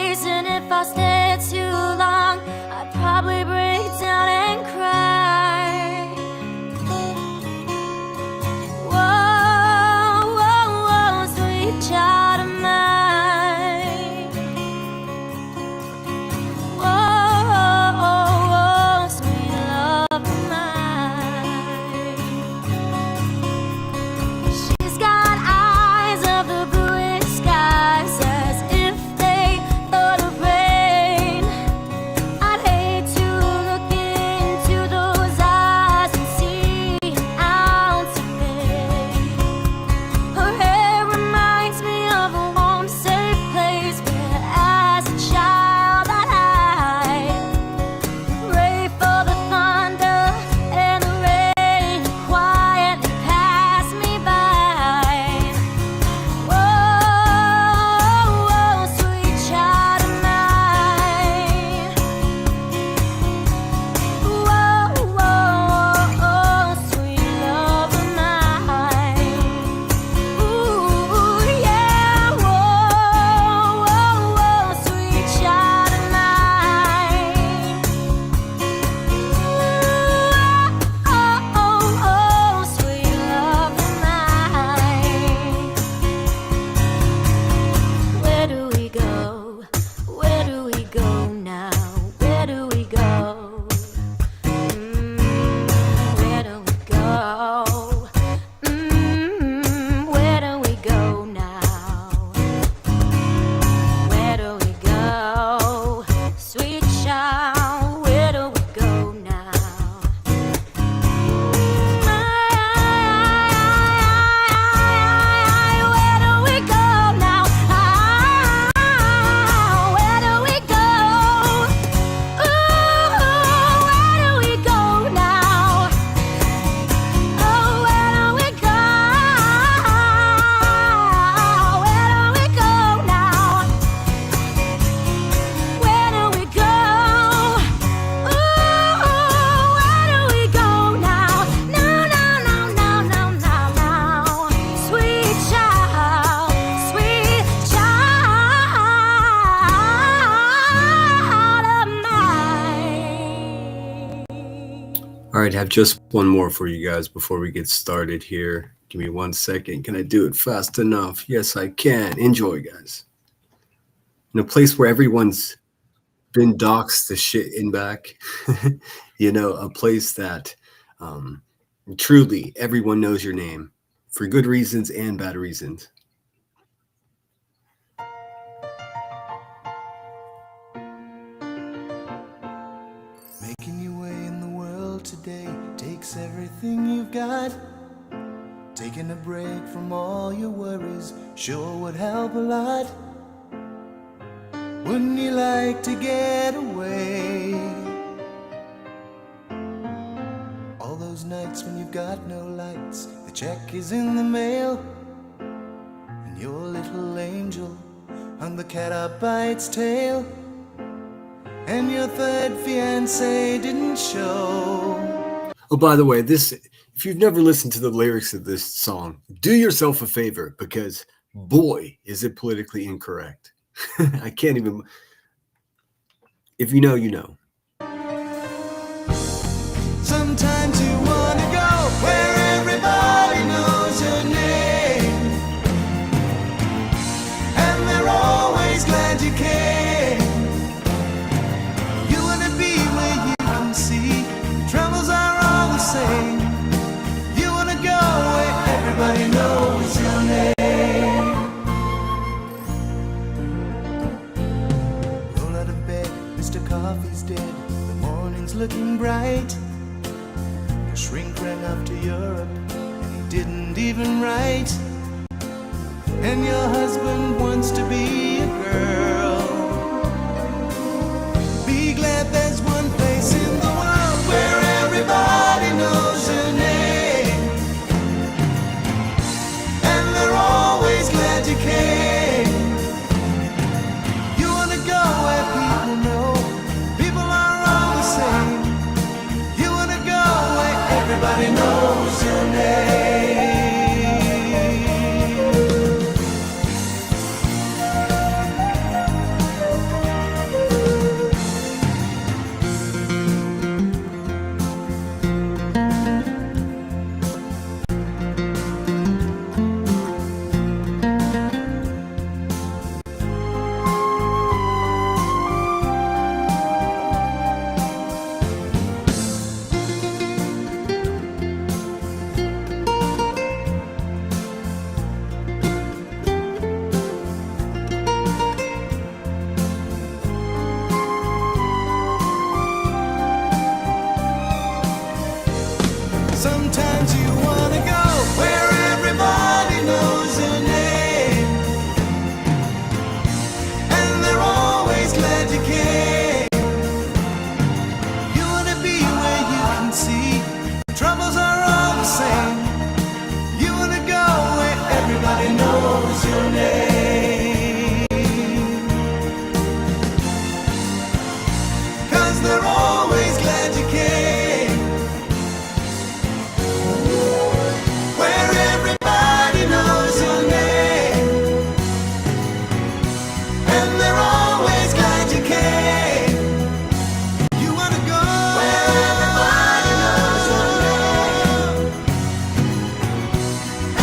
place, and if I stayed too long, I'd probably break down and cry. Whoa, whoa, whoa, sweet child of mine. Whoa, sweet love of mine. She's got eyes of the bluest skies, as if they thought of rain. I'd hate to look into those eyes and see an ounce of pain. Her hair reminds me of a warm, safe place where, as a child, I'd hide. Pray for the thunder and the rain to quietly pass me by. Whoa, sweet child of mine. Whoa, sweet love of mine. Ooh, yeah. Whoa, sweet child of mine. Sweet love of mine. Where do we go? Where do we go now? Where do we go? Where do we go? Where do we go now? Where do we go? Sweet child, where do we go now? Where do we go now? Where do we go? Ooh, where do we go now? Oh, where do we go? Where do we go now? Where do we go? Ooh, where do we go now? Now, now, now, now, now, now, now. Sweet child of mine. All right, have just one more for you guys before we get started here. Give me 1 second. Can I do it fast enough? Yes, I can. Enjoy, guys. In a place where everyone's been doxxed to shit and back, a place that truly everyone knows your name for good reasons and bad reasons. Making your way in the world today takes everything you've got. Taking a break from all your worries sure would help a lot. Wouldn't you like to get away? All those nights when you've got no lights, the check is in the mail, and your little angel hung the cat up by its tail, and your third fiancé didn't show. Oh, by the way, if you've never listened to the lyrics of this song, do yourself a favor, because boy, is it politically incorrect. I can't even. If you know, you know. Sometimes you wanna go where everybody knows your name, and they're always glad you came. You wanna be where you can see troubles are all the same. You wanna go where everybody knows your name. Roll out of bed, Mr. Coffee's dead, the morning's looking bright. Your shrink ran up to Europe, and he didn't even write. And your husband wants to be a girl. Be glad there's one place in the world where everybody knows your name, and they're always glad you came. You wanna go where people know people are all the same. You wanna go where everybody knows your name.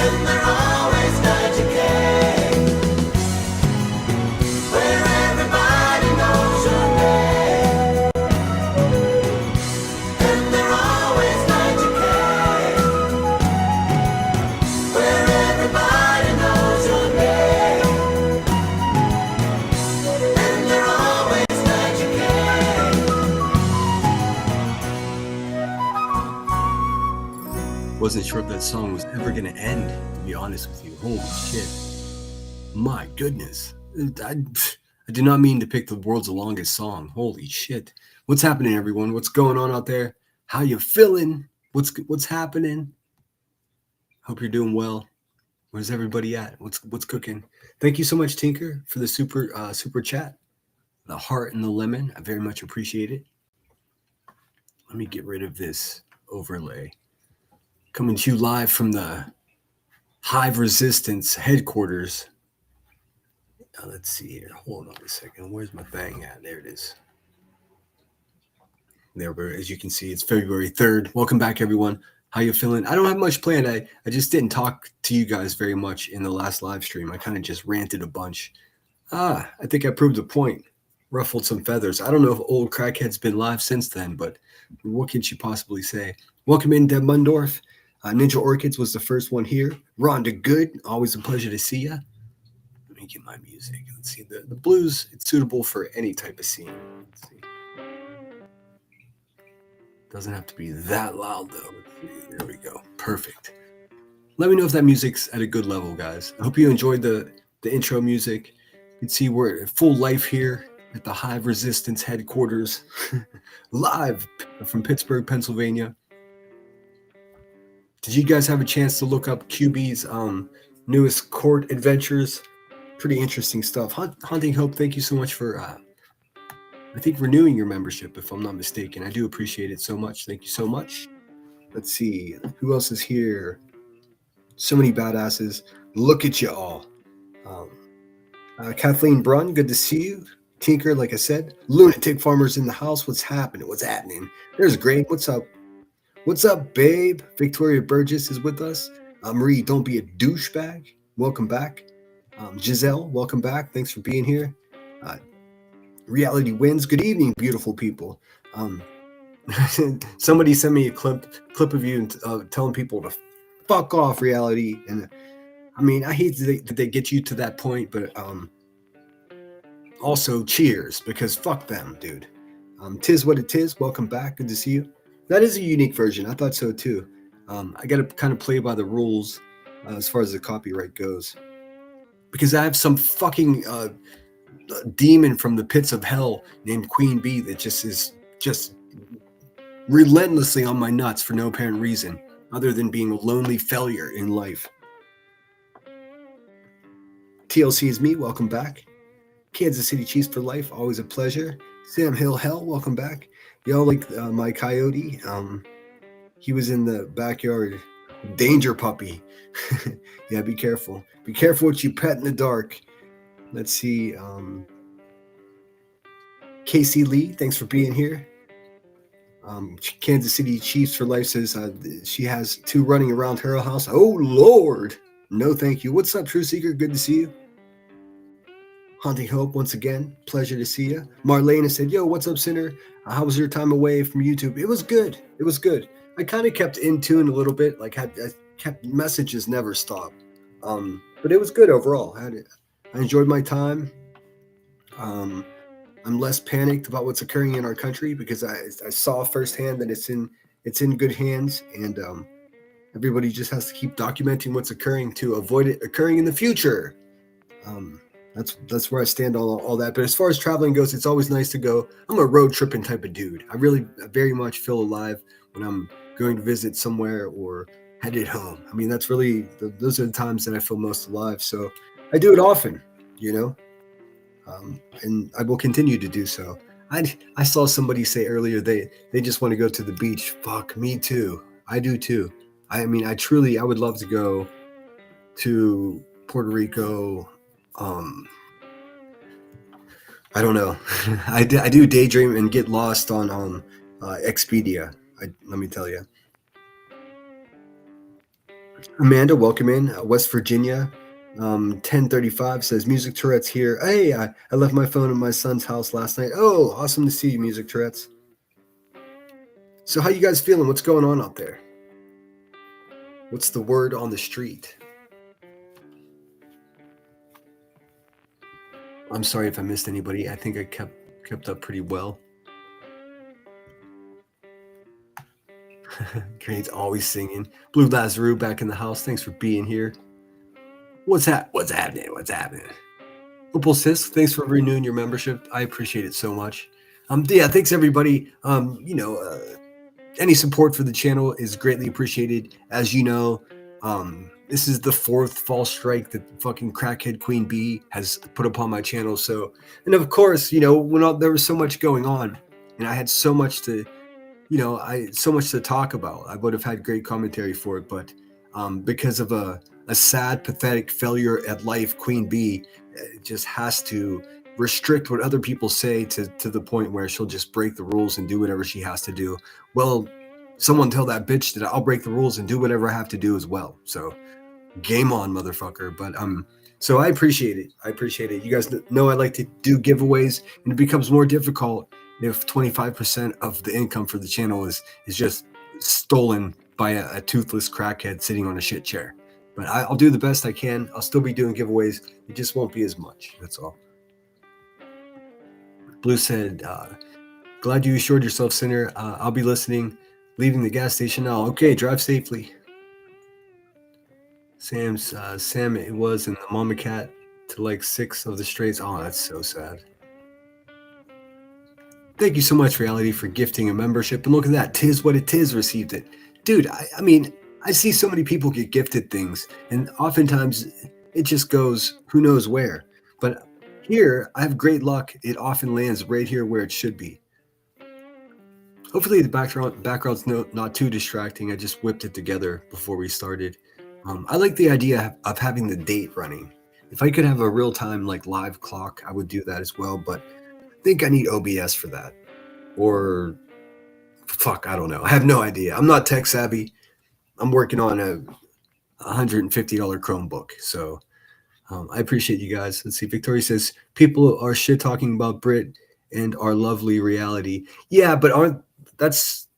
And they're always magic, where everybody knows your name. And they're always magic, where everybody knows your name. And they're always magic. Wasn't sure if that song was ever going to end, to be honest with you. Holy shit. My goodness. I did not mean to pick the world's longest song. Holy shit. What's happening, everyone? What's going on out there? How you feeling? What's happening? Hope you're doing well. Where's everybody at? What's cooking? Thank you so much, Tinker, for the super chat. The heart and the lemon. I very much appreciate it. Let me get rid of this overlay. Coming to you live from the Hive Resistance headquarters. Now, let's see here. Hold on a second. Where's my thing at? There it is. There, as you can see, it's February 3rd. Welcome back, everyone. How you feeling? I don't have much planned. I just didn't talk to you guys very much in the last live stream. I kind of just ranted a bunch. I think I proved a point. Ruffled some feathers. I don't know if old Crackhead's been live since then, but what can she possibly say? Welcome in, Deb Mundorf. Ninja Orchids was the first one here. Rhonda Good, always a pleasure to see ya. Let me get my music. Let's see. The blues, it's suitable for any type of scene. Let's see. Doesn't have to be that loud, though. There we go. Perfect. Let me know if that music's at a good level, guys. I hope you enjoyed the intro music. You can see we're at full life here at the Hive Resistance headquarters. Live from Pittsburgh, Pennsylvania. Did you guys have a chance to look up QB's newest court adventures? Pretty interesting stuff. Hunting Hope, thank you so much for, I think, renewing your membership, if I'm not mistaken. I do appreciate it so much. Thank you so much. Let's see. Who else is here? So many badasses. Look at you all. Kathleen Brunn, good to see you. Tinker, like I said. Lunatic Farmers in the house. What's happening? What's happening? There's Greg. What's up? What's up, babe? Victoria Burgess is with us. Marie, don't be a douchebag. Welcome back. Giselle, welcome back. Thanks for being here. Reality Wins. Good evening, beautiful people. Somebody sent me a clip of you telling people to fuck off, Reality. And I mean, I hate that they get you to that point, but also cheers, because fuck them, dude. Tis what it is. Welcome back. Good to see you. That is a unique version. I thought so too. I got to kind of play by the rules as far as the copyright goes, because I have some fucking demon from the pits of hell named Queen Bee that is relentlessly on my nuts for no apparent reason other than being a lonely failure in life. TLC is me. Welcome back. Kansas City Chiefs for life. Always a pleasure. Sam Hill Hell. Welcome back. Y'all like my coyote? He was in the backyard. Danger puppy. Yeah, be careful. Be careful what you pet in the dark. Let's see. Casey Lee, thanks for being here. Kansas City Chiefs for life says she has 2 running around her house. Oh, Lord. No, thank you. What's up, True Seeker? Good to see you. Hunting Hope, once again, pleasure to see you. Marlena said, yo, what's up, Sinner? How was your time away from YouTube? It was good. It was good. I kind of kept in tune a little bit. I kept messages never stopped. But it was good overall. I enjoyed my time. I'm less panicked about what's occurring in our country because I saw firsthand that it's in good hands, and everybody just has to keep documenting what's occurring to avoid it occurring in the future. That's where I stand on all that. But as far as traveling goes, it's always nice to go. I'm a road tripping type of dude. I very much feel alive when I'm going to visit somewhere or headed home. I mean, that's really, those are the times that I feel most alive. So I do it often, you know, and I will continue to do so. I saw somebody say earlier they just want to go to the beach. Fuck, me too. I do too. I mean, I would love to go to Puerto Rico. I don't know. I do daydream and get lost on Expedia. Let me tell you. Amanda, welcome in. West Virginia. 1035 says Music Tourette's here. Hey, I left my phone in my son's house last night. Oh, awesome to see you, Music Tourette's. So how you guys feeling? What's going on out there? What's the word on the street? I'm sorry if I missed anybody. I think I kept up pretty well. Great's always singing. Blue Lazarou back in the house. Thanks for being here. What's happening? What's happening? Opal Sis, thanks for renewing your membership. I appreciate it so much. Yeah, thanks everybody. Any support for the channel is greatly appreciated. As you know, this is the 4th false strike that fucking crackhead Queen Bee has put upon my channel. So, and of course, when there was so much going on, and I had so much to, so much to talk about, I would have had great commentary for it. But because of a sad, pathetic failure at life, Queen Bee just has to restrict what other people say to the point where she'll just break the rules and do whatever she has to do. Well, someone tell that bitch that I'll break the rules and do whatever I have to do as well. So game on, motherfucker. But so I appreciate it. You guys know I like to do giveaways, and it becomes more difficult if 25% of the income for the channel is just stolen by a toothless crackhead sitting on a shit chair. But I'll do the best I can. I'll still be doing giveaways. It just won't be as much. That's all. Blue said, glad you assured yourself, Sinner. I'll be listening. Leaving the gas station now. Okay, drive safely. Sam, it was in the Mama Cat to like 6 of the strays. Oh, that's so sad. Thank you so much, Reality, for gifting a membership. And look at that. Tis what it is received it. Dude, I mean, I see so many people get gifted things, and oftentimes it just goes who knows where. But here, I have great luck. It often lands right here where it should be. Hopefully the background's not too distracting. I just whipped it together before we started. I like the idea of having the date running. If I could have a real-time live clock, I would do that as well. But I think I need OBS for that. Or fuck, I don't know. I have no idea. I'm not tech savvy. I'm working on a $150 Chromebook. So I appreciate you guys. Let's see. Victoria says, people are shit talking about Brit and our lovely Reality. Yeah, but that's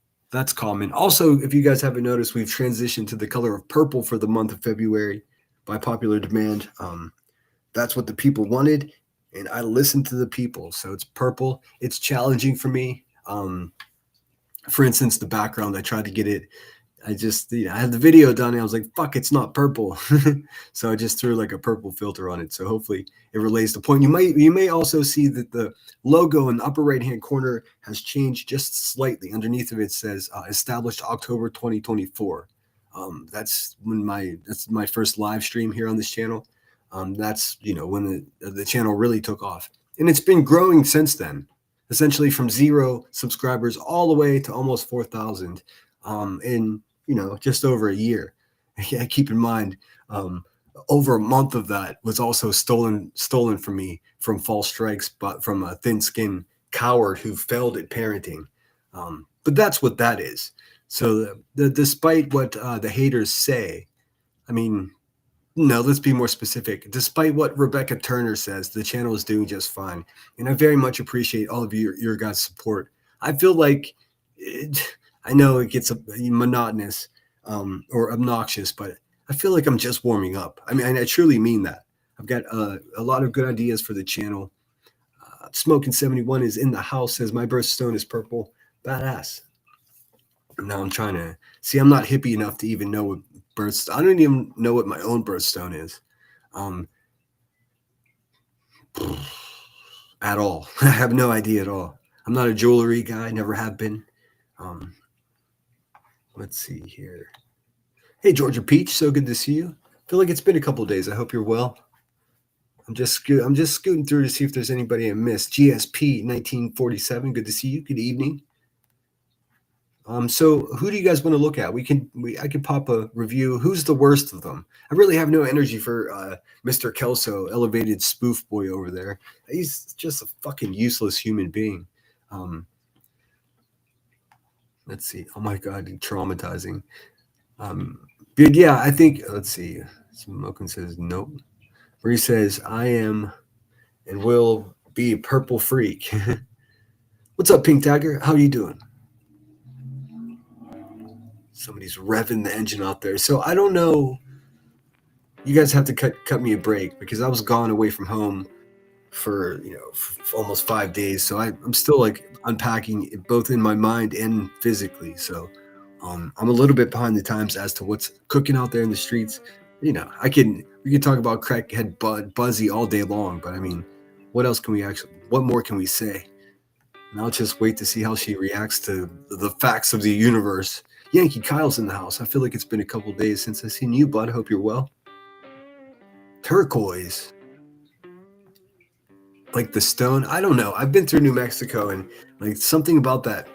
common. Also, if you guys haven't noticed, we've transitioned to the color of purple for the month of February by popular demand. That's what the people wanted, and I listened to the people. So it's purple. It's challenging for me. For instance, the background, I tried to get it. I just, I had the video done and I was like, fuck, it's not purple. So I just threw a purple filter on it. So hopefully it relays the point. You may also see that the logo in the upper right-hand corner has changed just slightly. Underneath of it says established October 2024. That's my first live stream here on this channel. That's, when the channel really took off, and it's been growing since then, essentially from 0 subscribers all the way to almost 4,000 in just over a year. Yeah, keep in mind, over a month of that was also stolen from me from false strikes, but from a thin-skinned coward who failed at parenting. But that's what that is. So despite what the haters say, I mean, no, let's be more specific. Despite what Rebecca Turner says, the channel is doing just fine. And I very much appreciate all of your guys' support. I feel like I know it gets monotonous or obnoxious, but I feel like I'm just warming up. I mean, I truly mean that. I've got a lot of good ideas for the channel. Smoking 71 is in the house, says my birthstone is purple. Badass. Now I'm trying to see. I'm not hippie enough to even know what birthstone. I don't even know what my own birthstone is, at all. I have no idea at all. I'm not a jewelry guy. Never have been. Let's see here. Hey, Georgia Peach, so good to see you. Feel like it's been a couple of days. I hope you're well. I'm just scooting through to see if there's anybody I missed. GSP 1947, good to see you. Good evening. So who do you guys want to look at? I could pop a review. Who's the worst of them? I really have no energy for Mr. Kelso, elevated spoof boy over there. He's just a fucking useless human being. Let's see. Oh my God, traumatizing. But yeah, I think, let's see. Smokin says nope. Where he says, I am and will be a purple freak. What's up, Pink Tiger? How you doing? Somebody's revving the engine out there. So I don't know. You guys have to cut me a break because I was gone away from home for almost 5 days. So I'm still like unpacking it both in my mind and physically. So I'm a little bit behind the times as to what's cooking out there in the streets. We can talk about crackhead Buzzy all day long, but I mean, what more can we say? And I'll just wait to see how she reacts to the facts of the universe. Yankee Kyle's in the house. I feel like it's been a couple days since I've seen you, bud. Hope you're well. Turquoise. Like the stone. I don't know. I've been through New Mexico and like something about that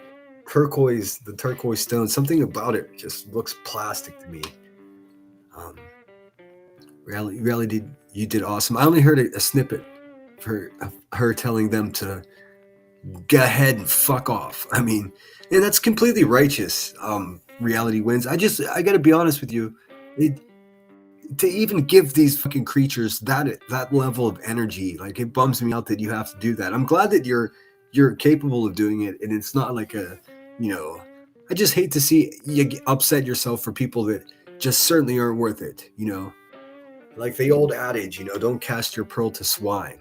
turquoise, the turquoise stone, something about it just looks plastic to me. Reality, you did awesome. I only heard a snippet of her telling them to go ahead and fuck off. I mean, and that's completely righteous. Reality wins. I gotta be honest with you. To even give these fucking creatures that level of energy, like it bums me out that you have to do that. I'm glad that you're capable of doing it, and it's not like I just hate to see you upset yourself for people that just certainly aren't worth it. Like the old adage, don't cast your pearl to swine.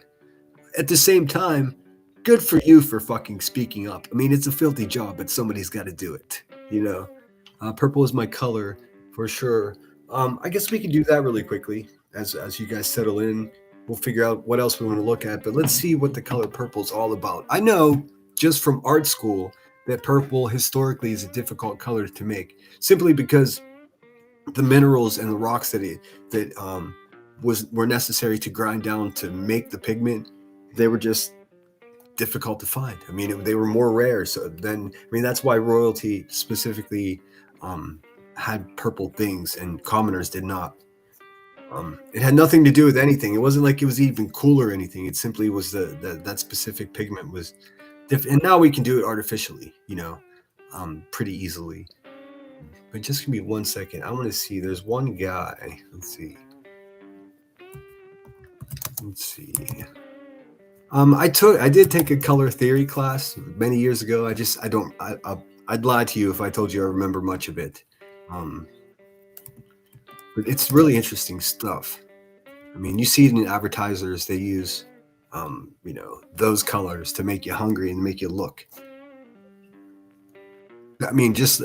At the same time, good for you for fucking speaking up. I mean, it's a filthy job, but somebody's got to do it. Purple is my color for sure. I guess we can do that really quickly as you guys settle in. We'll figure out what else we want to look at, but let's see what the color purple is all about. I know just from art school that purple historically is a difficult color to make, simply because the minerals and the rocks that were necessary to grind down to make the pigment, they were just difficult to find. I mean, they were more rare. So that's why royalty specifically had purple things and commoners did not. It had nothing to do with anything. It wasn't like it was even cool or anything. It simply was that specific pigment was different. And now we can do it artificially, pretty easily. But just give me 1 second. I want to see. There's one guy. Let's see. I did take a color theory class many years ago. I'd lie to you if I told you I remember much of it. But it's really interesting stuff. I mean, you see it in advertisers. They use, those colors to make you hungry and make you look. I mean, just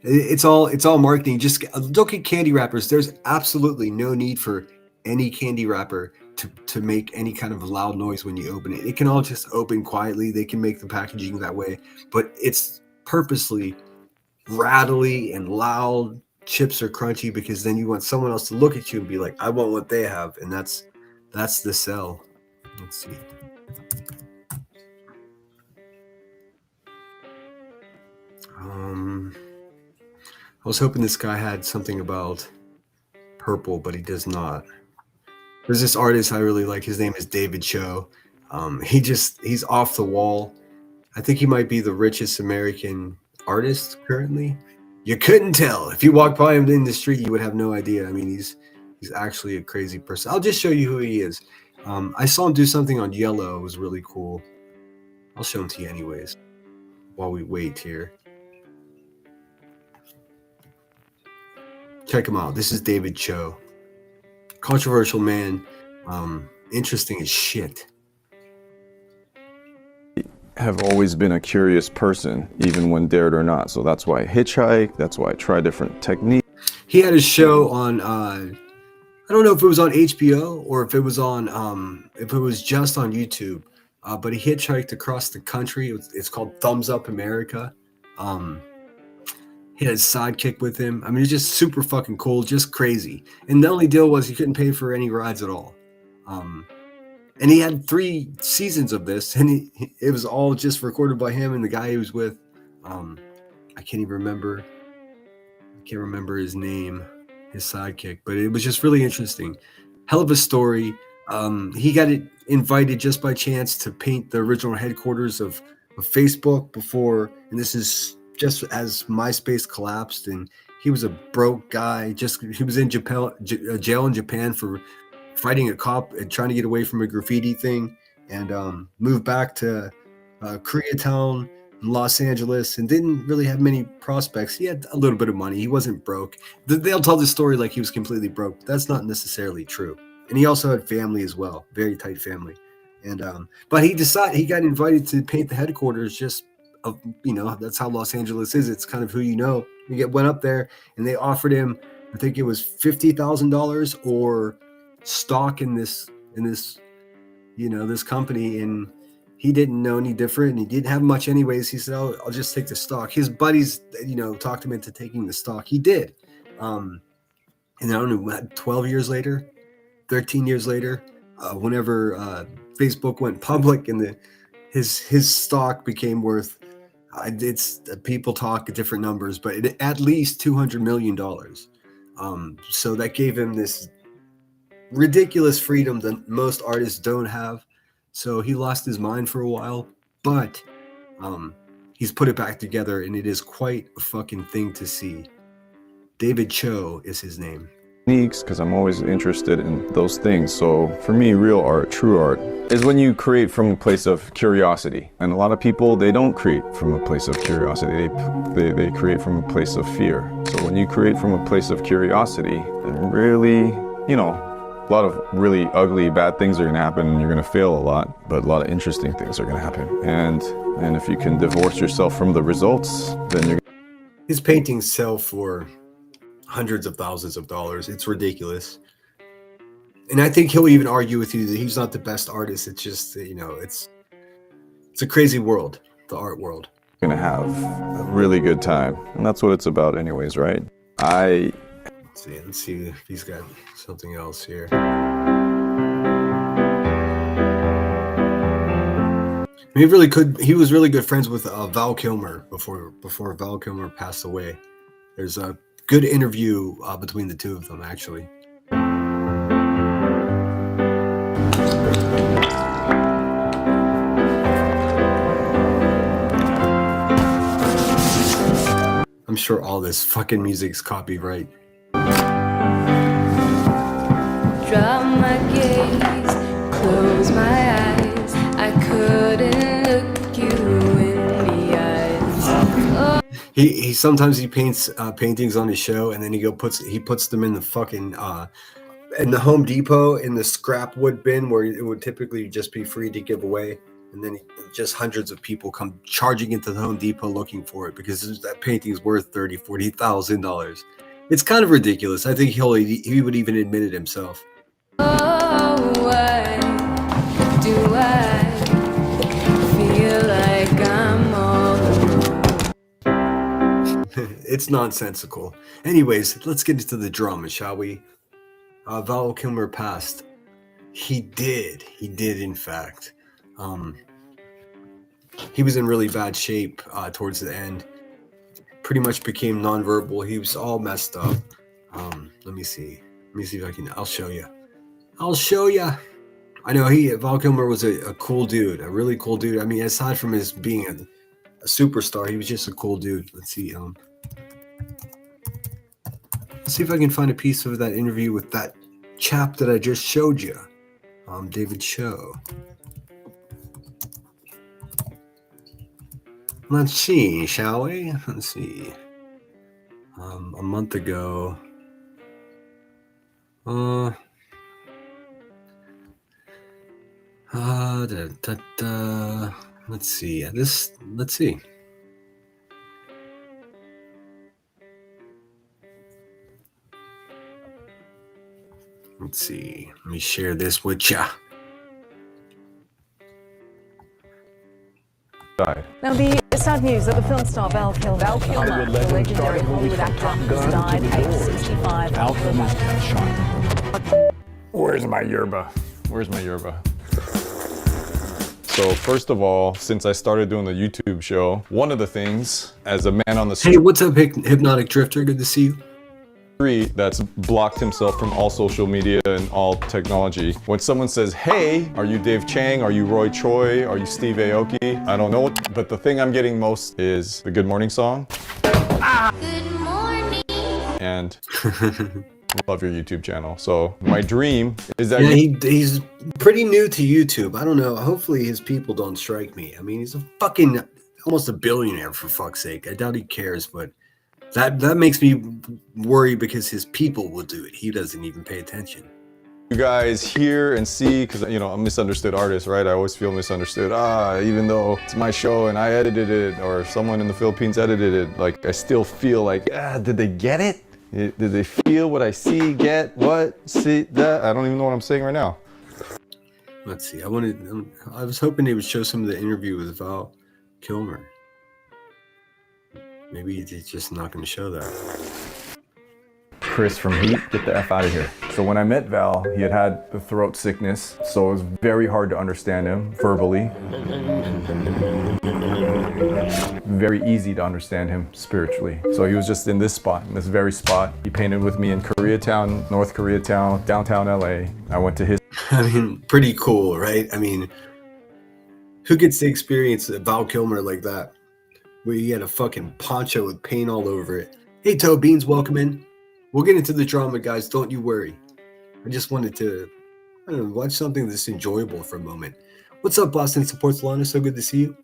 it's all marketing. Just look at candy wrappers. There's absolutely no need for any candy wrapper to make any kind of loud noise when you open it. It can all just open quietly. They can make the packaging that way, but it's purposely rattly and loud. Chips are crunchy because then you want someone else to look at you and be like, I want what they have. And that's the sell. Let's see. I was hoping this guy had something about purple, but he does not. There's this artist I really like. His name is David Cho. He's off the wall. I think he might be the richest American artist currently. You couldn't tell. If you walked by him in the street, you would have no idea. I mean, he's actually a crazy person. I'll just show you who he is. I saw him do something on Yellow. It was really cool. I'll show him to you anyways while we wait here. Check him out. This is David Cho. Controversial man. Interesting as shit. Have always been a curious person, even when dared or not. So that's why I hitchhike. That's why I try different techniques. He had a show on, I don't know if it was on HBO or if it was on, if it was just on YouTube, but he hitchhiked across the country. It's called Thumbs Up America. He had his sidekick with him. I mean, it's just super fucking cool, just crazy. And the only deal was he couldn't pay for any rides at all. And he had 3 seasons of this, and it was all just recorded by him and the guy he was with. I can't even remember. I can't remember his name, his sidekick, but it was just really interesting. Hell of a story. He got invited just by chance to paint the original headquarters of Facebook before, and this is just as MySpace collapsed, and he was a broke guy. He was in Japan, jail in Japan for fighting a cop and trying to get away from a graffiti thing, and moved back to Koreatown in Los Angeles and didn't really have many prospects. He had a little bit of money. He wasn't broke. They'll tell the story like he was completely broke. But that's not necessarily true. And he also had family as well, very tight family. And but he got invited to paint the headquarters just of, that's how Los Angeles is. It's kind of who you know. Went up there and they offered him, I think it was $50,000 or stock in this this company, and he didn't know any different, and he didn't have much anyways. He said, "Oh, I'll just take the stock." His buddies, talked him into taking the stock. He did. And I don't know, 12 years later, 13 years later, whenever Facebook went public and his stock became worth, it's people talk different numbers, but at least $200 million. So that gave him this ridiculous freedom that most artists don't have. So he lost his mind for a while, but he's put it back together, and it is quite a fucking thing to see. David Choe is his name. Because I'm always interested in those things. So for me, real art, true art, is when you create from a place of curiosity. And a lot of people, they don't create from a place of curiosity. They create from a place of fear. So when you create from a place of curiosity, then really, a lot of really ugly, bad things are going to happen, and you're going to fail a lot, but a lot of interesting things are going to happen. And if you can divorce yourself from the results, then you're... His paintings sell for hundreds of thousands of dollars. It's ridiculous. And I think he'll even argue with you that he's not the best artist. It's just, it's a crazy world, the art world. Going to have a really good time. And that's what it's about anyways, right? Let's see if he's got something else here. He was really good friends with Val Kilmer before Val Kilmer passed away. There's a good interview between the two of them, actually. I'm sure all this fucking music's copyright. Drop my gaze, close my eyes. I couldn't look you in the eyes. He sometimes paints paintings on his show, and then he puts them in the fucking in the Home Depot in the scrap wood bin where it would typically just be free to give away, and then just hundreds of people come charging into the Home Depot looking for it because that painting's worth $30,000-$40,000. It's kind of ridiculous. I think he would even admit it himself. Oh, why do I feel like I'm all alone? It's nonsensical. Anyways, let's get into the drama, shall we? Val Kilmer passed. He did in fact. He was in really bad shape towards the end. Pretty much became nonverbal. He was all messed up. Let me see if I can. I'll show you. I know Val Kilmer was a cool dude, a really cool dude. I mean, aside from his being a superstar, he was just a cool dude. Let's see. See if I can find a piece of that interview with that chap that I just showed you. David Choe. Let's see, shall we? Let's see. A month ago. Let's see. Let's see. Let's see. Let me share this with ya. Now, the sad news that the film star Val Kilmer, the legendary Hollywood actor, has died aged 65. Val Kilmer's shot. Where's my yerba? So first of all, since I started doing the YouTube show, one of the things as a man on the Hey, what's up, Hypnotic Drifter? Good to see you. street that's blocked himself from all social media and all technology. When someone says, hey, are you Dave Chang? Are you Roy Choi? Are you Steve Aoki? I don't know, but the thing I'm getting most is the Good Morning song. Good morning, and love your YouTube channel. So my dream is that Yeah, he's pretty new to YouTube. I don't know. Hopefully his people don't strike me. I mean, he's a fucking almost a billionaire, for fuck's sake. I doubt he cares, but that makes me worry because his people will do it. He doesn't even pay attention. you guys hear and see, because I'm a misunderstood artist, right? I always feel misunderstood. Even though it's my show and I edited it, or someone in the Philippines edited it, like I still feel like, did they get it? Did they feel what I see, get, what, see, that? I don't even know what I'm saying right now. Let's see. I was hoping they would show some of the interview with Val Kilmer. Maybe he's just not going to show that. Chris from Heat, get the F out of here. So when I met Val, he had the throat sickness, so it was very hard to understand him verbally. Very easy to understand him spiritually. So he was just in this spot, in this very spot. He painted with me in Koreatown, North Koreatown, downtown LA. I went to his... I mean, pretty cool, right? I mean, who gets to experience a Val Kilmer like that? Where you had a fucking poncho with paint all over it. Hey, Toe Beans, welcome in. We'll get into the drama, guys. Don't you worry. I just wanted to, I don't know, watch something that's enjoyable for a moment. What's up, Boston Supports Lana? So good to see you.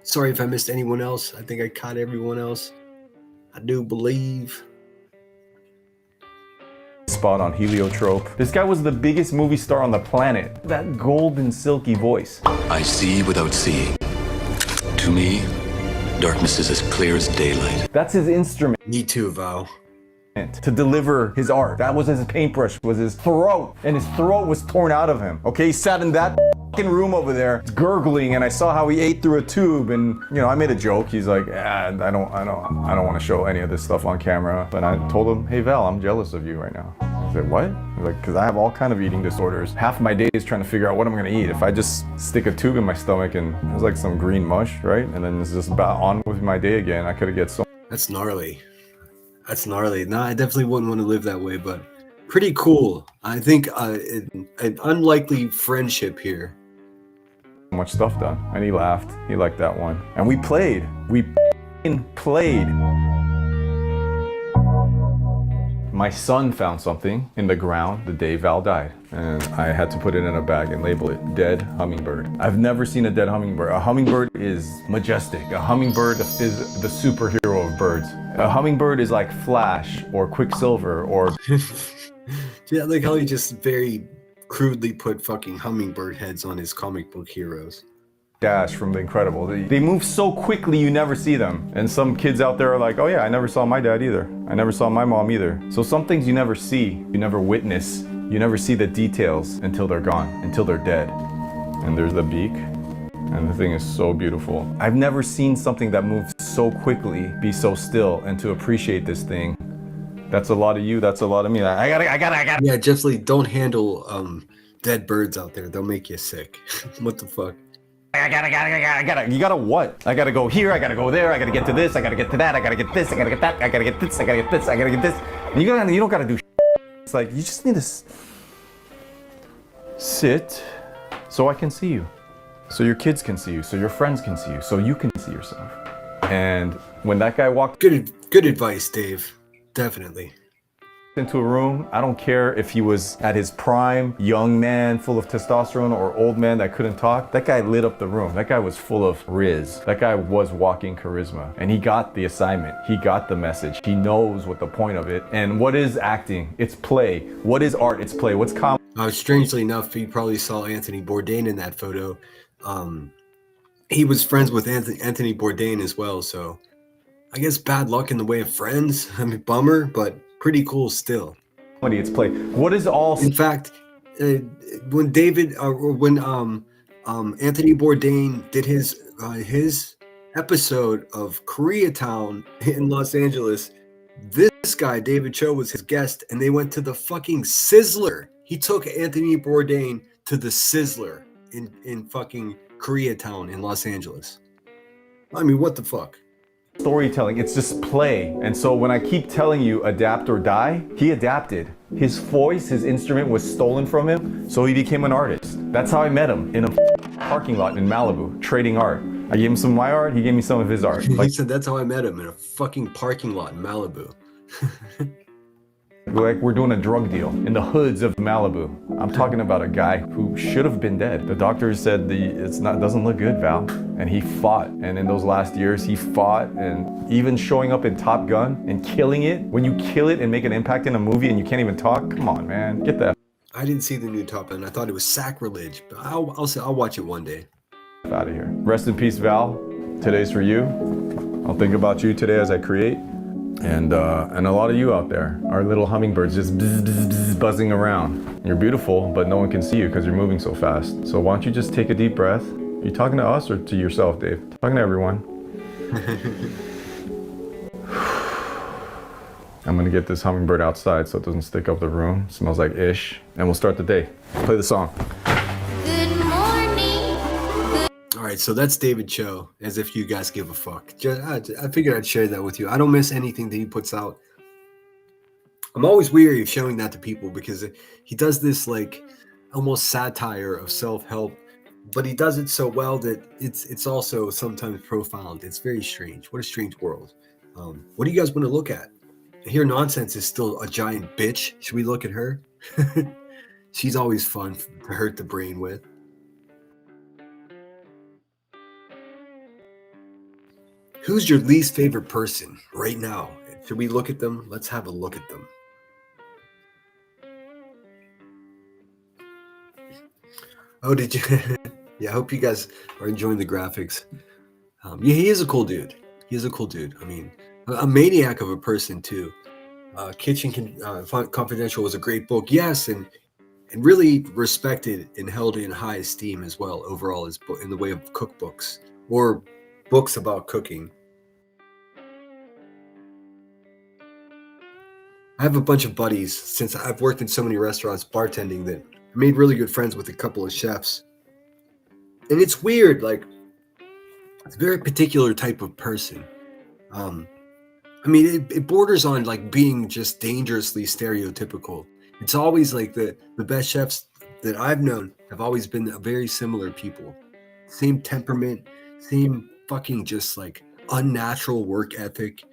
Sorry if I missed anyone else. I think I caught everyone else. I do believe. Spot on Heliotrope. This guy was the biggest movie star on the planet. That golden silky voice. I see without seeing. To me, darkness is as clear as daylight. That's his instrument. Me too, Val. To deliver his art. That was his paintbrush, was his throat. And his throat was torn out of him. Okay, he sat in that fucking room over there, gurgling, and I saw how he ate through a tube, and I made a joke. He's like, I don't want to show any of this stuff on camera. But I told him, hey Val, I'm jealous of you right now. I said, what? He's like, because I have all kind of eating disorders. Half my day is trying to figure out what I'm gonna eat. If I just stick a tube in my stomach and it was like some green mush, right? And then it's just about on with my day again. I could have get so. That's gnarly. That's gnarly. No, I definitely wouldn't want to live that way, but pretty cool. I think an unlikely friendship here. Much stuff done. And he laughed. He liked that one. And we played. We played. My son found something in the ground the day Val died, and I had to put it in a bag and label it dead hummingbird. I've never seen a dead hummingbird. A hummingbird is majestic. A hummingbird is the superhero of birds. A hummingbird is like Flash or Quicksilver or... Yeah, like how he just very crudely put fucking hummingbird heads on his comic book heroes. Dash from The Incredibles. They move so quickly you never see them. And some kids out there are like, oh yeah, I never saw my dad either. I never saw my mom either. So some things you never see, you never witness, you never see the details until they're gone, until they're dead. And there's the beak, and the thing is so beautiful. I've never seen something that moves so quickly be so still, and to appreciate this thing. That's a lot of you, that's a lot of me. I gotta. Yeah, definitely don't handle dead birds out there. They'll make you sick. What the fuck? I gotta, you gotta what? I gotta go here, I gotta go there, I gotta get to this, I gotta get to that, I gotta get this, I gotta get that, I gotta get this, I gotta get this, I gotta get this. And you don't gotta do It's like, you just need to sit so I can see you. So your kids can see you, so your friends can see you, so you can see yourself. And when that guy walked Good advice, Dave. Definitely. into a room, I don't care if he was at his prime, young man full of testosterone, or old man that couldn't talk. That guy lit up the room. That guy was full of riz. That guy was walking charisma. And he got the assignment. He got the message. He knows what the point of it. And what is acting? It's play. What is art? It's play. What's comedy? Strangely enough, he probably saw Anthony Bourdain in that photo. He was friends with Anthony Bourdain as well, so I guess bad luck in the way of friends. I mean, bummer, but pretty cool still. It's play. What is all... In fact, when Anthony Bourdain did his episode of Koreatown in Los Angeles, this guy, David Cho, was his guest, and they went to the fucking Sizzler. He took Anthony Bourdain to the Sizzler in fucking Koreatown in Los Angeles. I mean, what the fuck? Storytelling, it's just play. And so when I keep telling you adapt or die, he adapted. His voice, his instrument was stolen from him, so he became an artist. That's how I met him, in a parking lot in Malibu, trading art. I gave him some of my art, he gave me some of his art. He said that's how I met him, in a fucking parking lot in Malibu. Like we're doing a drug deal in the hoods of Malibu. I'm talking about a guy who should have been dead. The doctors said doesn't look good, Val. And he fought. And in those last years, he fought, and even showing up in Top Gun and killing it. When you kill it and make an impact in a movie and you can't even talk, come on, man, get that I didn't see the new Top Gun. I thought it was sacrilege, but I'll watch it one day. out of here. Rest in peace, Val. Today's for you. I'll think about you today as I create. And a lot of you out there are little hummingbirds just buzzing around. You're beautiful, but no one can see you because you're moving so fast. So why don't you just take a deep breath? Are you talking to us or to yourself, Dave? Talking to everyone. I'm gonna get this hummingbird outside so it doesn't stick up the room. It smells like ish. And we'll start the day. Play the song. Good morning. All right, so that's David Cho, as if you guys give a fuck. I figured I'd share that with you. I don't miss anything that he puts out. I'm always weary of showing that to people because he does this like almost satire of self-help, but he does it so well that it's also sometimes profound. It's very strange. What a strange world. What do you guys want to look at? Here, Nonsense is still a giant bitch. Should we look at her? She's always fun to hurt the brain with. Who's your least favorite person right now? Should we look at them? Let's have a look at them. Oh, did you? Yeah, I hope you guys are enjoying the graphics. Yeah, he is a cool dude. He is a cool dude. I mean, a maniac of a person too. Kitchen Confidential was a great book, yes, and really respected and held in high esteem as well overall as in the way of cookbooks or books about cooking. I have a bunch of buddies since I've worked in so many restaurants bartending that I made really good friends with a couple of chefs. And it's weird, like it's a very particular type of person. I mean, it borders on like being just dangerously stereotypical. It's always like the best chefs that I've known have always been very similar people. Same temperament, same fucking just like unnatural work ethic,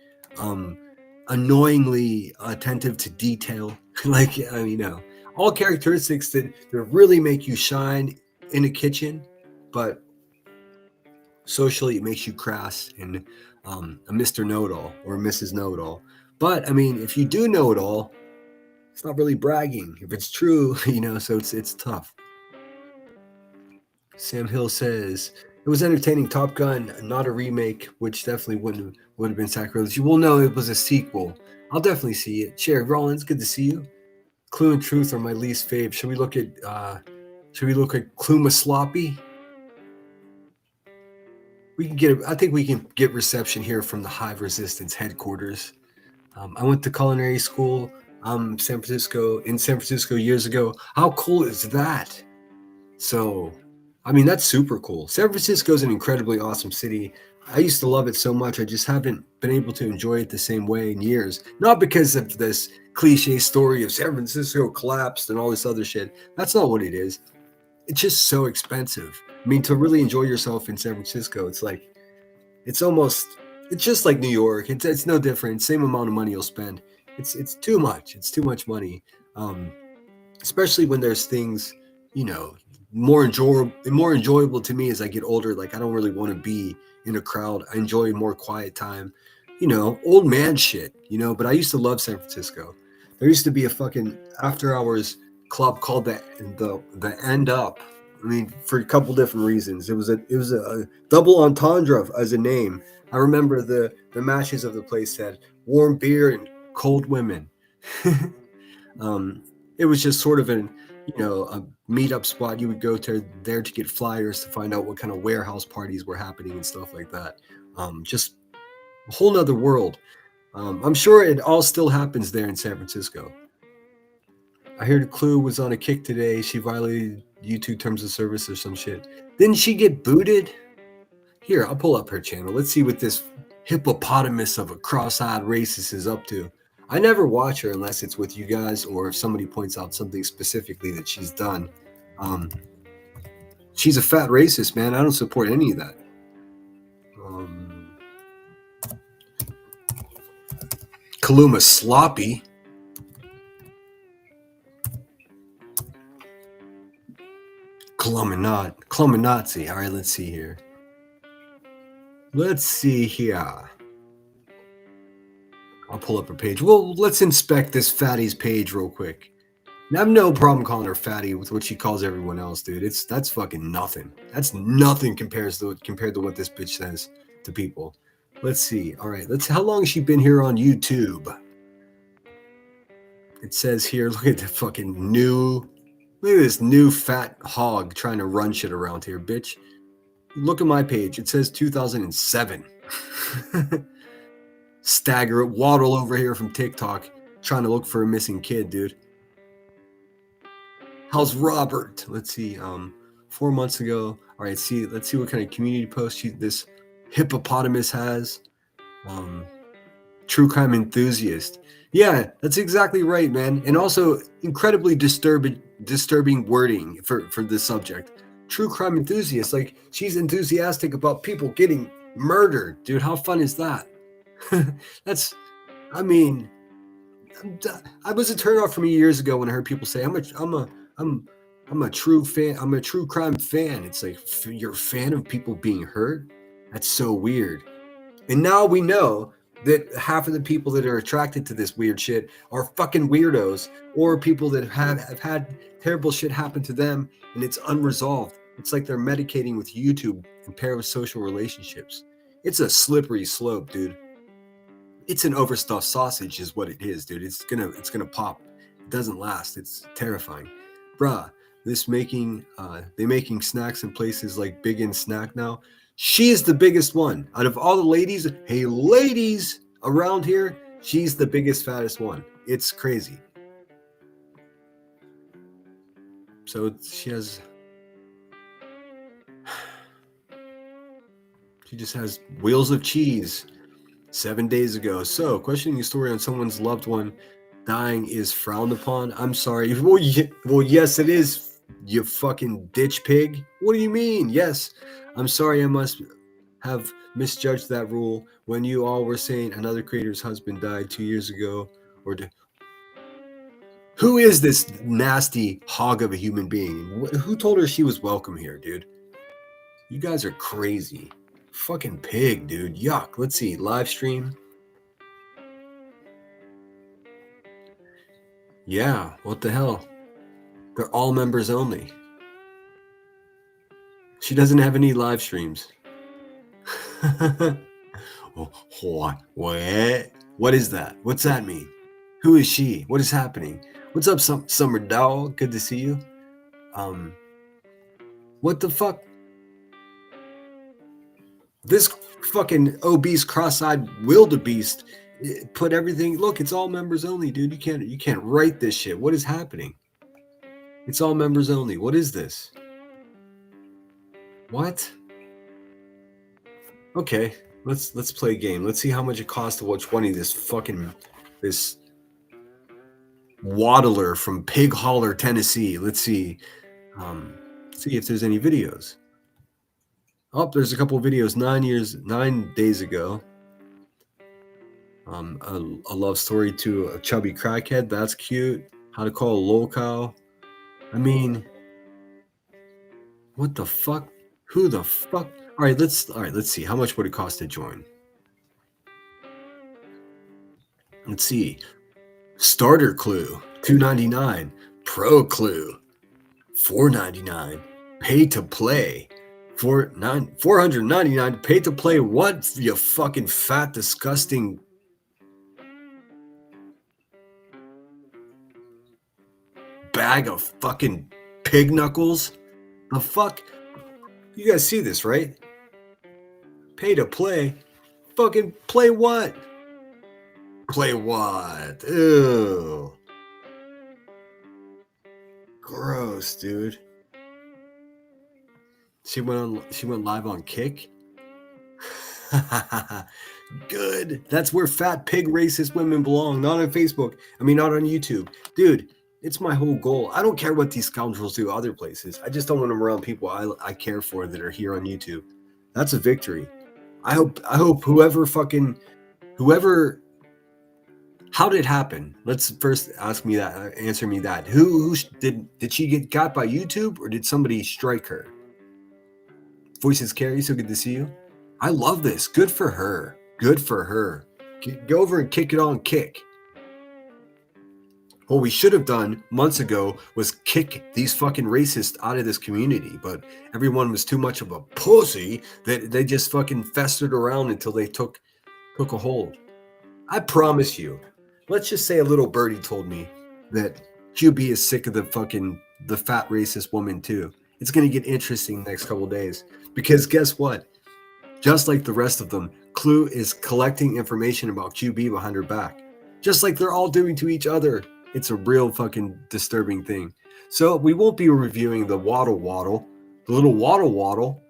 annoyingly attentive to detail. Like, you know, all characteristics that really make you shine in a kitchen, but socially it makes you crass and a Mr. Know-It-All or a Mrs. Know-It-All. But I mean, if you do know it all, it's not really bragging. If it's true, you know, so it's tough. Sam Hill says it was entertaining. Top Gun, not a remake, which definitely would have been sacrilege. You will know it was a sequel. I'll definitely see it. Cherry Rollins, good to see you. Clue and Truth are my least fave. Should we look at Kluma Sloppy? I think we can get reception here from the Hive Resistance headquarters. I went to culinary school in San Francisco years ago. How cool is that? So, I mean, that's super cool. San Francisco is an incredibly awesome city. I used to love it so much. I just haven't been able to enjoy it the same way in years. Not because of this cliche story of San Francisco collapsed and all this other shit. That's not what it is. It's just so expensive. I mean, to really enjoy yourself in San Francisco, it's just like New York. It's no different. Same amount of money you'll spend. It's too much. It's too much money. Especially when there's things, you know, more enjoyable to me as I get older. Like, I don't really want to be in a crowd. I enjoy more quiet time, you know, old man shit, you know. But I used to love San Francisco. There used to be a fucking after hours club called the End Up. I mean, for a couple different reasons. It was a double entendre as a name. I remember the matches of the place said warm beer and cold women. It was just sort of a meetup spot. You would go there to get flyers to find out what kind of warehouse parties were happening and stuff like that. Just a whole nother world. I'm sure it all still happens there in San Francisco. I heard Clue was on a kick today. She violated YouTube terms of service or some shit. Didn't she get booted? Here, I'll pull up her channel. Let's see what this hippopotamus of a cross-eyed racist is up to. I never watch her unless it's with you guys or if somebody points out something specifically that she's done. She's a fat racist, man. I don't support any of that. Kaluma Sloppy. Cluminazi. All right, let's see here. I'll pull up her page. Well, let's inspect this fatty's page real quick. And I have no problem calling her fatty with what she calls everyone else, dude. That's fucking nothing. That's nothing compared to what this bitch says to people. Let's see. All right, how long has she been here on YouTube? It says here, look at this new fat hog trying to run shit around here, bitch. Look at my page. It says 2007. Stagger, waddle over here from TikTok, trying to look for a missing kid, dude. How's Robert? Let's see. 4 months ago. All right, let's see what kind of community post this hippopotamus has. True crime enthusiast. Yeah, that's exactly right, man. And also incredibly disturbing wording for this subject. True crime enthusiast. Like, she's enthusiastic about people getting murdered. Dude, how fun is that? I was a turnoff for me years ago when I heard people say, I'm a true fan. I'm a true crime fan. It's like, you're a fan of people being hurt? That's so weird. And now we know that half of the people that are attracted to this weird shit are fucking weirdos, or people that have had terrible shit happen to them and it's unresolved. It's like they're medicating with YouTube and parasocial relationships. It's a slippery slope, dude. It's an overstuffed sausage is what it is, dude. It's gonna pop. It doesn't last. It's terrifying. Bruh, they making snacks in places like Big and Snack now. She's the biggest one. Out of all the ladies, hey, ladies around here, she's the biggest, fattest one. It's crazy. So she just has wheels of cheese 7 days ago. So, questioning a story on someone's loved one dying is frowned upon. I'm sorry. Well, yes, it is, you fucking ditch pig. What do you mean? Yes. I'm sorry, I must have misjudged that rule when you all were saying another creator's husband died 2 years ago. Who is this nasty hog of a human being? Who told her she was welcome here, dude? You guys are crazy. Fucking pig, dude. Yuck. Let's see. Live stream. Yeah, what the hell? They're all members only. She doesn't have any live streams. What? What is that? What's that mean? Who is she? What is happening? What's up, Summer Dog? Good to see you. What the fuck? This fucking obese, cross-eyed wildebeest put everything. Look, it's all members only, dude. You can't write this shit. What is happening? It's all members only. What is this? What? Okay, let's play a game. Let's see how much it costs to watch one of this waddler from Pig Holler, Tennessee. Let's see. See if there's any videos. Oh, there's a couple of videos 9 days ago. A love story to a chubby crackhead. That's cute. How to call a lolcow. I mean, what the fuck? Who the fuck? All right, let's see. How much would it cost to join? Let's see. Starter clue, $2.99. Pro clue, $4.99. Pay to play, $499. Pay to play what? You fucking fat, disgusting. Bag of fucking pig knuckles. The fuck? You guys see this, right? Pay to play. Fucking play what? Play what? Ew. Gross, dude. She went live on Kick. Good. That's where fat pig racist women belong. Not on Facebook. I mean, not on YouTube. Dude, it's my whole goal. I don't care what these scoundrels do other places. I just don't want them around people I care for that are here on YouTube. That's a victory. I hope whoever How did it happen? Let's first answer me that. Who did she get got by YouTube, or did somebody strike her? Voices Carrie, so good to see you. I love this. Good for her. Good for her. Go over and kick it on kick. What we should have done months ago was kick these fucking racists out of this community, but everyone was too much of a pussy that they just fucking festered around until they took a hold. I promise you, let's just say a little birdie told me that QB is sick of the fat racist woman too. It's going to get interesting the next couple of days, because guess what? Just like the rest of them, Clue is collecting information about QB behind her back, just like they're all doing to each other. It's a real fucking disturbing thing. So we won't be reviewing the the little waddle,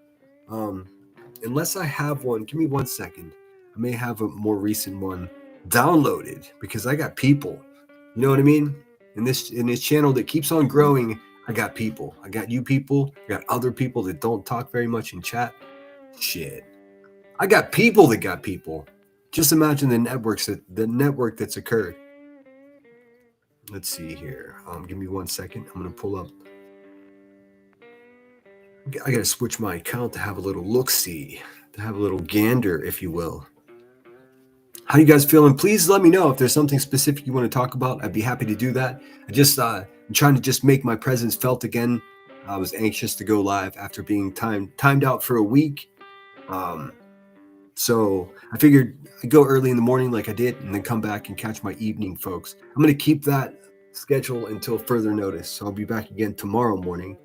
unless I have one. Give me 1 second. I may have a more recent one downloaded, because I got people. You know what I mean? In this channel that keeps on growing, I got people. I got you people. I got other people that don't talk very much in chat. Shit. I got people that got people. Just imagine the network that's occurred. Let's see here. Give me 1 second. I'm gonna pull up. I gotta switch my account to have a little look-see, to have a little gander, if you will. How you guys feeling? Please let me know if there's something specific you want to talk about. I'd be happy to do that. I'm trying to just make my presence felt again. I was anxious to go live after being timed out for a week. So I figured I'd go early in the morning like I did, and then come back and catch my evening, folks. I'm going to keep that schedule until further notice. So I'll be back again tomorrow morning.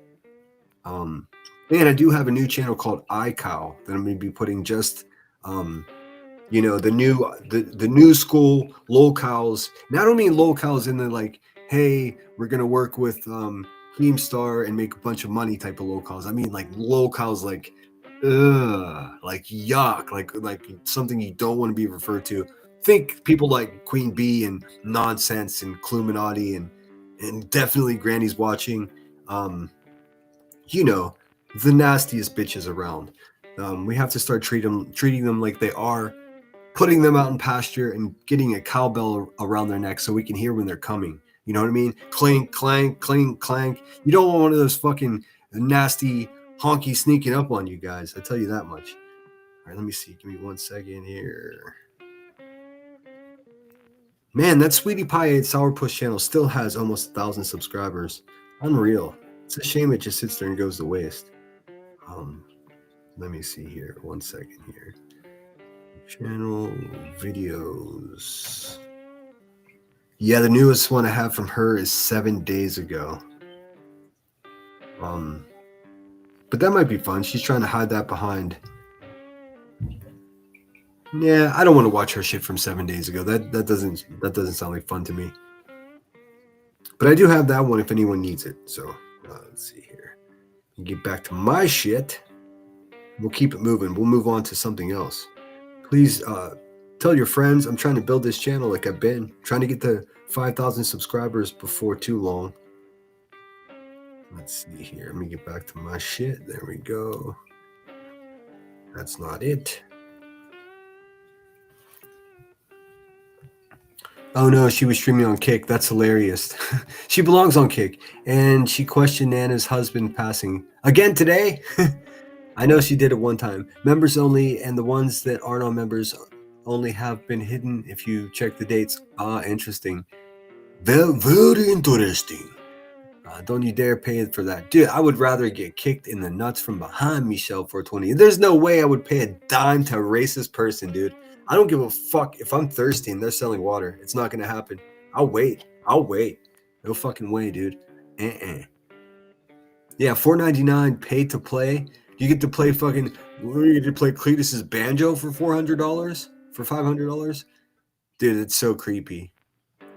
And I do have a new channel called iCow that I'm going to be putting just, the new school locals. And I don't mean locals in the like, hey, we're going to work with Keemstar and make a bunch of money type of locals. I mean like locals like, like yuck, like something you don't want to be referred to. Think people like Queen Bee and Nonsense and Cluminati and definitely Granny's Watching. The nastiest bitches around. We have to start treating them like they are, putting them out in pasture and getting a cowbell around their neck so we can hear when they're coming. You know what I mean? Clink, clank, clink, clank. You don't want one of those fucking nasty honky sneaking up on you guys. I tell you that much. All right, let me see. Give me 1 second here. Man, that Sweetie Pie Ate Sourpuss channel still has almost 1,000 subscribers. Unreal. It's a shame it just sits there and goes to waste. Let me see here. 1 second here. Channel videos. Yeah, the newest one I have from her is 7 days ago. But that might be fun. She's trying to hide that behind. Yeah, I don't want to watch her shit from 7 days ago. That doesn't sound like fun to me. But I do have that one if anyone needs it. So let's see here. Get back to my shit. We'll keep it moving. We'll move on to something else. Please tell your friends. I'm trying to build this channel like I've been trying to get to 5,000 subscribers before too long. Let's see here. Let me get back to my shit. There we go. That's not it. Oh no, she was streaming on Kick. That's hilarious. She belongs on Kick. And she questioned Nana's husband passing. Again today? I know she did it one time. Members only, and the ones that aren't on members only have been hidden if you check the dates. Interesting. Very interesting. Don't you dare pay for that. Dude, I would rather get kicked in the nuts from behind, Michelle 420. There's no way I would pay a dime to a racist person, dude. I don't give a fuck if I'm thirsty and they're selling water. It's not going to happen. I'll wait. No fucking way, dude. Yeah, $4.99 pay to play. You get to play fucking, you get to play Cletus's banjo for $400? For $500? Dude, it's so creepy.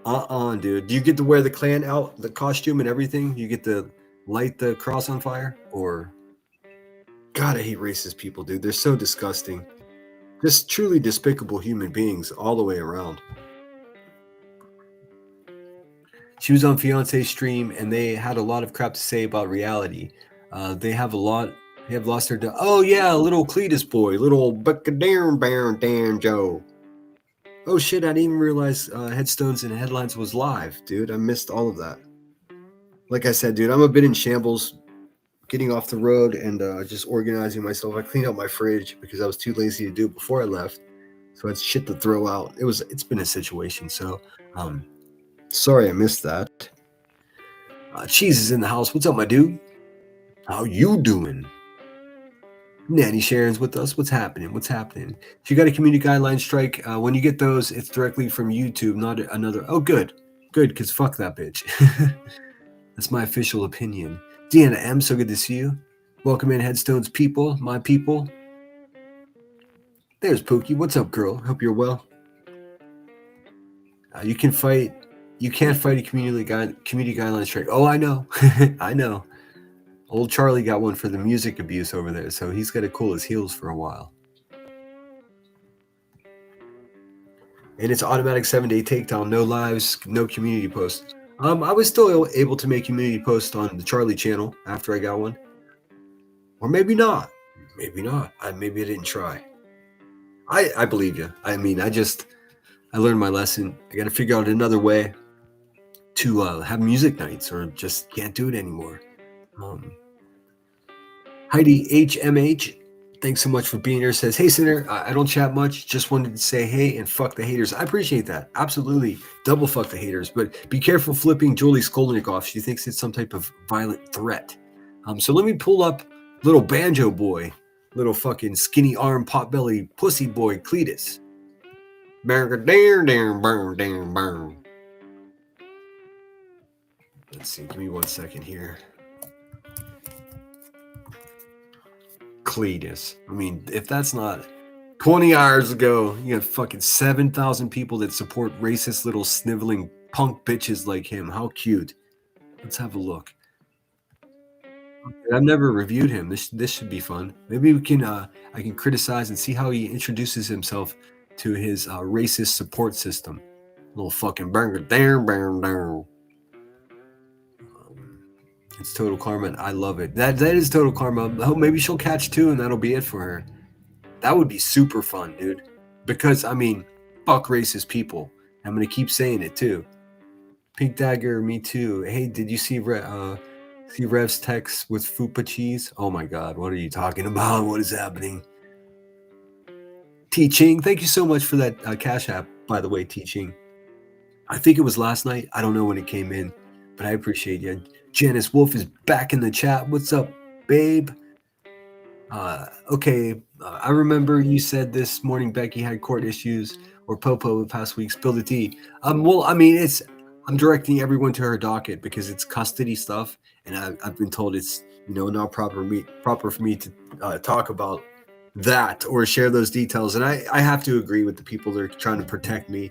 Dude. Do you get to wear the clan out, the costume and everything? You get to light the cross on fire? Or, God, I hate racist people, dude. They're so disgusting. Just truly despicable human beings all the way around. She was on Fiance's stream and they had a lot of crap to say about reality. They have lost their... Oh, yeah, little Cletus boy. Little Buccaneer Baron Dan Joe. Oh shit, I didn't even realize Headstones and Headlines was live, dude. I missed all of that. Like I said, dude, I'm a bit in shambles getting off the road and just organizing myself. I cleaned out my fridge because I was too lazy to do it before I left. So it's shit to throw out. It's been a situation. So sorry I missed that. Cheese is in the house. What's up, my dude? How you doing? Nanny Sharon's with us. What's happening? What's happening? If you got a community guideline strike, when you get those, it's directly from YouTube, not another. Oh, good. Good, because fuck that bitch. That's my official opinion. Deanna M, so good to see you. Welcome in, Headstones people, my people. There's Pookie. What's up, girl? Hope you're well. You can't fight a community guideline strike. Oh, I know. I know. Old Charlie got one for the music abuse over there, so he's got to cool his heels for a while. And it's automatic 7-day takedown, no lives, no community posts. I was still able to make community posts on the Charlie channel after I got one. Or maybe not. Maybe not. Maybe I didn't try. I believe you. I mean, I learned my lesson. I got to figure out another way to have music nights, or just can't do it anymore. Heidi HMH, thanks so much for being here. Says, hey, Sinner, I don't chat much. Just wanted to say hey and fuck the haters. I appreciate that. Absolutely. Double fuck the haters. But be careful flipping Julie Skolnick off. She thinks it's some type of violent threat. So let me pull up little banjo boy, little fucking skinny arm, potbelly pussy boy, Cletus. Let's see. Give me 1 second here. Cletus. I mean, if that's not 20 hours ago, you got fucking 7,000 people that support racist little sniveling punk bitches like him. How cute. Let's have a look. I've never reviewed him. This should be fun. Maybe we can I can criticize and see how he introduces himself to his racist support system. Little fucking burger there. It's Total Karma, and I love it. That is Total Karma. Oh, maybe she'll catch 2, and that'll be it for her. That would be super fun, dude. Because, I mean, fuck racist people. I'm going to keep saying it, too. Pink Dagger, me too. Hey, did you see Rev's text with Fupa cheese? Oh, my God. What are you talking about? What is happening? Teaching. Thank you so much for that Cash App, by the way, Teaching. I think it was last night. I don't know when it came in, but I appreciate you. Janice Wolf is back in the chat. What's up, babe? Okay, I remember you said this morning Becky had court issues, or Popo the past week. Spill the tea. Well, I mean, I'm directing everyone to her docket because it's custody stuff, and I've been told it's not proper for me to talk about that or share those details, and I have to agree with the people that are trying to protect me.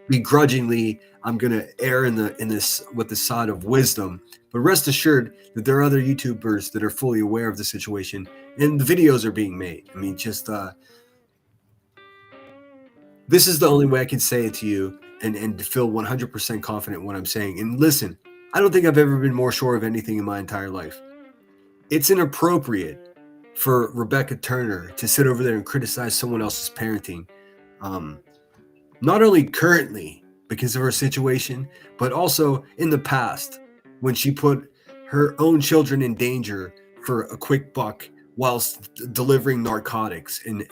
Begrudgingly, I'm gonna err in this with the side of wisdom, but rest assured that there are other YouTubers that are fully aware of the situation, and the videos are being made. I mean, just this is the only way I can say it to you and feel 100% confident in what I'm saying. And listen, I don't think I've ever been more sure of anything in my entire life. It's inappropriate for Rebecca Turner to sit over there and criticize someone else's parenting. Not only currently because of her situation, but also in the past when she put her own children in danger for a quick buck whilst delivering narcotics and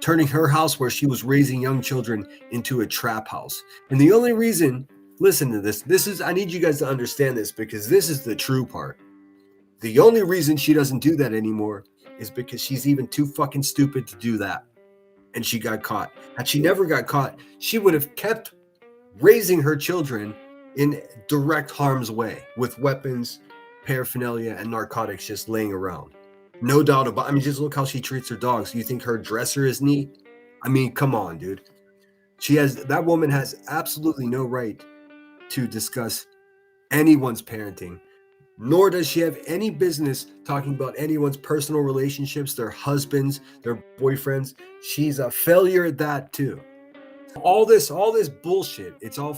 turning her house where she was raising young children into a trap house. And the only reason, listen to this, I need you guys to understand this because this is the true part. The only reason she doesn't do that anymore is because she's even too fucking stupid to do that. And she got caught. Had she never got caught, she would have kept raising her children in direct harm's way with weapons, paraphernalia, and narcotics just laying around. No doubt about it. I mean, just look how she treats her dogs. You think her dresser is neat? I mean, come on, dude. That woman has absolutely no right to discuss anyone's parenting, nor does she have any business talking about anyone's personal relationships, their husbands, their boyfriends. She's a failure at that too. All this bullshit, it's all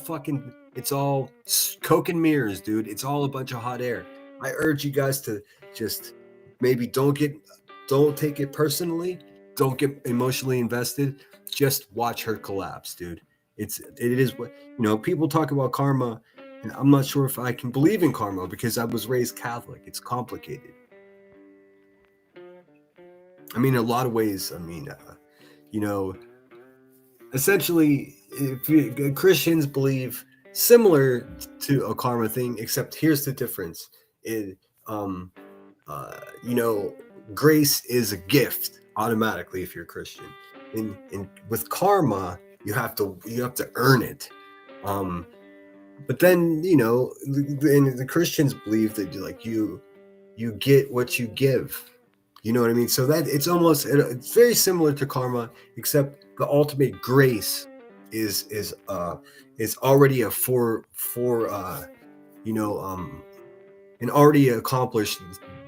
coke and mirrors, dude. It's all a bunch of hot air. I urge you guys to just maybe don't take it personally, don't get emotionally invested. just watch her collapse, dude. It is what, people talk about karma, and I'm not sure if I can believe in karma because I was raised Catholic. It's complicated. I mean, in a lot of ways, essentially, Christians believe similar to a karma thing, except here's the difference. Grace is a gift automatically if you're a Christian. With karma, you have to earn it. But then, the Christians believe that you get what you give. You know what I mean? So that it's very similar to karma, except the ultimate grace is already an already accomplished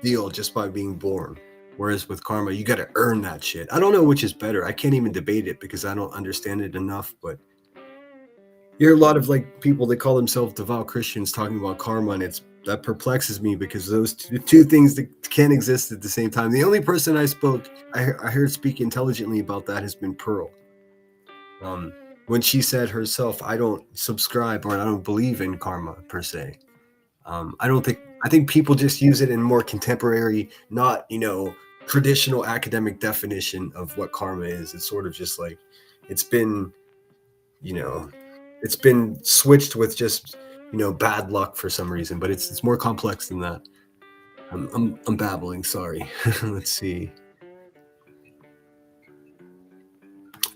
deal just by being born. Whereas with karma, you got to earn that shit. I don't know which is better. I can't even debate it because I don't understand it enough. But you hear a lot of people that call themselves devout Christians talking about karma, and that perplexes me because those two things that can't exist at the same time. The only person I heard speak intelligently about that has been Pearl. When she said herself, I don't subscribe or I don't believe in karma per se. I think people just use it in more contemporary, not, traditional academic definition of what karma is. It's sort of just like, it's been switched with just, bad luck for some reason, but it's more complex than that. I'm babbling, sorry. Let's see.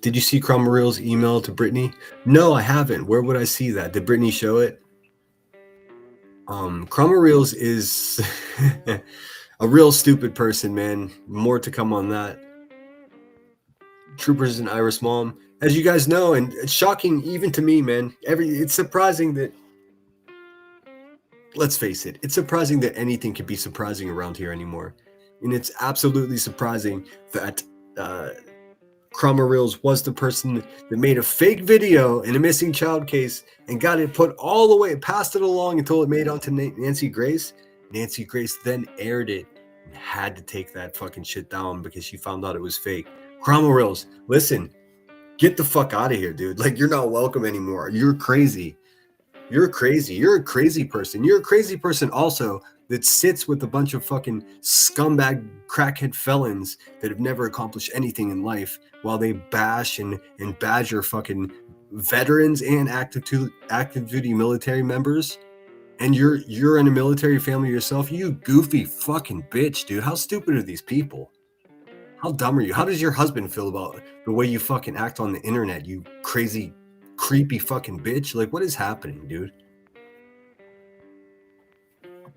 Did you see Cromaril's email to Brittany? No, I haven't. Where would I see that? Did Brittany show it? Cromaril's is a real stupid person, man. More to come on that. Troopers and Iris Mom. As you guys know, and it's shocking even to me, man. It's surprising that, let's face it, it's surprising that anything can be surprising around here anymore. And it's absolutely surprising that Cromaril's was the person that made a fake video in a missing child case and got it put all the way, passed it along until it made onto Nancy Grace. Nancy Grace then aired it and had to take that fucking shit down because she found out it was fake. Cromaril's, listen, get the fuck out of here, dude. You're not welcome anymore. You're crazy. You're crazy. You're a crazy person. You're a crazy person also that sits with a bunch of fucking scumbag crackhead felons that have never accomplished anything in life while they bash and badger fucking veterans and active duty military members. And you're in a military family yourself. You goofy fucking bitch, dude. How stupid are these people? How dumb are you? How does your husband feel about the way you fucking act on the internet, you crazy, creepy fucking bitch? What is happening, dude?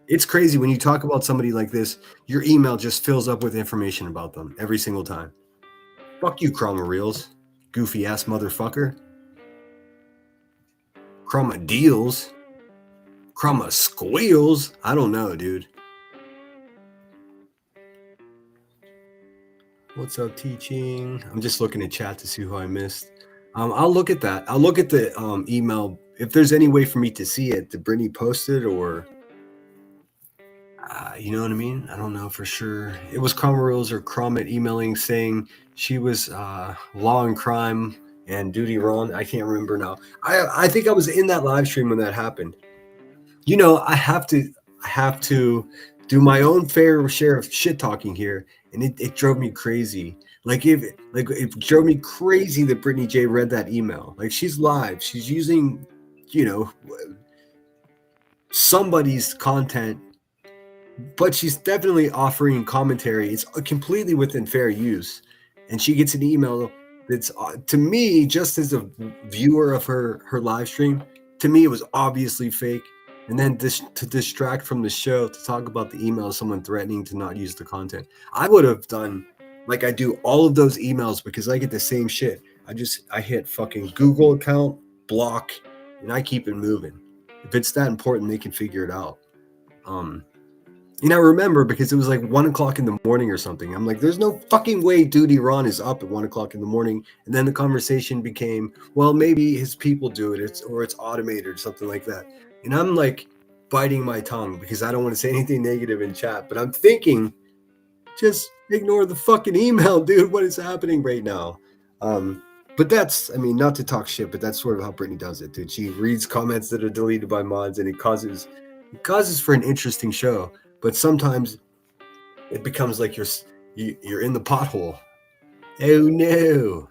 It's crazy when you talk about somebody like this, your email just fills up with information about them every single time. Fuck you, Cromaril's, goofy ass motherfucker. Chroma deals. Chroma squeals. I don't know, dude. What's up, teaching? I'm just looking at chat to see who I missed. I'll look at that. I'll look at the email. If there's any way for me to see it, did Brittany post it or... you know what I mean? I don't know for sure. It was Cromaril's or Cromit emailing saying she was law and crime and duty wrong. I can't remember now. I think I was in that live stream when that happened. I have to do my own fair share of shit talking here, and it drove me crazy. It drove me crazy that Brittany J read that email. She's live. She's using, somebody's content, but she's definitely offering commentary. It's completely within fair use. And she gets an email that's, to me, just as a viewer of her live stream, to me, it was obviously fake. And then to distract from the show, to talk about the email, someone threatening to not use the content. I would have done like I do all of those emails because I get the same shit. I hit fucking Google account, block, and I keep it moving. If it's that important, they can figure it out. I remember because it was 1 o'clock in the morning or something. I'm like, there's no fucking way Duty Ron is up at 1 o'clock in the morning. And then the conversation became, well, maybe his people do it, or it's automated or something like that. And I'm biting my tongue because I don't want to say anything negative in chat, but I'm thinking, just ignore the fucking email, dude. What is happening right now? But that's, I mean, not to talk shit, but that's sort of how Brittany does it, dude. She reads comments that are deleted by mods, and it causes for an interesting show. But sometimes it becomes like you're in the pothole. Oh no.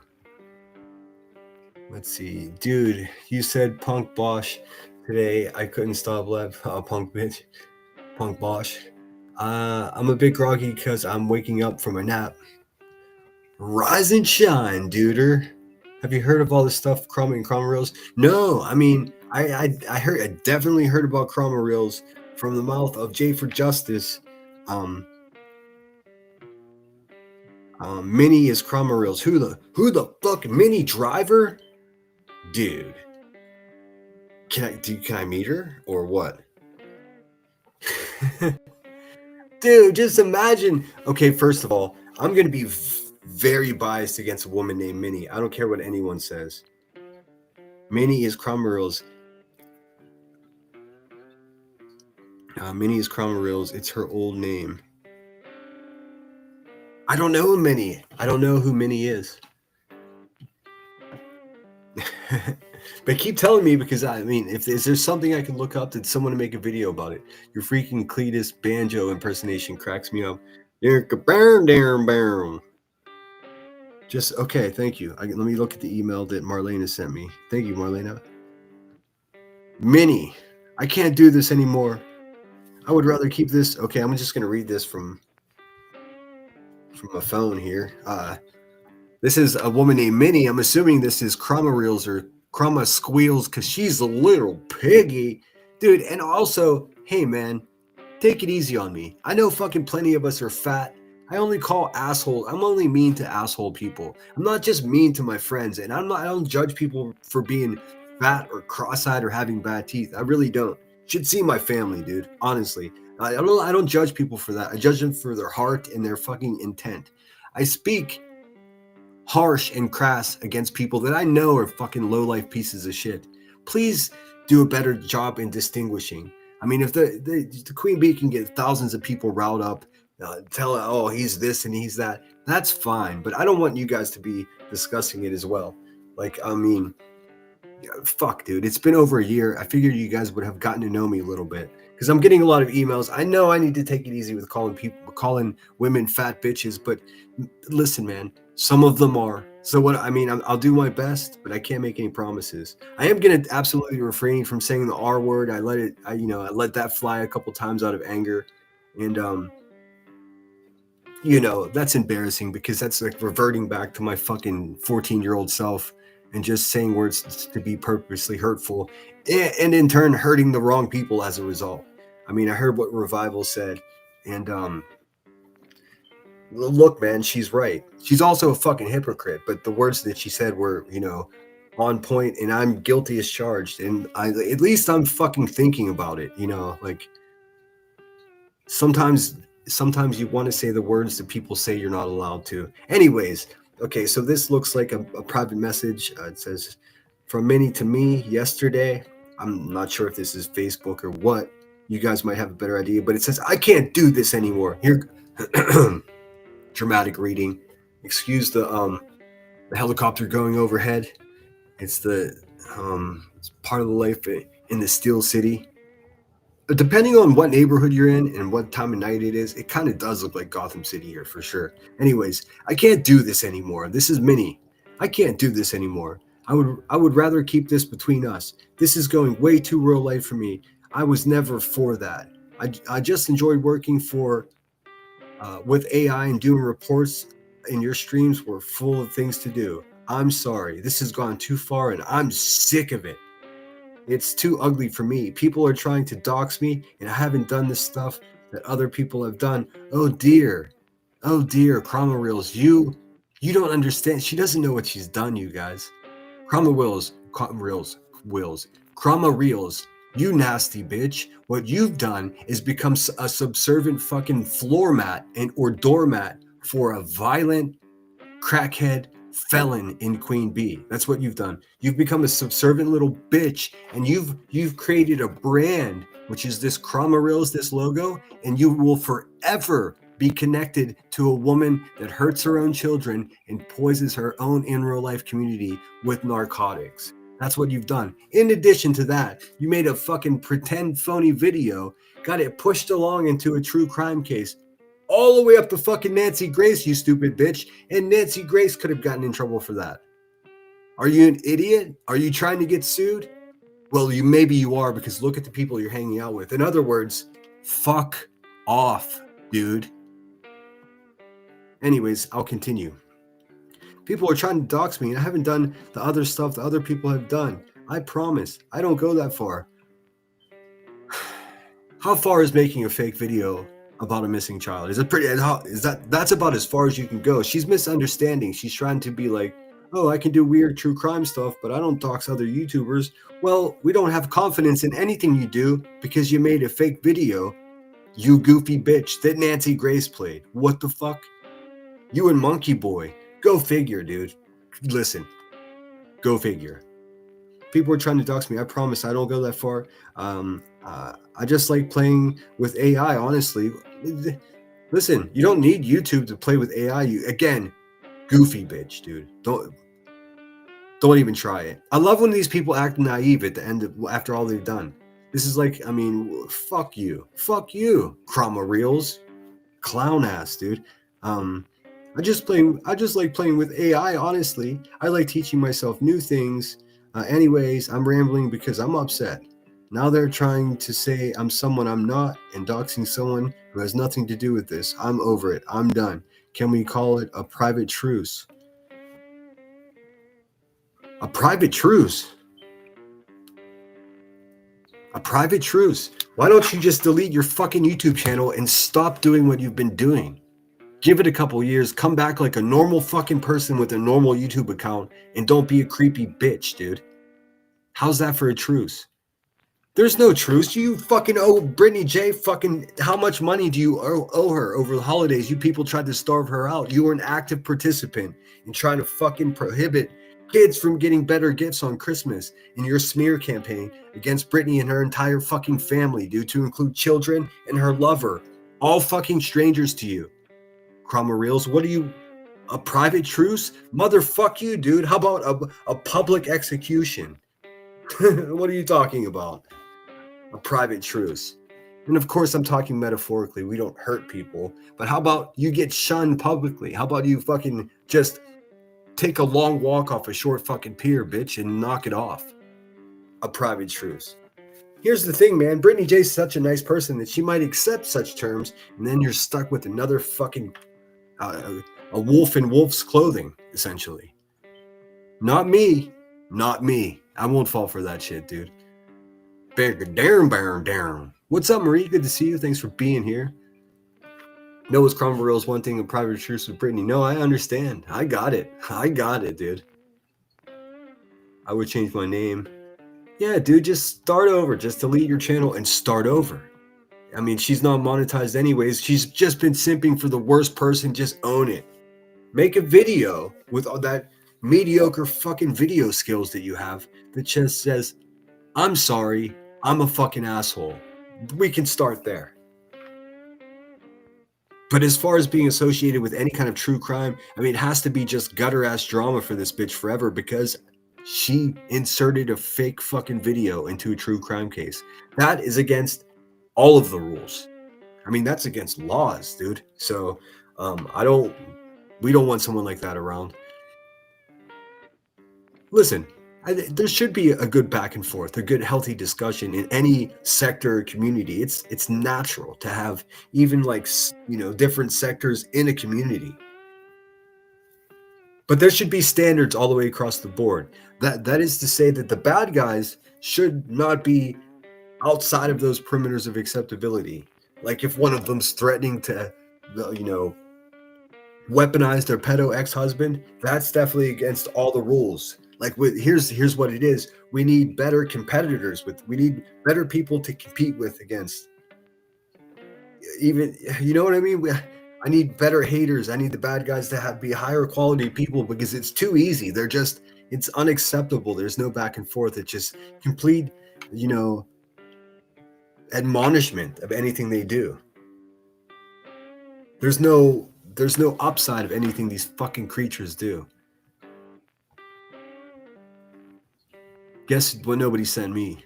Let's see, dude. You said Punk Bosch today. I couldn't stop laughing. Punk bitch, Punk Bosch. I'm a bit groggy because I'm waking up from a nap. Rise and shine, duder. Have you heard of all this stuff, Chroma and Chroma Reels? No, I mean, I definitely heard about Chroma Reels from the mouth of Jay for Justice. Minnie is Chroma Reels. Who the fuck, Minnie Driver? Dude. Can I meet her or what? Dude, just imagine. Okay, first of all, I'm gonna be very biased against a woman named Minnie. I don't care what anyone says. Minnie is Chroma Reels. Minnie is Chroma Reels. It's her old name. I don't know Minnie. I don't know who Minnie is. But keep telling me, because I mean, if is there something I can look up, did someone make a video about it? Your freaking Cletus banjo impersonation cracks me up. Just okay, thank you. Let me look at the email that Marlena sent me. Thank you, Marlena. Minnie, I can't do this anymore. I would rather keep this. Okay, I'm just gonna read this from my phone here. This is a woman named Minnie. I'm assuming this is Chroma Reels or Chroma Squeals because she's a little piggy, dude. And also, hey man, take it easy on me. I know fucking plenty of us are fat. I only call asshole. I'm only mean to asshole people. I'm not just mean to my friends, and I don't judge people for being fat or cross-eyed or having bad teeth. I really don't. Should see my family, dude. Honestly, I don't judge people for that. I judge them for their heart and their fucking intent. I speak harsh and crass against people that I know are fucking low-life pieces of shit. Please do a better job in distinguishing. I mean, if the Queen Bee can get thousands of people riled up, tell her, oh, he's this and he's that, that's fine. But I don't want you guys to be discussing it as well. Like, I mean, fuck, dude. It's been over a year. I figured you guys would have gotten to know me a little bit because I'm getting a lot of emails. I know I need to take it easy with calling women fat bitches, but listen, man, some of them are. So what? I mean, I'll do my best, but I can't make any promises. I am gonna absolutely refrain from saying the R word. I let that fly a couple times out of anger, and that's embarrassing because that's like reverting back to my fucking 14-year-old self and just saying words to be purposely hurtful and in turn hurting the wrong people as a result. I mean, I heard what Revival said, and look, man, she's right. She's also a fucking hypocrite, but the words that she said were, on point, and I'm guilty as charged, and at least I'm fucking thinking about it, like sometimes you want to say the words that people say you're not allowed to. Anyways, okay, so this looks like a private message. It says, from Minnie to me yesterday. I'm not sure if this is Facebook or what. You guys might have a better idea, but it says, I can't do this anymore. Here, dramatic reading. Excuse the helicopter going overhead. It's it's part of the life in the Steel City. Depending on what neighborhood you're in and what time of night it is, it kind of does look like Gotham City here for sure. Anyways, I can't do this anymore. This is Minnie. I can't do this anymore. I would rather keep this between us. This is going way too real life for me. I was never for that. I just enjoyed working with AI and doing reports, and your streams were full of things to do. I'm sorry. This has gone too far and I'm sick of it. It's too ugly for me. People are trying to dox me, and I haven't done this stuff that other people have done. Oh dear, Chroma Reels, you don't understand. She doesn't know what she's done, you guys. Chroma Reels, you nasty bitch. What you've done is become a subservient fucking floor mat or doormat for a violent crackhead felon in Queen Bee. That's what you've done. You've become a subservient little bitch, and you've created a brand, which is this Chroma Reels, this logo, and you will forever be connected to a woman that hurts her own children and poisons her own in real life community with narcotics. That's what you've done. In addition to that, you made a fucking pretend phony video, got it pushed along into a true crime case, all the way up to fucking Nancy Grace, you stupid bitch. And Nancy Grace could have gotten in trouble for that. Are you an idiot? Are you trying to get sued? Well, maybe you are, because look at the people you're hanging out with. In other words, fuck off, dude. Anyways, I'll continue. People are trying to dox me, and I haven't done the other stuff that other people have done. I promise. I don't go that far. How far is making a fake video about a missing child? That's about as far as you can go? She's misunderstanding. She's trying to be like, oh, I can do weird true crime stuff, but I don't dox other YouTubers. Well, we don't have confidence in anything you do because you made a fake video, you goofy bitch, that Nancy Grace played. What the fuck? You and Monkey Boy. Go figure, dude. Listen. Go figure. People are trying to dox me. I promise I don't go that far. I just like playing with AI, honestly. Listen, you don't need YouTube to play with AI. Again, goofy bitch, dude. Don't even try it. I love when these people act naive at the end after all they've done. This is like, I mean, fuck you, Chroma Reels, clown ass, dude. I just like playing with AI. Honestly, I like teaching myself new things. Anyways, I'm rambling because I'm upset. Now they're trying to say I'm someone I'm not and doxing someone who has nothing to do with this. I'm over it. I'm done. Can we call it a private truce? A private truce? A private truce? Why don't you just delete your fucking YouTube channel and stop doing what you've been doing? Give it a couple years, come back like a normal fucking person with a normal YouTube account, and don't be a creepy bitch, dude. How's that for a truce? There's no truce. You fucking owe Brittany J fucking, how much money do you owe her over the holidays? You people tried to starve her out. You were an active participant in trying to fucking prohibit kids from getting better gifts on Christmas in your smear campaign against Brittany and her entire fucking family, dude, to include children and her lover, all fucking strangers to you. Chroma Reels, what are you, a private truce? Motherfuck you, dude. How about a public execution? What are you talking about? A private truce. And of course, I'm talking metaphorically. We don't hurt people. But how about you get shunned publicly? How about you fucking just take a long walk off a short fucking pier, bitch, and knock it off? A private truce. Here's the thing, man. Brittany J's such a nice person that she might accept such terms, and then you're stuck with another fucking a wolf in wolf's clothing, essentially. Not me. Not me. I won't fall for that shit, dude. Down. What's up, Marie? Good to see you. Thanks for being here. Noah's Chroma Reels, one thing, a private truce with Brittany. No, I understand. I got it, dude. I would change my name. Yeah, dude, just start over. Just delete your channel and start over. I mean, she's not monetized anyways. She's just been simping for the worst person. Just own it. Make a video with all that mediocre fucking video skills that you have that just says, I'm sorry, I'm a fucking asshole. We can start there. But as far as being associated with any kind of true crime, I mean, it has to be just gutter ass drama for this bitch forever because she inserted a fake fucking video into a true crime case. That is against all of the rules. I mean, that's against laws, dude. So we don't want someone like that around. Listen, there should be a good back and forth, a good healthy discussion in any sector or community. It's natural to have even like, you know, different sectors in a community. But there should be standards all the way across the board. That is to say that the bad guys should not be outside of those perimeters of acceptability. Like if one of them's threatening to, you know, weaponize their pedo ex-husband, that's definitely against all the rules. Like here's what it is. We need better competitors we need better people to compete with against. Even, you know what I mean? I need better haters. I need the bad guys to be higher quality people because it's too easy. It's unacceptable. There's no back and forth. It's just complete, you know, admonishment of anything they do. There's no upside of anything these fucking creatures do. Guess what nobody sent me?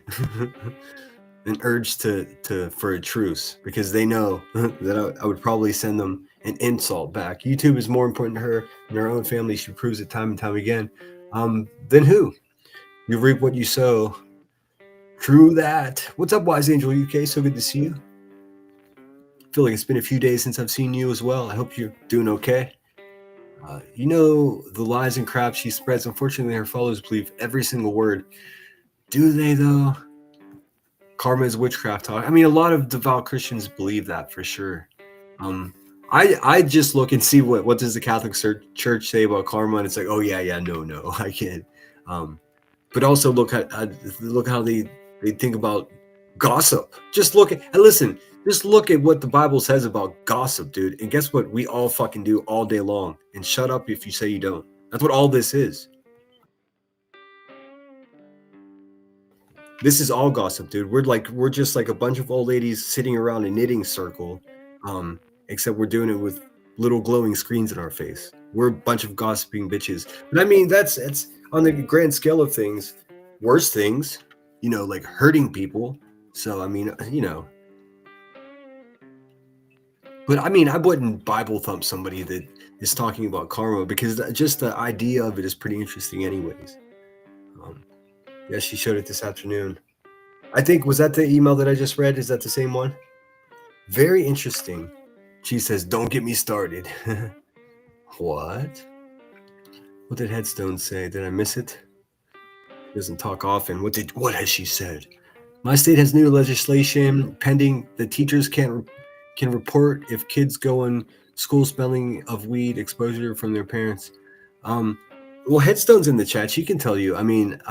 An urge for a truce, because they know that I would probably send them an insult back. YouTube is more important to her and her own family. She proves it time and time again. Then who? You reap what you sow. True that. What's up, Wise Angel UK? So good to see you. Feel like it's been a few days since I've seen you as well. I hope you're doing okay. You know the lies and crap she spreads. Unfortunately, her followers believe every single word. Do they though? Karma is witchcraft talk. I mean, a lot of devout Christians believe that for sure. I just look and see what does the Catholic Church say about karma, and it's like, oh yeah, no, I can't. But also look how they think about gossip. Just look at and listen. Just look at what the Bible says about gossip, dude. And guess what? We all fucking do all day long. And shut up if you say you don't. That's what all this is. This is all gossip, dude. We're just like a bunch of old ladies sitting around a knitting circle, except we're doing it with little glowing screens in our face. We're a bunch of gossiping bitches. But I mean, that's on the grand scale of things, worse things, like hurting people. So I mean, But I mean, I wouldn't Bible thump somebody that is talking about karma, because just the idea of it is pretty interesting anyways. Yeah, she showed it this afternoon. I think, was that the email that I just read? Is that the same one? Very interesting. She says, don't get me started. What? What did Headstone say? Did I miss it? She doesn't talk often. What has she said? My state has new legislation pending. The teachers can report if kids go in school smelling of weed exposure from their parents. Well, Headstone's in the chat. She can tell you. I mean,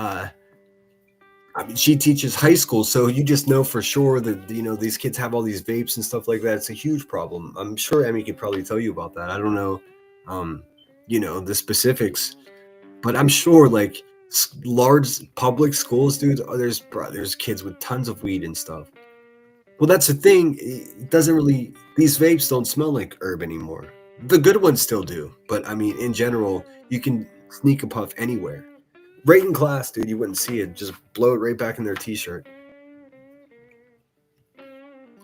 she teaches high school, so you just know for sure that these kids have all these vapes and stuff like that. It's a huge problem. I'm sure Emmy could probably tell you about that. I don't know, the specifics, but I'm sure like large public schools, dude. There's kids with tons of weed and stuff. Well, that's the thing. It doesn't really. These vapes don't smell like herb anymore. The good ones still do, but I mean, in general, you can sneak a puff anywhere. Right in class, dude, you wouldn't see it. Just blow it right back in their t-shirt.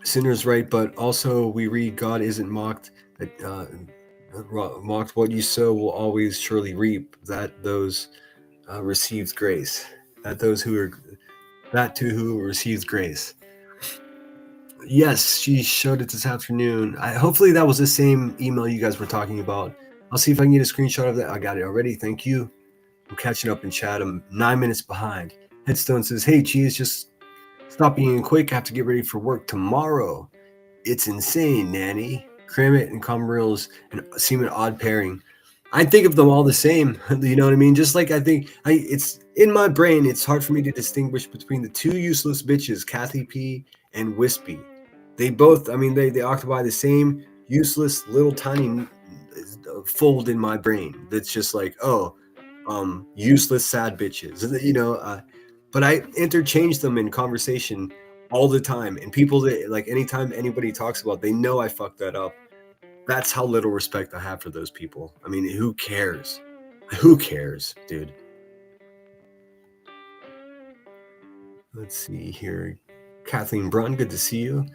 Sinner's right, but also we read God isn't mocked. Mocked what you sow will always surely reap. That those receives grace. That to who receives grace. Yes, she showed it this afternoon. Hopefully that was the same email you guys were talking about. I'll see if I can get a screenshot of that. I got it already. Thank you. I'm catching up in chat. I'm 9 minutes behind. Headstone says, hey, Cheese, just stop being quick. I have to get ready for work tomorrow. It's insane, Nanny. Cram it and Comreals and seem an odd pairing. I think of them all the same. You know what I mean? Just like it's in my brain, it's hard for me to distinguish between the two useless bitches, Kathy P and Wispy. They both, they occupy the same useless little tiny fold in my brain. That's just like, useless sad bitches, but I interchange them in conversation all the time, and people that like anytime anybody talks about, they know I fucked that up. That's how little respect I have for those people. I mean, who cares, dude? Let's see here. Kathleen Brunn, good to see you.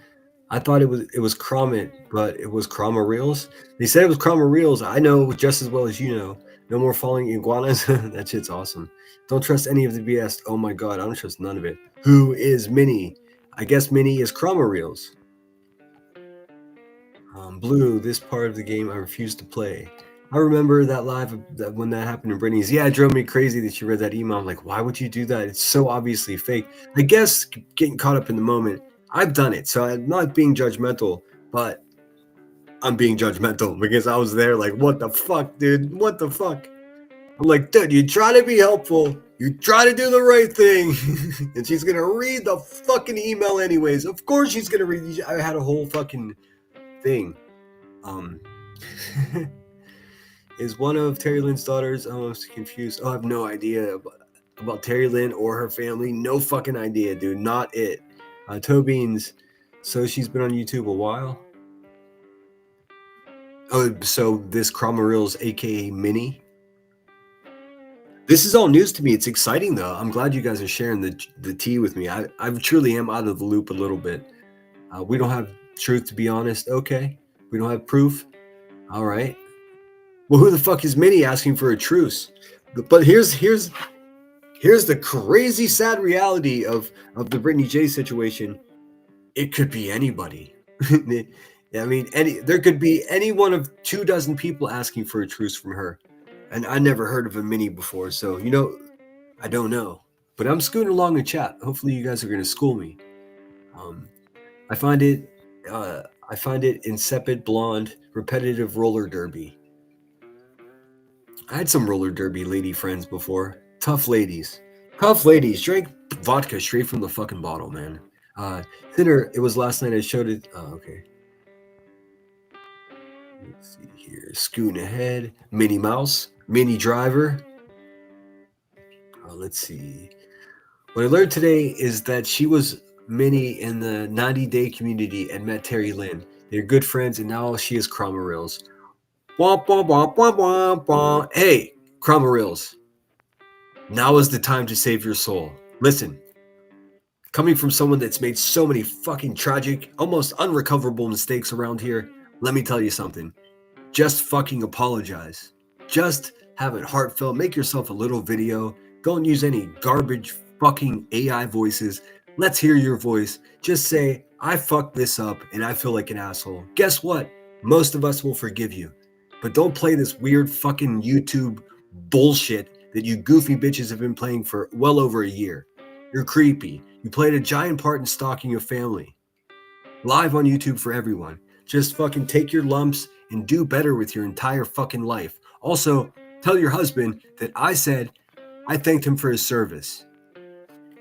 I thought it was Cromit, but it was Chroma Reels. They said it was Chroma Reels. I know just as well as you know. No more falling iguanas. That shit's awesome. Don't trust any of the BS. Oh my god, I don't trust none of it. Who is Minnie? I guess Minnie is Chroma Reels. Blue, this part of the game I refuse to play. I remember that live when that happened in Brittany's. Yeah, it drove me crazy that you read that email. I'm like, why would you do that? It's so obviously fake. I guess getting caught up in the moment. I've done it, so I'm not being judgmental, but I'm being judgmental because I was there like, what the fuck, dude? What the fuck? I'm like, dude, you try to be helpful. You try to do the right thing. And she's going to read the fucking email anyways. Of course she's going to read. I had a whole fucking thing. Is one of Terry Lynn's daughters almost confused? Oh, I have no idea about Terry Lynn or her family. No fucking idea, dude. Not it. Tobeans, so she's been on YouTube a while. Oh, so this Chroma Reels, aka Minnie. This is all news to me. It's exciting though. I'm glad you guys are sharing the tea with me. I truly am out of the loop a little bit. We don't have truth, to be honest. Okay. We don't have proof. All right. Well, who the fuck is Minnie asking for a truce? But here's the crazy sad reality of the Brittany J situation. It could be anybody. I mean, there could be any one of 24 people asking for a truce from her. And I never heard of a Minnie before, so I don't know. But I'm scooting along in chat. Hopefully you guys are gonna school me. I find it insipid, blonde, repetitive roller derby. I had some roller derby lady friends before. Tough ladies. Drank vodka straight from the fucking bottle, man. Thinner, it was last night I showed it. Oh, okay. Let's see here. Scooting ahead. Minnie Mouse. Minnie Driver. Let's see. What I learned today is that she was Minnie in the 90-day community and met Terry Lynn. They're good friends, and now she is Chroma Reels. Womp, womp, womp, womp, womp, womp. Hey, Chroma Reels. Now is the time to save your soul. Listen. Coming from someone that's made so many fucking tragic, almost unrecoverable mistakes around here, let me tell you something. Just fucking apologize. Just have it heartfelt. Make yourself a little video. Don't use any garbage fucking AI voices. Let's hear your voice. Just say, I fucked this up and I feel like an asshole. Guess what? Most of us will forgive you. But don't play this weird fucking YouTube bullshit that you goofy bitches have been playing for well over a year. You're creepy. You played a giant part in stalking your family. Live on YouTube for everyone. Just fucking take your lumps and do better with your entire fucking life. Also, tell your husband that I said I thanked him for his service.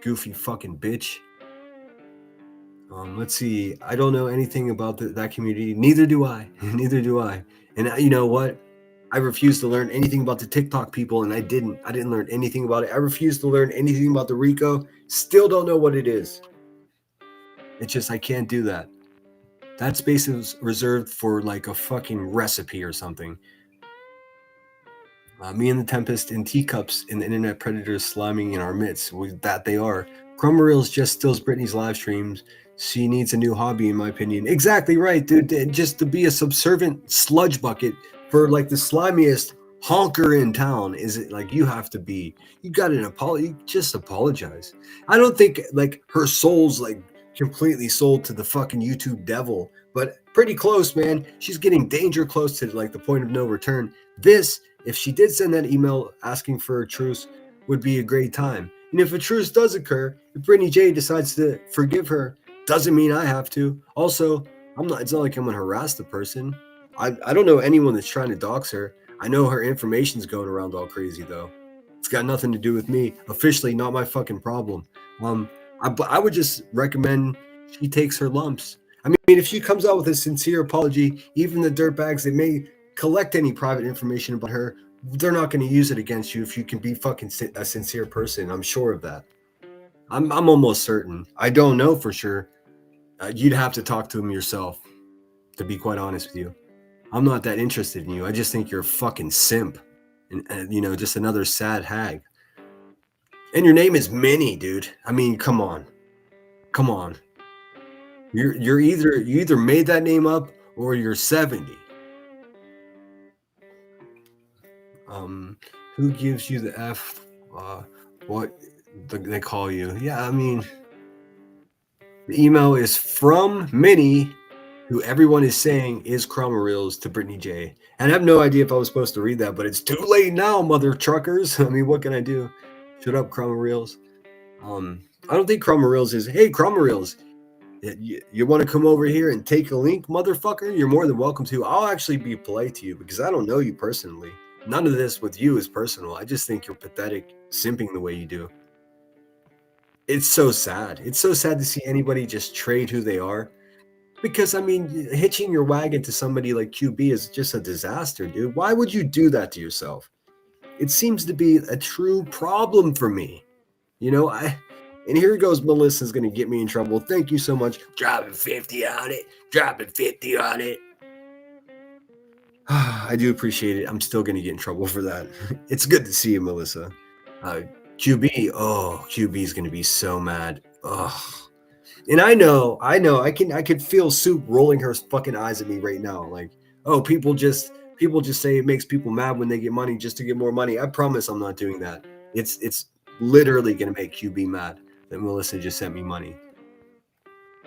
Goofy fucking bitch. Let's see. I don't know anything about that community. Neither do I. Neither do I. And you know what? I refused to learn anything about the TikTok people, and I didn't learn anything about it. I refused to learn anything about the Rico. Still don't know what it is. It's just I can't do that. That space is reserved for like a fucking recipe or something. Me and the Tempest in teacups and the internet predators sliming in our midst. That they are. Chroma Reels just steals Britney's live streams. She needs a new hobby, in my opinion. Exactly right, dude. Just to be a subservient sludge bucket for like the slimiest honker in town. Is it like you have to be? You got an apology. Just apologize. I don't think like her soul's like completely sold to the fucking YouTube devil, but pretty close, man. She's getting danger close to like the point of no return. This, if she did send that email asking for a truce, would be a great time. And if a truce does occur, if Brittany J decides to forgive her, doesn't mean I have to. Also, it's not like I'm gonna harass the person. I don't know anyone that's trying to dox her. I know her information's going around all crazy though. It's got nothing to do with me. Officially not my fucking problem. I would just recommend she takes her lumps. I mean, if she comes out with a sincere apology, even the dirtbags that may collect any private information about her, they're not going to use it against you if you can be fucking a sincere person. I'm sure of that. I'm almost certain. I don't know for sure. You'd have to talk to him yourself, to be quite honest with you. I'm not that interested in you. I just think you're a fucking simp. And just another sad hag. And your name is Minnie, dude. I mean, come on. You either made that name up or you're 70. Who gives you the F? What they call you? Yeah, I mean, the email is from Minnie, who everyone is saying is Chroma Reels to Brittany J. And I have no idea if I was supposed to read that, but it's too late now, mother truckers. I mean, what can I do? Shut up, Chroma Reels. I don't think Chroma Reels is, hey, Chroma Reels, you want to come over here and take a link, motherfucker? You're more than welcome to. I'll actually be polite to you because I don't know you personally. None of this with you is personal. I just think you're pathetic, simping the way you do. It's so sad. It's so sad to see anybody just trade who they are. Because, I mean, hitching your wagon to somebody like QB is just a disaster, dude. Why would you do that to yourself? It seems to be a true problem for me. And here goes Melissa's going to get me in trouble. Thank you so much. Dropping 50 on it. I do appreciate it. I'm still gonna get in trouble for that. It's good to see you, Melissa. QB, oh, QB is gonna be so mad. Oh, and I know, I could feel Soup rolling her fucking eyes at me right now. Like, oh, people just say it makes people mad when they get money just to get more money. I promise I'm not doing that. It's literally gonna make QB mad that Melissa just sent me money.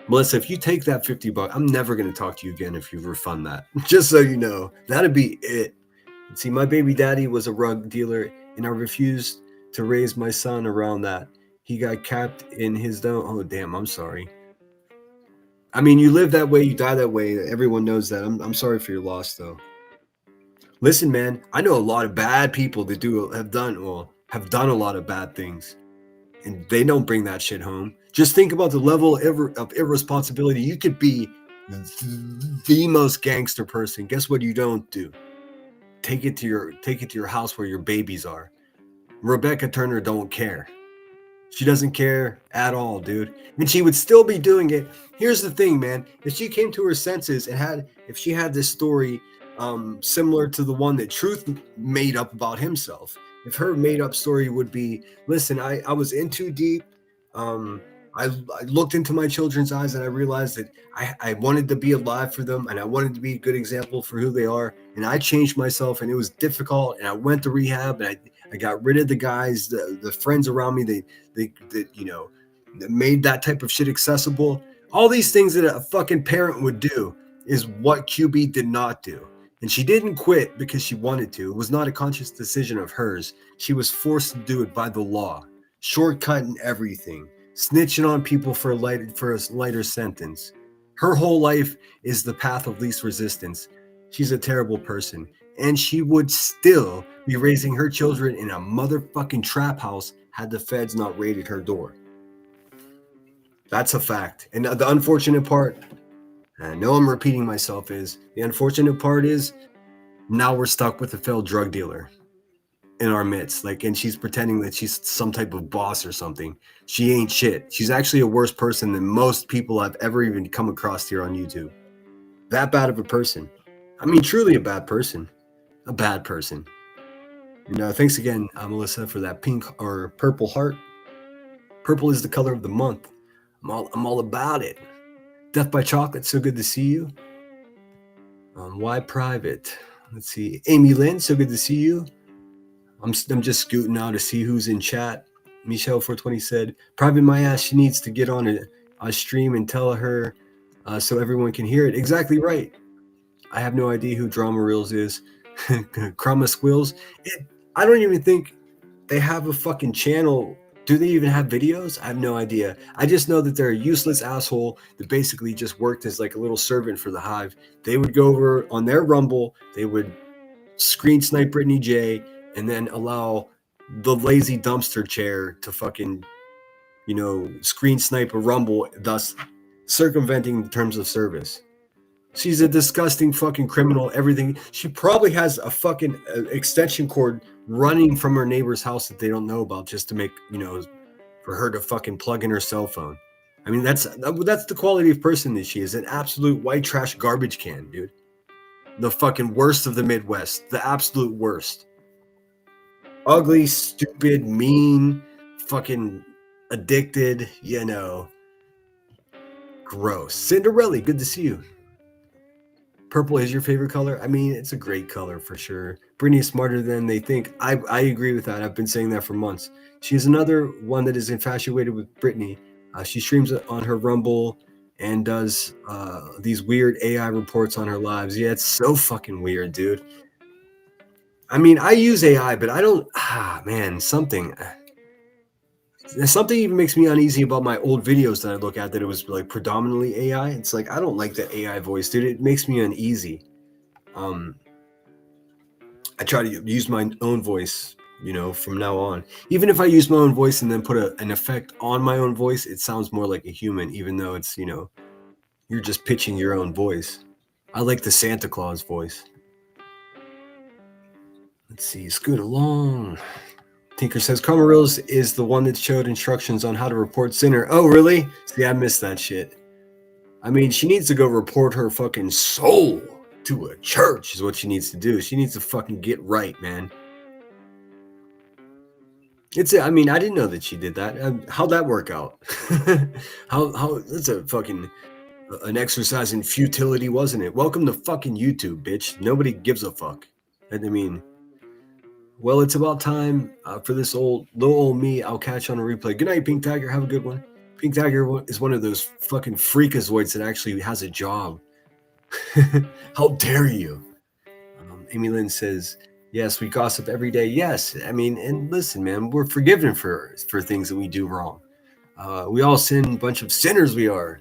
Melissa, if you take that $50, I'm never gonna talk to you again if you refund that. Just so you know, that'd be it. See, my baby daddy was a rug dealer, and I refused to raise my son around that. He got capped in his dome. Oh, damn, I'm sorry. I mean, you live that way, you die that way. Everyone knows that. I'm sorry for your loss, though. Listen, man, I know a lot of bad people that have done a lot of bad things, and they don't bring that shit home. Just think about the level of irresponsibility. You could be the most gangster person. Guess what you don't do? Take it to your house where your babies are. Rebecca Turner don't care. She doesn't care at all, dude. And she would still be doing it. Here's the thing, man. If she came to her senses and if she had this story similar to the one that Truth made up about himself, if her made up story would be, listen, I was in too deep. I looked into my children's eyes and I realized that I wanted to be alive for them and I wanted to be a good example for who they are. And I changed myself and it was difficult. And I went to rehab and I got rid of the guys, the friends around me that made that type of shit accessible. All these things that a fucking parent would do is what QB did not do. And she didn't quit because she wanted to. It was not a conscious decision of hers. She was forced to do it by the law, shortcutting everything, snitching on people for a lighter sentence. Her whole life is the path of least resistance. She's a terrible person. And she would still be raising her children in a motherfucking trap house had the feds not raided her door. That's a fact. And the unfortunate part, I know I'm repeating myself, is the unfortunate part is now we're stuck with a failed drug dealer in our midst. And she's pretending that she's some type of boss or something. She ain't shit. She's actually a worse person than most people I've ever even come across here on YouTube. That bad of a person. I mean, truly a bad person. A bad person. And thanks again, Melissa, for that pink or purple heart. Purple is the color of the month. I'm all about it. Death by Chocolate, so good to see you. Why Private? Let's see. Amy Lynn, so good to see you. I'm just scooting now to see who's in chat. Michelle420 said, Private my ass, she needs to get on a stream and tell her so everyone can hear it. Exactly right. I have no idea who Drama Reels is. Chroma Squills. I don't even think they have a fucking channel. Do they even have videos? I have no idea. I just know that they're a useless asshole that basically just worked as like a little servant for the Hive. They would go over on their Rumble, they would screen snipe Brittany J, and then allow the lazy dumpster chair to fucking, screen snipe a Rumble, thus circumventing the terms of service. She's a disgusting fucking criminal, everything. She probably has a fucking extension cord running from her neighbor's house that they don't know about just to make, for her to fucking plug in her cell phone. I mean, that's the quality of person that she is. An absolute white trash garbage can, dude. The fucking worst of the Midwest. The absolute worst. Ugly, stupid, mean, fucking addicted, gross. Cinderella, good to see you. Purple is your favorite color? I mean, it's a great color for sure. Brittany is smarter than they think. I agree with that. I've been saying that for months. She's another one that is infatuated with Brittany. She streams on her Rumble and does these weird AI reports on her lives. Yeah, it's so fucking weird, dude. I mean, I use AI, but I don't. Something even makes me uneasy about my old videos that I look at that it was like predominantly AI. It's like, I don't like the AI voice, dude. It makes me uneasy. I try to use my own voice, from now on. Even if I use my own voice and then put an effect on my own voice, it sounds more like a human, even though it's, you're just pitching your own voice. I like the Santa Claus voice. Let's see, scoot along. Tinker says, Camarillos is the one that showed instructions on how to report Sinner. Oh, really? See, I missed that shit. I mean, she needs to go report her fucking soul. to a church is what she needs to do. She needs to fucking get right, man. I mean, I didn't know that she did that. How'd that work out? how that's a fucking an exercise in futility, wasn't it? Welcome to fucking YouTube, bitch. Nobody gives a fuck. I mean, well, it's about time for this little old me. I'll catch you on a replay. Good night, Pink Tiger. Have a good one. Pink Tiger is one of those fucking freakazoids that actually has a job. How dare you? Amy Lynn says, yes, we gossip every day. Yes, I mean, and listen, man, we're forgiven for things that we do wrong. We all sin, bunch of sinners we are.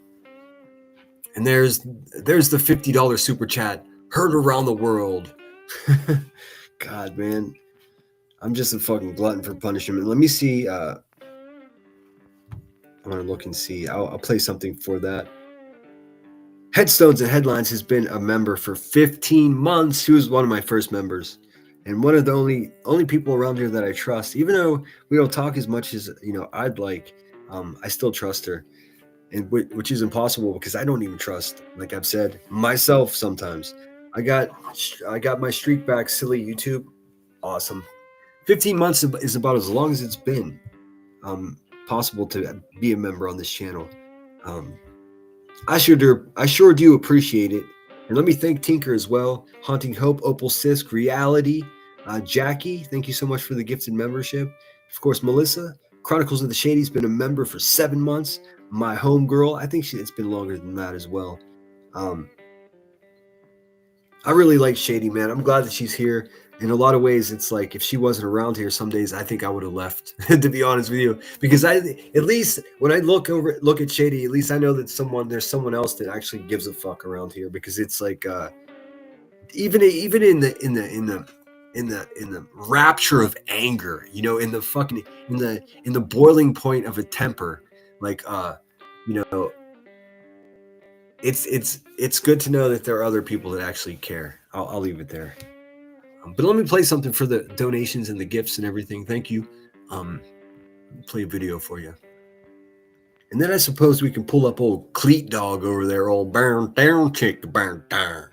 And there's the $50 super chat, heard around the world. God, man, I'm just a fucking glutton for punishment. Let me see. I want to look and see. I'll play something for that. Headstones and Headlines has been a member for 15 months. She was one of my first members, and one of the only people around here that I trust. Even though we don't talk as much as I'd like, I still trust her, and which is impossible because I don't even trust, like I've said, myself sometimes. I got my streak back. Silly YouTube, awesome. 15 months is about as long as it's been possible to be a member on this channel. I sure do appreciate it. And let me thank Tinker as well. Haunting Hope, Opal Sisk, Reality, Jackie, thank you so much for the gifted membership. Of course, Melissa, Chronicles of the Shady's been a member for 7 months. My homegirl, I think it's been longer than that as well. I really like Shady, man. I'm glad that she's here. In a lot of ways, it's like if she wasn't around here, some days I think I would have left, to be honest with you. Because at least when I look at Shady, at least I know that there's someone else that actually gives a fuck around here. Because it's like even in the rapture of anger, in the boiling point of a temper, like it's good to know that there are other people that actually care. I'll leave it there. But let me play something for the donations and the gifts and everything. Thank you. Play a video for you. And then I suppose we can pull up old Cleat Dog over there, old burn down chick, burn down.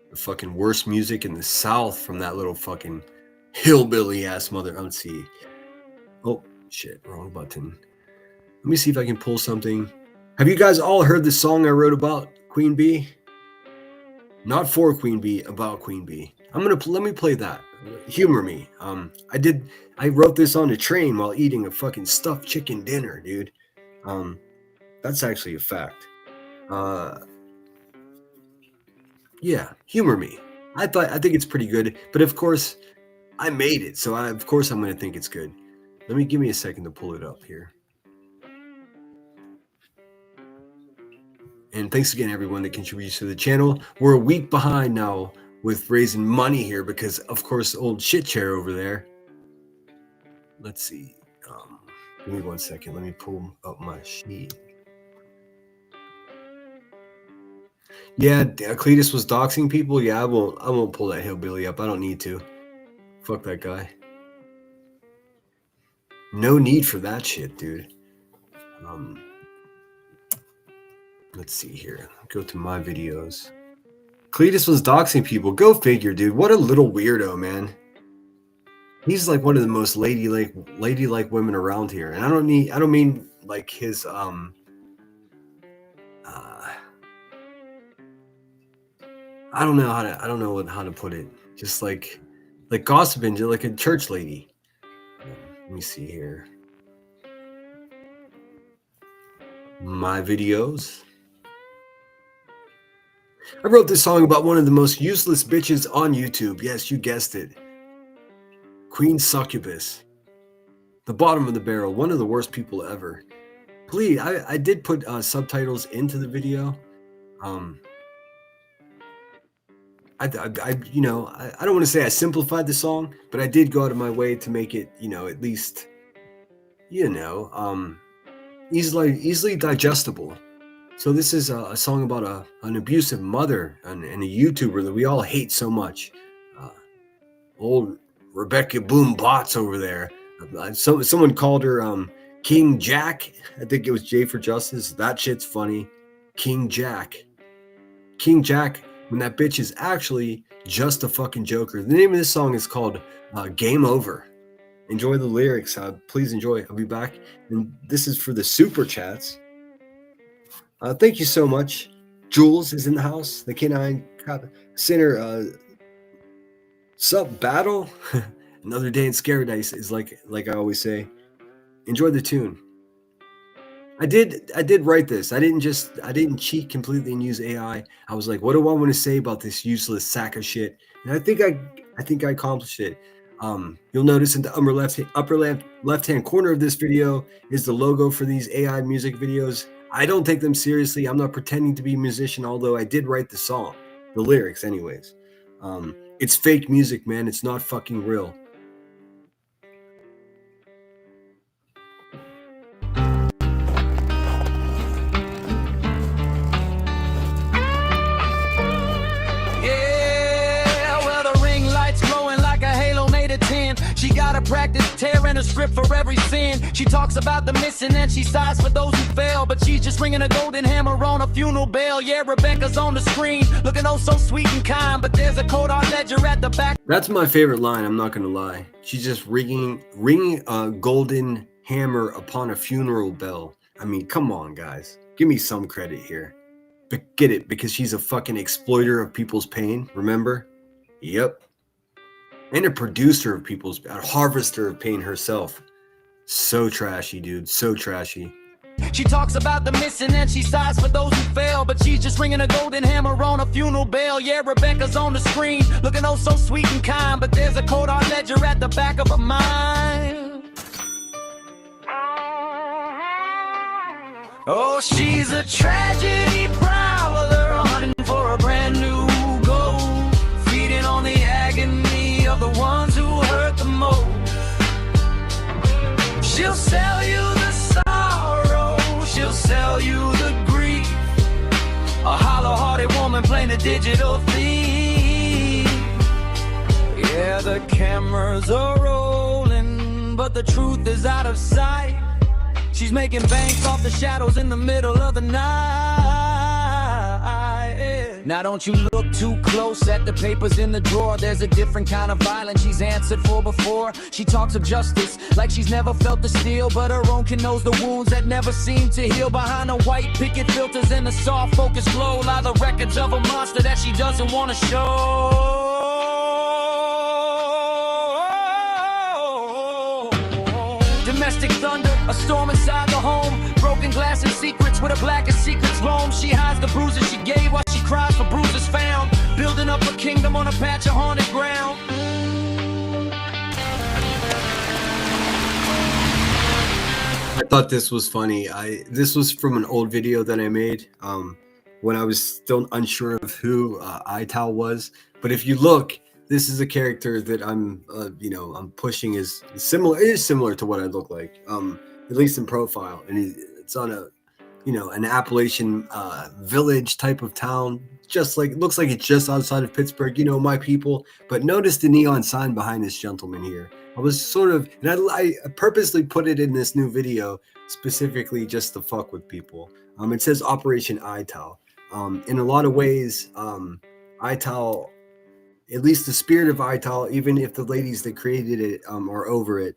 The fucking worst music in the South from that little fucking hillbilly ass mother. Let's see. Oh, shit, wrong button. Let me see if I can pull something. Have you guys all heard the song I wrote about Queen Bee? Not for Queen Bee, about Queen Bee. Let me play that. Humor me. I wrote this on a train while eating a fucking stuffed chicken dinner, dude. That's actually a fact. Yeah, humor me. I think it's pretty good, but of course I made it, so of course I'm gonna think it's good. Give me a second to pull it up here. And thanks again, everyone that contributes to the channel. We're a week behind now with raising money here because, of course, old shit chair over there. Let's see. Give me 1 second. Let me pull up my sheet. Yeah, Cletus was doxing people. Yeah, I won't pull that hillbilly up. I don't need to. Fuck that guy. No need for that shit, dude. Let's see here. Go to my videos. Cletus was doxing people. Go figure, dude. What a little weirdo, man. He's like one of the most ladylike women around here. And I don't mean like his I don't know how to put it. Just like gossiping, just like a church lady. Let me see here. My videos. I wrote this song about one of the most useless bitches on YouTube. Yes, you guessed it. Queen Succubus. The bottom of the barrel. One of the worst people ever. Please, I did put subtitles into the video. I don't want to say I simplified the song, but I did go out of my way to make it, at least, easily digestible. So this is a song about an abusive mother and a YouTuber that we all hate so much. Old Rebecca Boom Bots over there. Someone called her King Jack. I think it was J for Justice. That shit's funny. King Jack. King Jack when that bitch is actually just a fucking joker. The name of this song is called Game Over. Enjoy the lyrics. Please enjoy. I'll be back. And this is for the super chats. Thank you so much. Jules is in the house. The K9 Sinner. Sup, Battle? Another day in Scaradise is like I always say. Enjoy the tune. I did write this. I didn't cheat completely and use AI. I was like, what do I want to say about this useless sack of shit? And I think I accomplished it. You'll notice in the upper left-hand corner of this video is the logo for these AI music videos. I don't take them seriously. I'm not pretending to be a musician, although I did write the song, the lyrics anyways. It's fake music, man. It's not fucking real. She gotta practice tearing a script for every sin. She talks about the missing and she sighs for those who fail, but she's just ringing a golden hammer on a funeral bell. Yeah, Rebecca's on the screen, looking oh so sweet and kind, but there's a cold hard ledger at the back. That's my favorite line, I'm not gonna lie. She's just ringing a golden hammer upon a funeral bell. I mean, come on, guys. Give me some credit here. But get it, because she's a fucking exploiter of people's pain, remember? Yep. And a producer of a harvester of pain herself. So trashy, dude. So trashy. She talks about the missing and she sighs for those who fail, but she's just ringing a golden hammer on a funeral bell. Yeah, Rebecca's on the screen, looking oh so sweet and kind, but there's a cold hard ledger at the back of her mind. Oh, she's a tragedy prowler, hunting for a brand new goal, feeding on the agony of the ones who hurt the most. She'll sell you the sorrow, she'll sell you the grief. A hollow-hearted woman playing a digital thief. Yeah, the cameras are rolling, but the truth is out of sight. She's making banks off the shadows in the middle of the night. Now don't you look too close at the papers in the drawer. There's a different kind of violence she's answered for before. She talks of justice like she's never felt the steel, but her own can knows the wounds that never seem to heal. Behind the white picket filters and the soft focus glow lie the records of a monster that she doesn't want to show. Domestic thunder, a storm inside the home, broken glass and secrets where the blackest secrets roam. She hides the bruises she gave while she cries for bruises found, building up a kingdom on a patch of haunted ground. I thought this was funny. This was from an old video that I made when I was still unsure of who Ital was. But if you look, this is a character that I'm pushing is similar. It is similar to what I look like, at least in profile. And it's on an Appalachian village type of town. Just like, it looks like it's just outside of Pittsburgh, my people. But notice the neon sign behind this gentleman here. I was sort of, and I purposely put it in this new video specifically just to fuck with people. It says Operation Ital. In a lot of ways, Ital, at least the spirit of Ital, even if the ladies that created it are over it,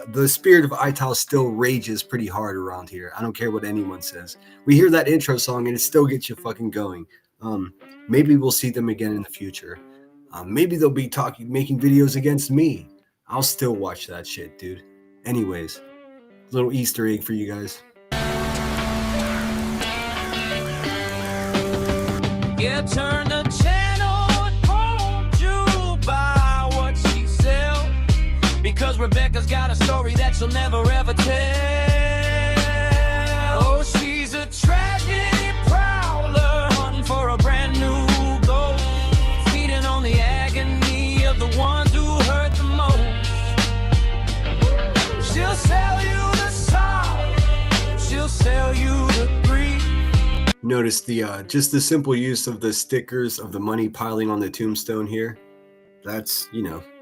the spirit of Ital still rages pretty hard around here. I don't care what anyone says. We hear that intro song and it still gets you fucking going. Maybe we'll see them again in the future. Maybe they'll be making videos against me. I'll still watch that shit, dude. Anyways, little Easter egg for you guys. Yeah, turn the channel and hold you by what she sells, because Rebecca's got a story that she'll never ever tell. Oh, she's a tragedy prowler, hunting for a brand new goal, feeding on the agony of the ones who hurt the most. She'll sell you the sorrow, she'll sell you the grief. Notice the just the simple use of the stickers of the money piling on the tombstone here. That's,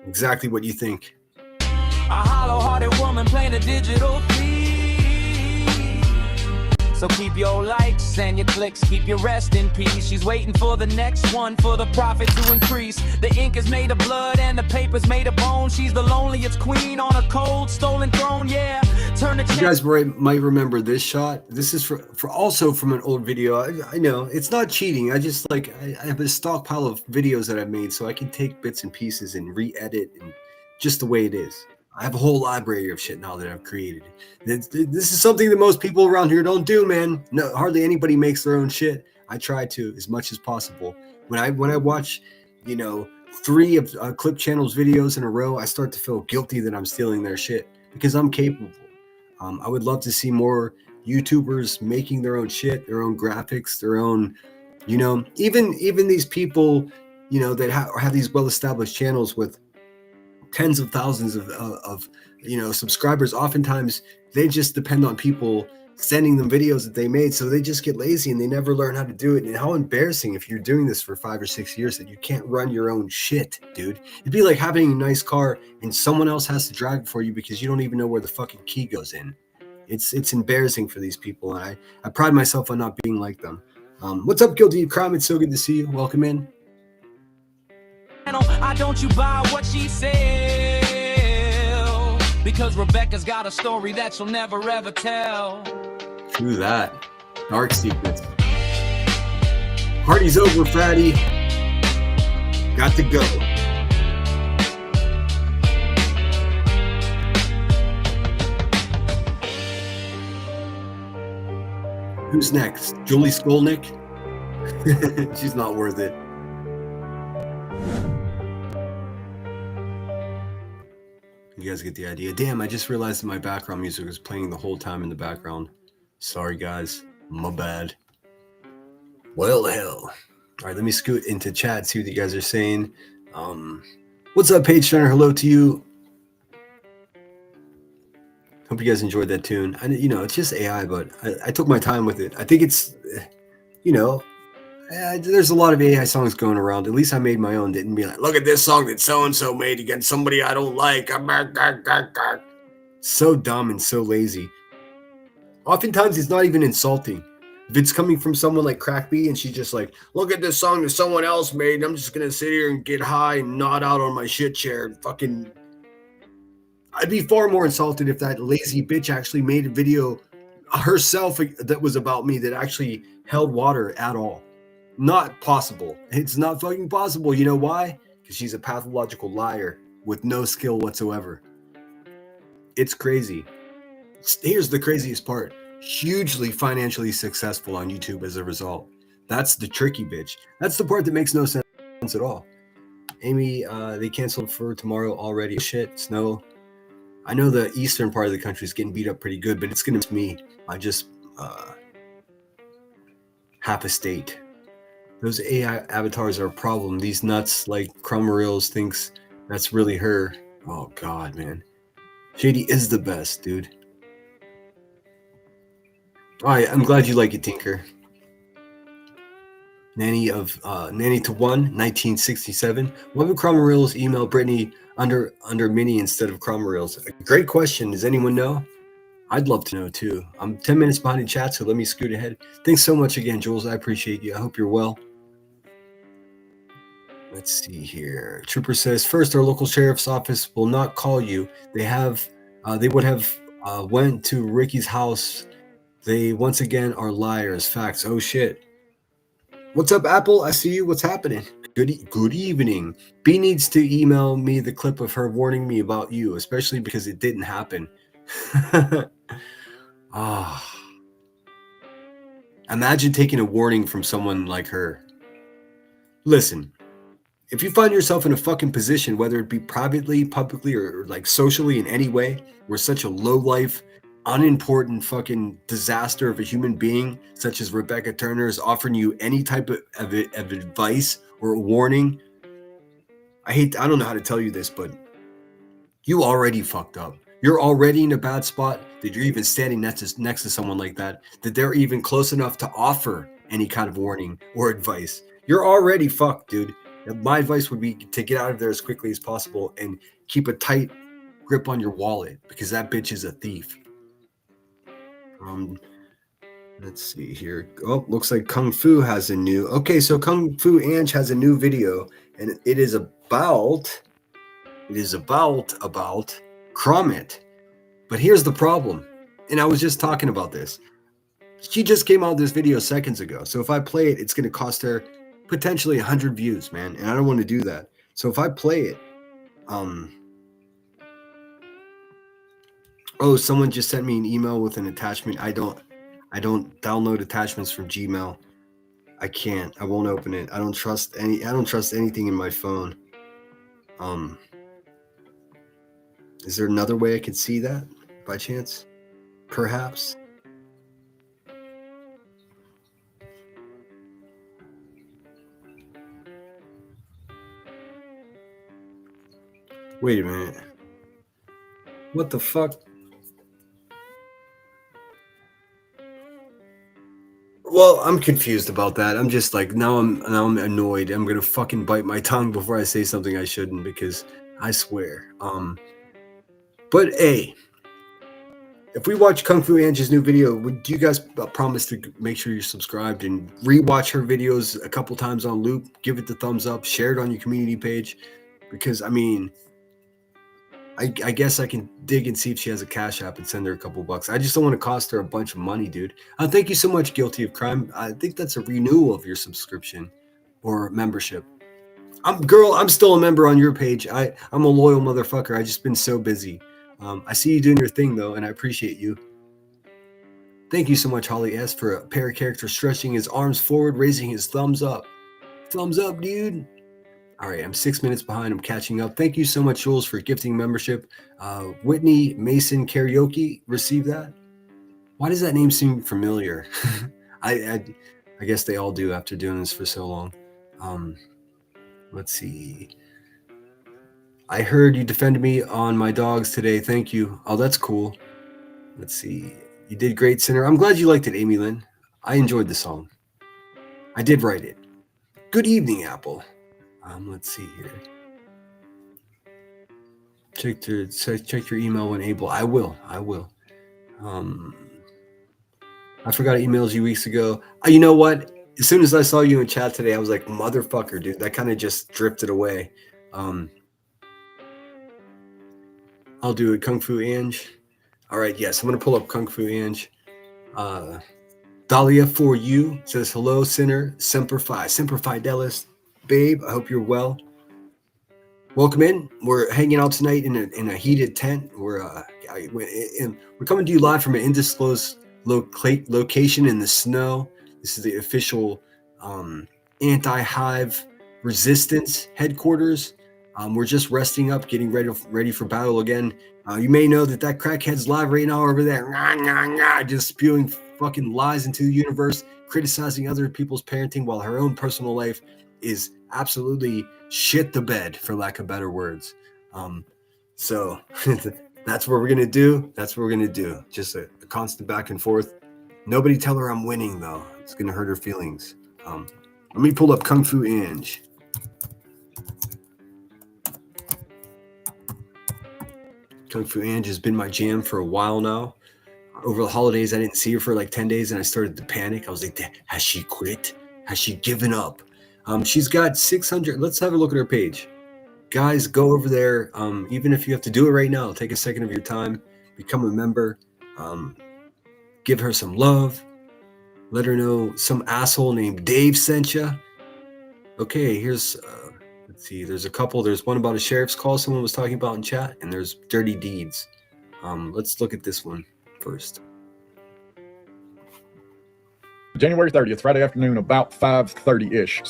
exactly what you think. A hollow-hearted woman playing a digital thief. So keep your likes and your clicks, keep your rest in peace. She's waiting for the next one, for the profit to increase. The ink is made of blood and the paper's made of bone. She's the loneliest queen on a cold, stolen throne, yeah. Turn the You guys might remember this shot. This is for also from an old video. I know it's not cheating. I just like I have a stockpile of videos that I've made, so I can take bits and pieces and re-edit and just the way it is. I have a whole library of shit now that I've created. This is something that most people around here don't do, man. No, hardly anybody makes their own shit. I try to as much as possible. When I watch, 3 of Clip Channel's videos in a row, I start to feel guilty that I'm stealing their shit because I'm capable. I would love to see more YouTubers making their own shit, their own graphics, their own, even these people, that have these well-established channels with tens of thousands of subscribers. Oftentimes they just depend on people sending them videos that they made, so they just get lazy and they never learn how to do it. And how embarrassing if you're doing this for 5 or 6 years that you can't run your own shit, dude. It'd be like having a nice car and someone else has to drive it for you because you don't even know where the fucking key goes in. It's embarrassing for these people, and I pride myself on not being like them. What's up, Guilty of Crime? It's so good to see you. Welcome in. I don't you buy what she sell, because Rebecca's got a story that she'll never ever tell. True that. Dark secrets. Party's over, fatty. Got to go. Who's next? Julie Skolnick? She's not worth it. You guys get the idea. Damn, I just realized that my background music was playing the whole time in the background. Sorry, guys. My bad. Well, hell. All right, let me scoot into chat, see what you guys are saying. What's up, Paige Turner? Hello to you. Hope you guys enjoyed that tune. It's just AI, but I took my time with it. I think it's, there's a lot of AI songs going around. At least I made my own. Didn't be like, look at this song that so-and-so made against somebody I don't like. So dumb and so lazy. Oftentimes, it's not even insulting. If it's coming from someone like Crackbee and she's just like, look at this song that someone else made, and I'm just going to sit here and get high and nod out on my shit chair and fucking... I'd be far more insulted if that lazy bitch actually made a video herself that was about me that actually held water at all. Not possible. It's not fucking possible. You know why? Because she's a pathological liar with no skill whatsoever. It's crazy. Here's the craziest part. Hugely financially successful on YouTube as a result. That's the tricky bitch. That's the part that makes no sense at all. Amy, they canceled for tomorrow already. Shit, snow. I know the eastern part of the country is getting beat up pretty good, but it's going to miss me. I just half a state. Those AI avatars are a problem. These nuts like Crumreels thinks that's really her. Oh God, man. Shady is the best, dude. All right, I'm glad you like it, Tinker. Nanny to 1967. Why would Crumreels email Brittany under Minnie instead of Crumreels? A great question. Does anyone know? I'd love to know too. I'm 10 minutes behind in chat, so let me scoot ahead. Thanks so much again, Jules. I appreciate you. I hope you're well. Let's see here. Trooper says, first, our local sheriff's office will not call you. They would have went to Ricky's house. They once again are liars. Facts. Oh shit. What's up, Apple? I see you. What's happening? Good evening. B needs to email me the clip of her warning me about you, especially because it didn't happen. Imagine taking a warning from someone like her. Listen, if you find yourself in a fucking position, whether it be privately, publicly, or like socially in any way, where such a low life, unimportant fucking disaster of a human being, such as Rebecca Turner, is offering you any type of advice or warning, I don't know how to tell you this, but you already fucked up. You're already in a bad spot that you're even standing next to someone like that they're even close enough to offer any kind of warning or advice. You're already fucked, dude. My advice would be to get out of there as quickly as possible and keep a tight grip on your wallet, because that bitch is a thief. Let's see here. Oh, looks like Kung Fu has a new. Okay, so Kung Fu Ange has a new video, and it is about Cromit. But here's the problem, and I was just talking about this. She just came out with this video seconds ago. So if I play it, it's going to cost her potentially 100 views, man, and I don't want to do that. So if I play it, oh, someone just sent me an email with an attachment. I don't download attachments from Gmail. I can't. I won't open it. I don't trust anything in my phone. Is there another way I could see that by chance? Perhaps. Wait a minute. What the fuck? Well, I'm confused about that. I'm just like, now I'm annoyed. I'm gonna fucking bite my tongue before I say something I shouldn't, because I swear. But hey, if we watch Kung Fu Ange's new video, would you guys promise to make sure you're subscribed and rewatch her videos a couple times on loop? Give it the thumbs up, share it on your community page, because I mean, I guess I can dig and see if she has a Cash App and send her a couple bucks. I just don't want to cost her a bunch of money, dude. Thank you so much, Guilty of Crime. I think that's a renewal of your subscription or membership. I'm still a member on your page. I'm a loyal motherfucker. I just been so busy. I see you doing your thing though, and I appreciate you. Thank you so much, Holly S, for a pair of characters stretching his arms forward, raising his thumbs up. Thumbs up, dude. All right, I'm 6 minutes behind. I'm catching up. Thank you so much, Jules, for gifting membership. Whitney Mason Karaoke received that. Why does that name seem familiar? I guess they all do after doing this for so long. Let's see. I heard you defended me on my dogs today. Thank you. Oh, that's cool. Let's see. You did great, Sinner. I'm glad you liked it, Amy Lynn. I enjoyed the song. I did write it. Good evening, Apple. Let's see here. Check your email when able. I will. I forgot I emailed you weeks ago. You know what? As soon as I saw you in chat today, I was like, motherfucker, dude. That kind of just drifted away. I'll do it. Kung Fu Ange. All right. Yes, I'm going to pull up Kung Fu Ange. Dahlia for you says, hello, Sinner. Semper Fi. Semper Fidelis. Babe, I hope you're well. Welcome in. We're hanging out tonight in a heated tent. We're coming to you live from an undisclosed location in the snow. This is the official anti-hive resistance headquarters. We're just resting up, getting ready for battle again. You may know that crackhead's live right now over there, just spewing fucking lies into the universe, criticizing other people's parenting while her own personal life is absolutely shit the bed, for lack of better words. So that's what we're gonna do. That's what we're gonna do. Just a constant back and forth. Nobody tell her I'm winning though. It's gonna hurt her feelings. Let me pull up Kung Fu Ange. Kung Fu Ange has been my jam for a while now. Over the holidays, I didn't see her for like 10 days and I started to panic. I was like, has she quit? Has she given up? She's got 600. Let's have a look at her page. Guys, go over there. Even if you have to do it right now, take a second of your time, become a member, give her some love, let her know some asshole named Dave sent you. Okay, here's, let's see, there's a couple. There's one about a sheriff's call someone was talking about in chat, and there's dirty deeds. Let's look at this one first. January 30th, Friday afternoon, about 5:30-ish.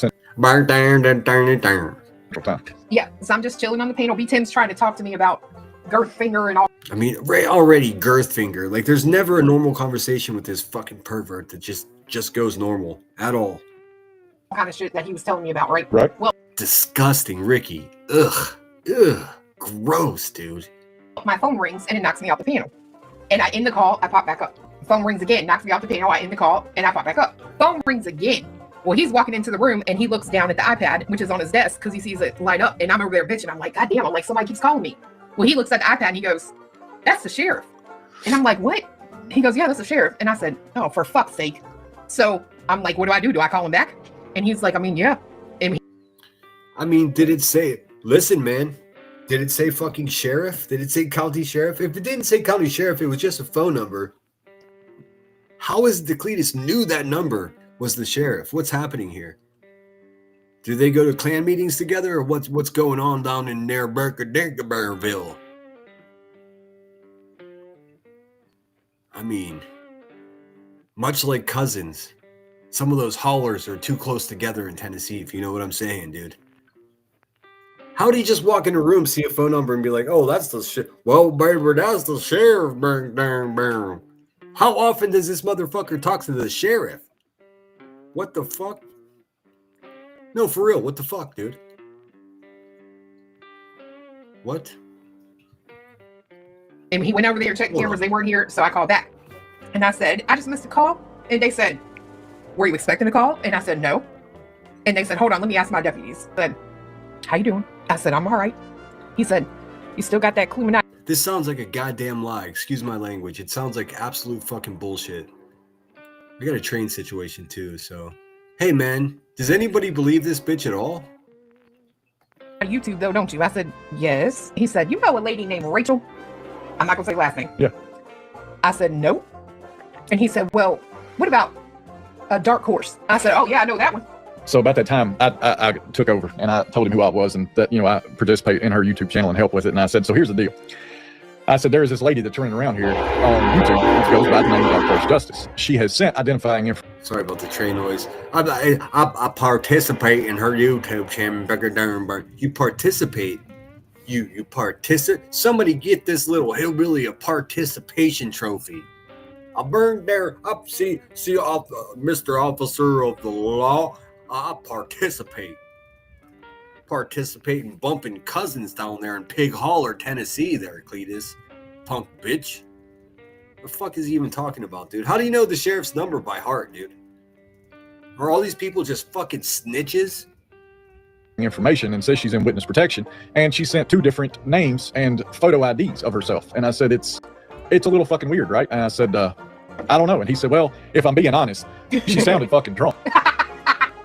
Time. Yeah, so I'm just chilling on the panel. B-Tim's trying to talk to me about girth finger and all. I mean, already girth finger. Like, there's never a normal conversation with this fucking pervert that just goes normal at all. Kind of shit that he was telling me about, right? Right. Well, disgusting, Ricky. Ugh, gross, dude. my phone rings and it knocks me off the panel. And I end the call, I pop back up. Phone rings again, knocks me off the panel, I end the call, and I pop back up. Phone rings again. Well, he's walking into the room and he looks down at the iPad, which is on his desk, because he sees it light up. And I'm over there bitching. I'm like, God damn, I'm like, somebody keeps calling me. Well, he looks at the iPad and he goes, that's the sheriff. And I'm like, what? He goes, yeah, that's the sheriff. And I said, oh, for fuck's sake. So I'm like, what do I do? Do I call him back? And he's like, I mean, yeah. I mean, did it say, listen, man, did it say fucking sheriff? Did it say county sheriff? If it didn't say county sheriff, it was just a phone number. How is Decletus knew that number was the sheriff? What's happening here? Do they go to clan meetings together, or what's going on down in Nearburgerville? I mean, much like cousins, some of those haulers are too close together in Tennessee, if you know what I'm saying, dude. How do you just walk in a room, see a phone number, and be like, oh, that's the shit? Well, baby, that's the sheriff. How often does this motherfucker talk to the sheriff? What the fuck? No, for real, what the fuck, dude? What? And he went over there, checked cameras, they weren't here, so I called back. And I said, I just missed a call. And they said, were you expecting a call? And I said, no. And they said, hold on, let me ask my deputies. I said, how you doing? I said, I'm all right. He said, you still got that Cluminati? This sounds like a goddamn lie. Excuse my language. It sounds like absolute fucking bullshit. I got a train situation too, so. Hey man, does anybody believe this bitch at all? YouTube though, don't you? I said, yes. He said, you know a lady named Rachel? I'm not gonna say last name. Yeah. I said, no. And he said, well, what about a Dark Horse? I said, oh yeah, I know that one. So about that time, I took over and I told him who I was and that, you know, I participate in her YouTube channel and help with it. And I said, so here's the deal. I said, there is this lady that's running around here on YouTube which goes by the name of Dark Horse Justice. She has sent identifying information. Sorry about the train noise. I participate in her YouTube channel. You participate. You participate. Somebody get this little hillbilly a participation trophy. I burned there up. See, Mr. Officer of the Law. I participate in bumping cousins down there in Pig Holler, Tennessee. There, Cletus, punk bitch. What the fuck is he even talking about, dude? How do you know the sheriff's number by heart, dude? Are all these people just fucking snitches? Information and says she's in witness protection, and she sent 2 different names and photo IDs of herself. And I said, it's a little fucking weird, right? And I said, I don't know. And he said, well, if I'm being honest, she sounded fucking drunk.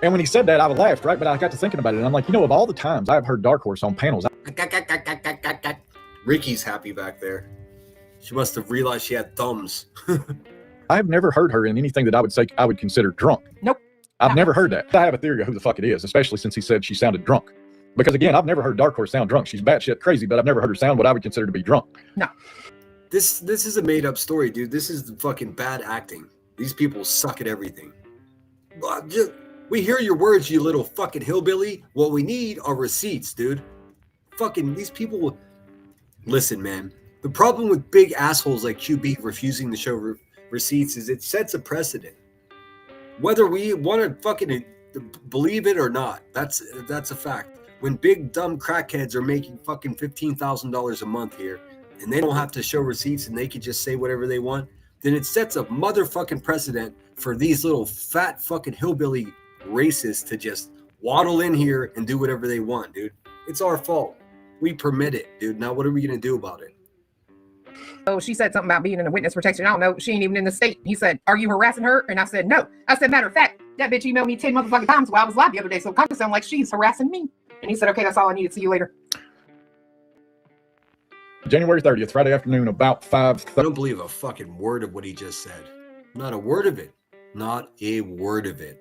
And when he said that, I laughed, right? But I got to thinking about it, and I'm like, you know, of all the times I've heard Dark Horse on panels. Ricky's happy back there. She must have realized she had thumbs. I've never heard her in anything that I would say I would consider drunk. Nope. I've never heard that. I have a theory of who the fuck it is, especially since he said she sounded drunk. Because again, I've never heard Dark Horse sound drunk. She's batshit crazy, but I've never heard her sound what I would consider to be drunk. No. This is a made up story, dude. This is the fucking bad acting. These people suck at everything. We hear your words, you little fucking hillbilly. What we need are receipts, dude. Fucking these people. Listen, man. The problem with big assholes like QB refusing to show receipts is it sets a precedent. Whether we want to fucking believe it or not, that's a fact. When big dumb crackheads are making fucking $15,000 a month here, and they don't have to show receipts and they can just say whatever they want, then it sets a motherfucking precedent for these little fat fucking hillbilly racists to just waddle in here and do whatever they want, dude. It's our fault. We permit it, dude. Now what are we gonna do about it? Oh, she said something about being in a witness protection. I don't know. She ain't even in the state. He said, are you harassing her? And I said, no. I said, matter of fact, that bitch emailed me 10 motherfucking times while I was live the other day. So it kind of sounds like she's harassing me. And he said, okay, that's all I needed. See you later. January 30th, Friday afternoon, about 5:30. I don't believe a fucking word of what he just said. Not a word of it. Not a word of it.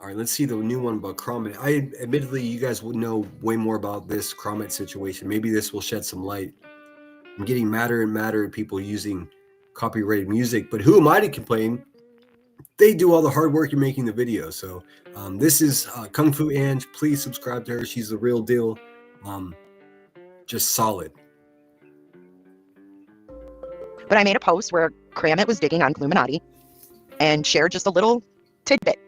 All right, let's see the new one about Cromet. Admittedly, you guys would know way more about this Cromet situation. Maybe this will shed some light. I'm getting madder and madder at people using copyrighted music, but who am I to complain? They do all the hard work in making the video. So this is Kung Fu Ange. Please subscribe to her. She's the real deal. Just solid. But I made a post where Cromet was digging on Illuminati and shared just a little tidbit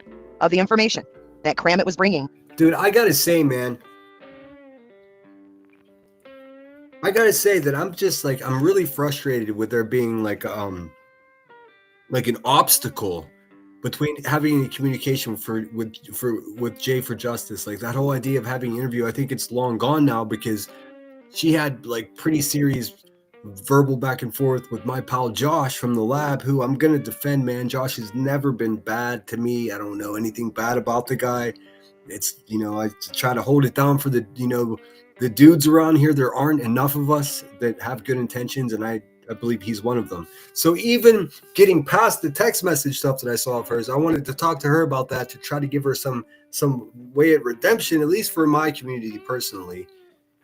of the information that Cromet was bringing. Dude, I gotta say, man, I gotta say that I'm just like, I'm really frustrated with there being like an obstacle between having a communication with Jay for Justice. Like that whole idea of having an interview, I think it's long gone now because she had like pretty serious verbal back and forth with my pal Josh from the lab, who I'm gonna defend, man. Josh has never been bad to me. I don't know anything bad about the guy. It's, you know, I try to hold it down for the, you know, the dudes around here. There aren't enough of us that have good intentions, and I believe he's one of them. So even getting past the text message stuff that I saw of hers, I wanted to talk to her about that, to try to give her some way at redemption, at least for my community personally.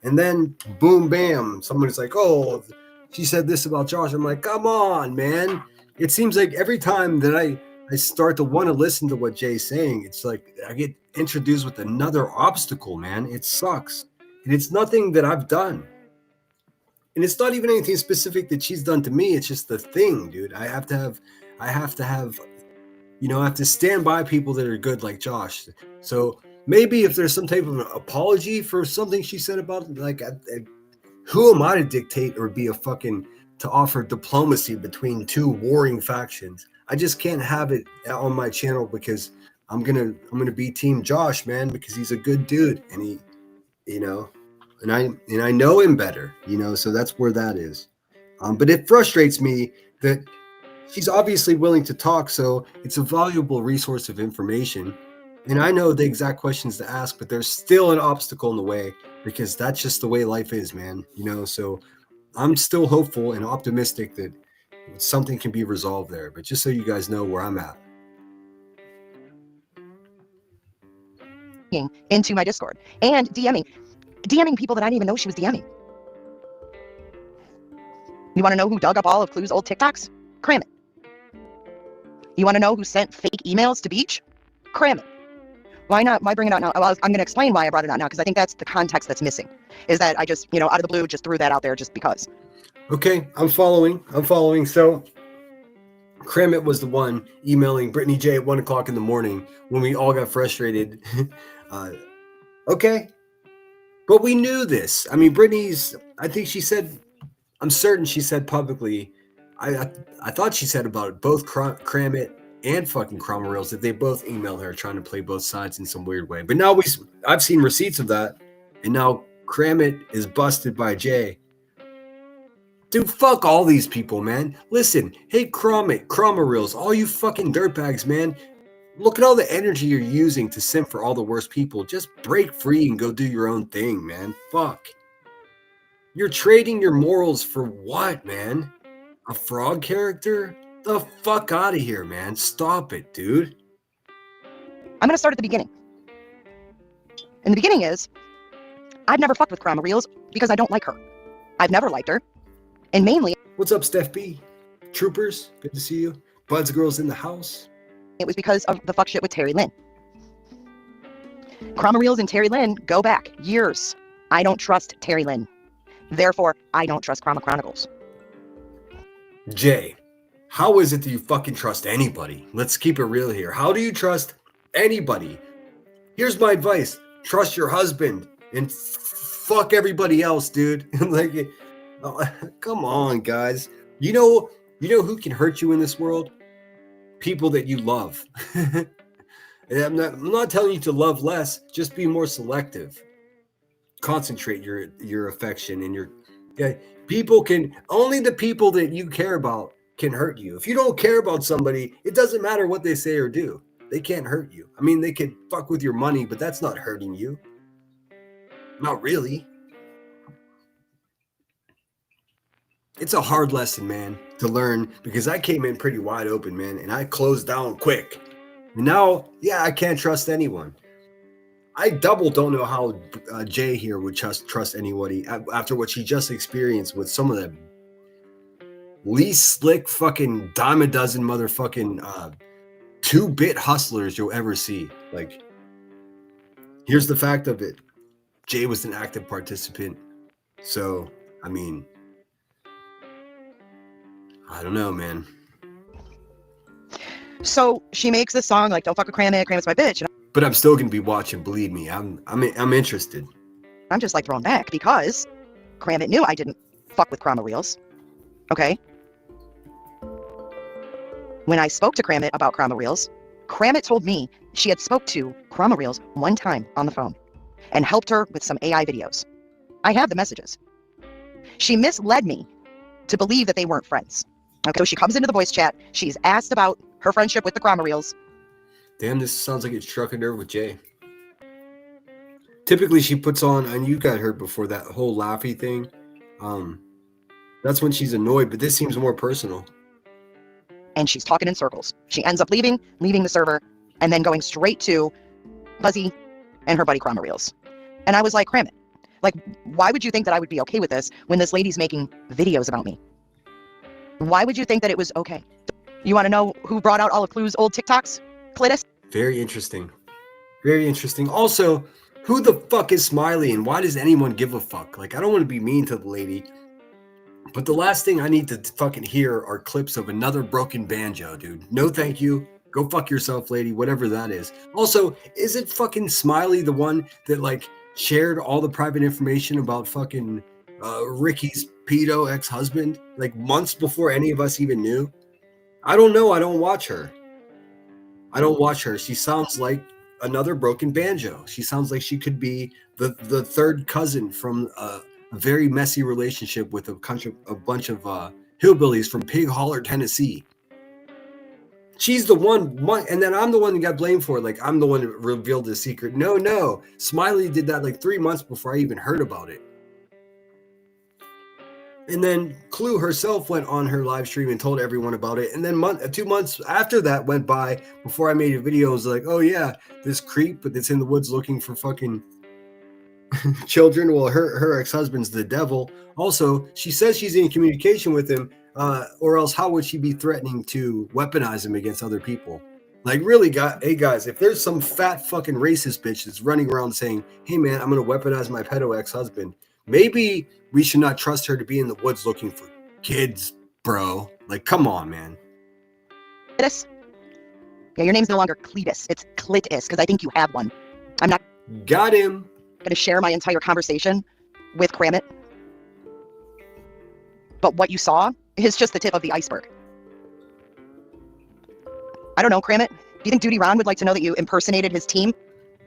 And then boom, bam, someone's like, oh, she said this about Josh. I'm like, come on, man. It seems like every time that I start to want to listen to what Jay's saying, it's like I get introduced with another obstacle, man. It sucks. And it's nothing that I've done. And it's not even anything specific that she's done to me. It's just the thing, dude. I have to have, you know, I have to stand by people that are good like Josh. So maybe if there's some type of an apology for something she said about it, like, who am I to dictate or be a fucking, to offer diplomacy between two warring factions? I just can't have it on my channel, because I'm gonna be Team Josh, man, because he's a good dude, and he, you know, and I know him better, you know, so that's where that is. But it frustrates me that she's obviously willing to talk, so it's a valuable resource of information. And I know the exact questions to ask, but there's still an obstacle in the way, because that's just the way life is, man, you know. So I'm still hopeful and optimistic that something can be resolved there. But just so you guys know where I'm at. Into my Discord and DMing people that I didn't even know she was DMing. You want to know who dug up all of Clue's old TikToks? Cram it. You want to know who sent fake emails to Beach? Cram it. Why not? Why bring it out now? Well, I'm going to explain why I brought it out now, because I think that's the context that's missing. Is that I just, you know, out of the blue, just threw that out there just because. Okay, I'm following. So Kramit was the one emailing Brittany J at 1 o'clock in the morning when we all got frustrated. Okay, but we knew this. I mean, Brittany's, I think she said, I'm certain she said publicly, I thought she said about it, both Kramit and fucking Chroma Reels, that they both emailed her trying to play both sides in some weird way. But now I've seen receipts of that, and now Kramit is busted by Jay. Dude, fuck all these people, man. Listen, hey Chroma Reels, all you fucking dirtbags, man. Look at all the energy you're using to simp for all the worst people. Just break free and go do your own thing, man. Fuck. You're trading your morals for what, man? A frog character? The fuck out of here, man. Stop it, dude. I'm going to start at the beginning. And the beginning is, I've never fucked with Chroma Reels because I don't like her. I've never liked her. And mainly, what's up, Steph B? Troopers, good to see you. Buds Girls in the house. It was because of the fuck shit with Terry Lynn. Chroma Reels and Terry Lynn go back years. I don't trust Terry Lynn. Therefore, I don't trust Chroma Chronicles. Jay, how is it that you fucking trust anybody? Let's keep it real here. How do you trust anybody? Here's my advice. Trust your husband and fuck everybody else, dude. Like, oh, come on, guys. You know who can hurt you in this world? People that you love. And I'm not telling you to love less. Just be more selective. Concentrate your affection and your people can only the people that you care about can hurt you. If you don't care about somebody, it doesn't matter what they say or do. They can't hurt you. I mean, they could fuck with your money, but that's not hurting you. Not really. It's a hard lesson, man, to learn, because I came in pretty wide open, man, and I closed down quick. And now, yeah, I can't trust anyone. I double don't know how Jay here would trust anybody after what she just experienced with some of the least slick fucking dime a dozen motherfucking 2-bit hustlers you'll ever see. Like, here's the fact of it. Jay was an active participant. So, I mean, I don't know, man. So she makes this song like, "Don't fuck with Kramit, Kramit's my bitch." But I'm still gonna be watching. Believe me, I'm interested. I'm just like thrown back because Kramit knew I didn't fuck with Chroma Reels. Okay. When I spoke to Kramit about Chroma Reels, Kramit told me she had spoke to Chroma Reels one time on the phone and helped her with some AI videos. I have the messages. She misled me to believe that they weren't friends. Okay, so she comes into the voice chat. She's asked about her friendship with the Krama Reels. Damn, this sounds like it struck a nerve with Jay. Typically, she puts on, and you got her before, that whole laughy thing. That's when she's annoyed, but this seems more personal. And she's talking in circles. She ends up leaving the server, and then going straight to Buzzy and her buddy Krama Reels. And I was like, cram it. Like, why would you think that I would be okay with this when this lady's making videos about me? Why would you think that it was okay? You want to know who brought out all of Clue's old TikToks? Clitus? Very interesting. Very interesting. Also, who the fuck is Smiley, and why does anyone give a fuck? Like, I don't want to be mean to the lady, but the last thing I need to fucking hear are clips of another broken banjo, dude. No thank you. Go fuck yourself, lady, whatever that is. Also, is it fucking Smiley the one that, like, shared all the private information about fucking Ricky's pedo ex-husband, like, months before any of us even knew? I don't know. I don't watch her. She sounds like another broken banjo. She sounds like she could be the third cousin from a very messy relationship with a bunch of hillbillies from Pig Holler, Tennessee. She's the one, and then I'm the one that got blamed for it. Like, I'm the one that revealed the secret. No. Smiley did that like 3 months before I even heard about it. And then Clue herself went on her live stream and told everyone about it. And then 2 months after that went by before I made a video. It was like, oh yeah, this creep that's in the woods looking for fucking children. Well, her ex-husband's the devil. Also, she says she's in communication with him, or else how would she be threatening to weaponize him against other people? Like, really, hey guys, if there's some fat fucking racist bitch that's running around saying, hey man, I'm gonna weaponize my pedo ex-husband, maybe we should not trust her to be in the woods looking for kids, bro. Like, come on, man. Clitus? Yeah, your name's no longer Cletus. It's Clitus, because I think you have one. I'm not Got him. going to share my entire conversation with Kramit. But what you saw is just the tip of the iceberg. I don't know, Kramit. Do you think Duty Ron would like to know that you impersonated his team?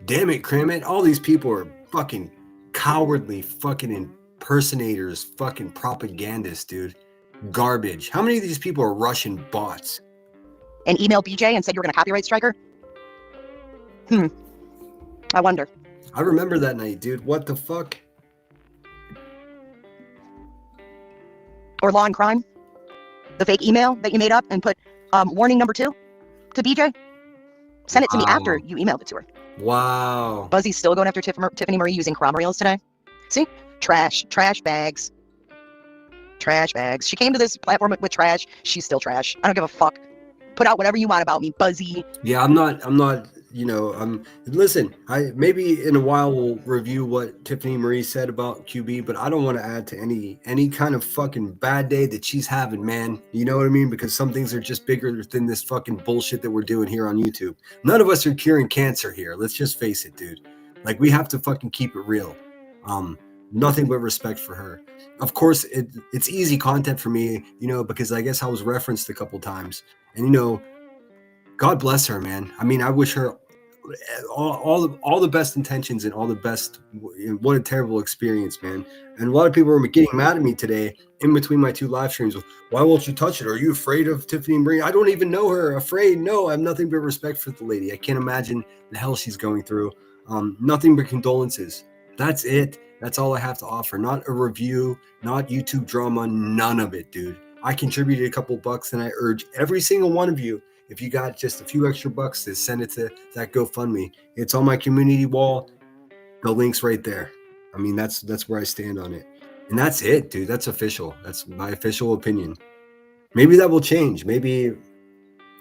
Damn it, Kramit. All these people are fucking cowardly fucking impersonators, fucking propagandists, dude. Garbage. How many of these people are Russian bots? And emailed BJ and said you were going to copyright strike her? I wonder. I remember that night, dude. What the fuck? Or Law and Crime? The fake email that you made up and put warning number 2 to BJ? Send it to me after you emailed it to her. Wow. Buzzy's still going after Tiffany Marie using Krama Reels today. See? Trash bags. Trash bags. She came to this platform with trash. She's still trash. I don't give a fuck. Put out whatever you want about me, Buzzy. Yeah, I'm not, listen, maybe in a while we'll review what Tiffany Marie said about QB, but I don't want to add to any kind of fucking bad day that she's having, man. You know what I mean? Because some things are just bigger than this fucking bullshit that we're doing here on YouTube. None of us are curing cancer here. Let's just face it, dude. Like, we have to fucking keep it real. Nothing but respect for her. Of course, it's easy content for me, because I guess I was referenced a couple times. And, God bless her, man. I mean, I wish her all the best intentions and all the best. What a terrible experience, man. And a lot of people were getting mad at me today in between my 2 live streams. Why won't you touch it? Are you afraid of Tiffany Marie? I don't even know her. Afraid? No, I have nothing but respect for the lady. I can't imagine the hell she's going through. Nothing but condolences. That's it. That's all I have to offer. Not a review, not YouTube drama, none of it, dude. I contributed a couple bucks, and I urge every single one of you, if you got just a few extra bucks, to send it to that GoFundMe. It's on my community wall. The link's right there. I mean, that's where I stand on it. And that's it, dude. That's official. That's my official opinion. Maybe that will change. Maybe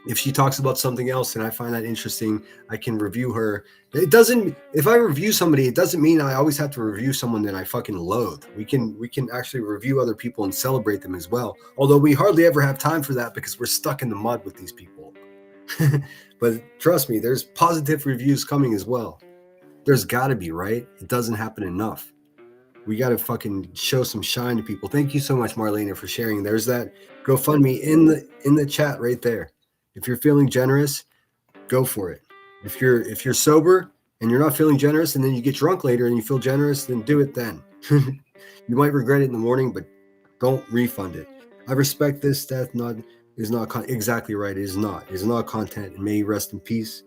if she talks about something else and I find that interesting, I can review her. If I review somebody, it doesn't mean I always have to review someone that I fucking loathe. We can actually review other people and celebrate them as well. Although we hardly ever have time for that because we're stuck in the mud with these people. But trust me, there's positive reviews coming as well. There's gotta be, right? It doesn't happen enough. We gotta fucking show some shine to people. Thank you so much, Marlena, for sharing. There's that GoFundMe in the chat right there. If you're feeling generous, go for it. If you're sober and you're not feeling generous, and then you get drunk later and you feel generous, then do it then. You might regret it in the morning, but don't refund it. I respect this death. Is not exactly right. It is not. It is not content. And may he rest in peace.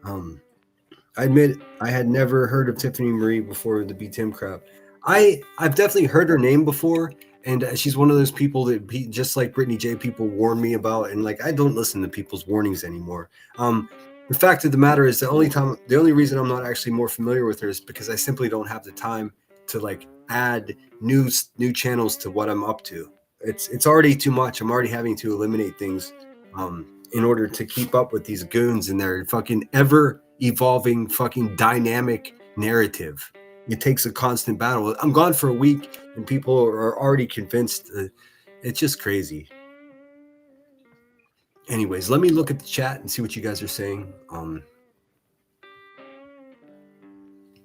I admit I had never heard of Tiffany Marie before the Beat Tim crap. I've definitely heard her name before, and she's one of those people that just like Brittany J, people warn me about, and like I don't listen to people's warnings anymore. The fact of the matter is the only reason I'm not actually more familiar with her is because I simply don't have the time to like add new channels to what I'm up to. It's already too much. I'm already having to eliminate things in order to keep up with these goons and their fucking ever evolving fucking dynamic narrative. It takes a constant battle. I'm gone for a week and people are already convinced. It's just crazy. Anyways, let me look at the chat and see what you guys are saying.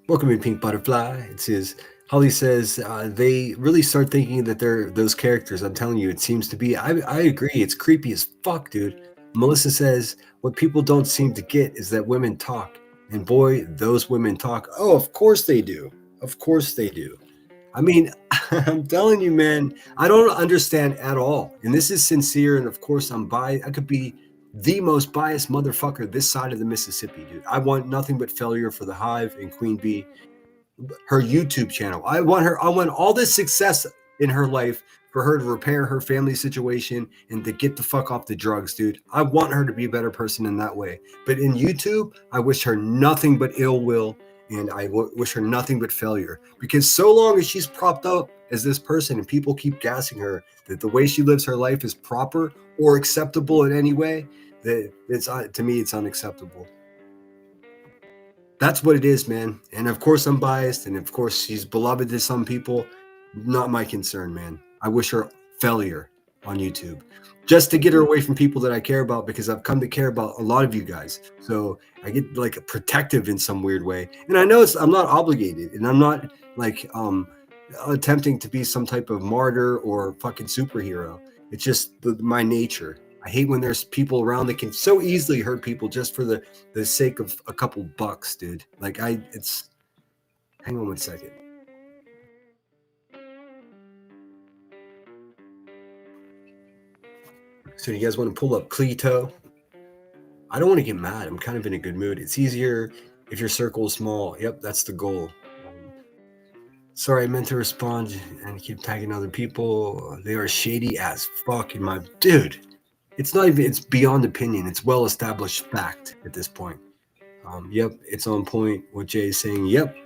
Welcome in, Pink Butterfly. It says, Holly says, they really start thinking that they're those characters. I'm telling you, it seems to be. I agree. It's creepy as fuck, dude. Melissa says, what people don't seem to get is that women talk. And boy, those women talk. Oh, of course they do. Of course they do. I mean, I'm telling you, man, I don't understand at all. And this is sincere. And of course, I'm biased. I could be the most biased motherfucker this side of the Mississippi, dude. I want nothing but failure for the Hive and Queen Bee. Her YouTube channel. I want all this success in her life for her to repair her family situation and to get the fuck off the drugs, dude. I want her to be a better person in that way. But in YouTube, I wish her nothing but ill will, and I wish her nothing but failure. Because so long as she's propped up as this person and people keep gassing her that the way she lives her life is proper or acceptable in any way, that it's to me, it's unacceptable. That's what it is, man. And of course I'm biased, and of course she's beloved to some people. Not my concern, man. I wish her failure on YouTube just to get her away from people that I care about, because I've come to care about a lot of you guys. So I get like protective in some weird way. And I know I'm not obligated, and I'm not like attempting to be some type of martyr or fucking superhero. It's just my nature. I hate when there's people around that can so easily hurt people just for the sake of a couple bucks, dude. Like hang on one second. So you guys want to pull up Cleto? I don't want to get mad. I'm kind of in a good mood. It's easier if your circle is small. Yep, that's the goal. Sorry, I meant to respond and keep tagging other people. They are shady as fuck in my dude. It's not even, it's beyond opinion. It's well-established fact at this point. Yep, it's on point. What Jay is saying, yep.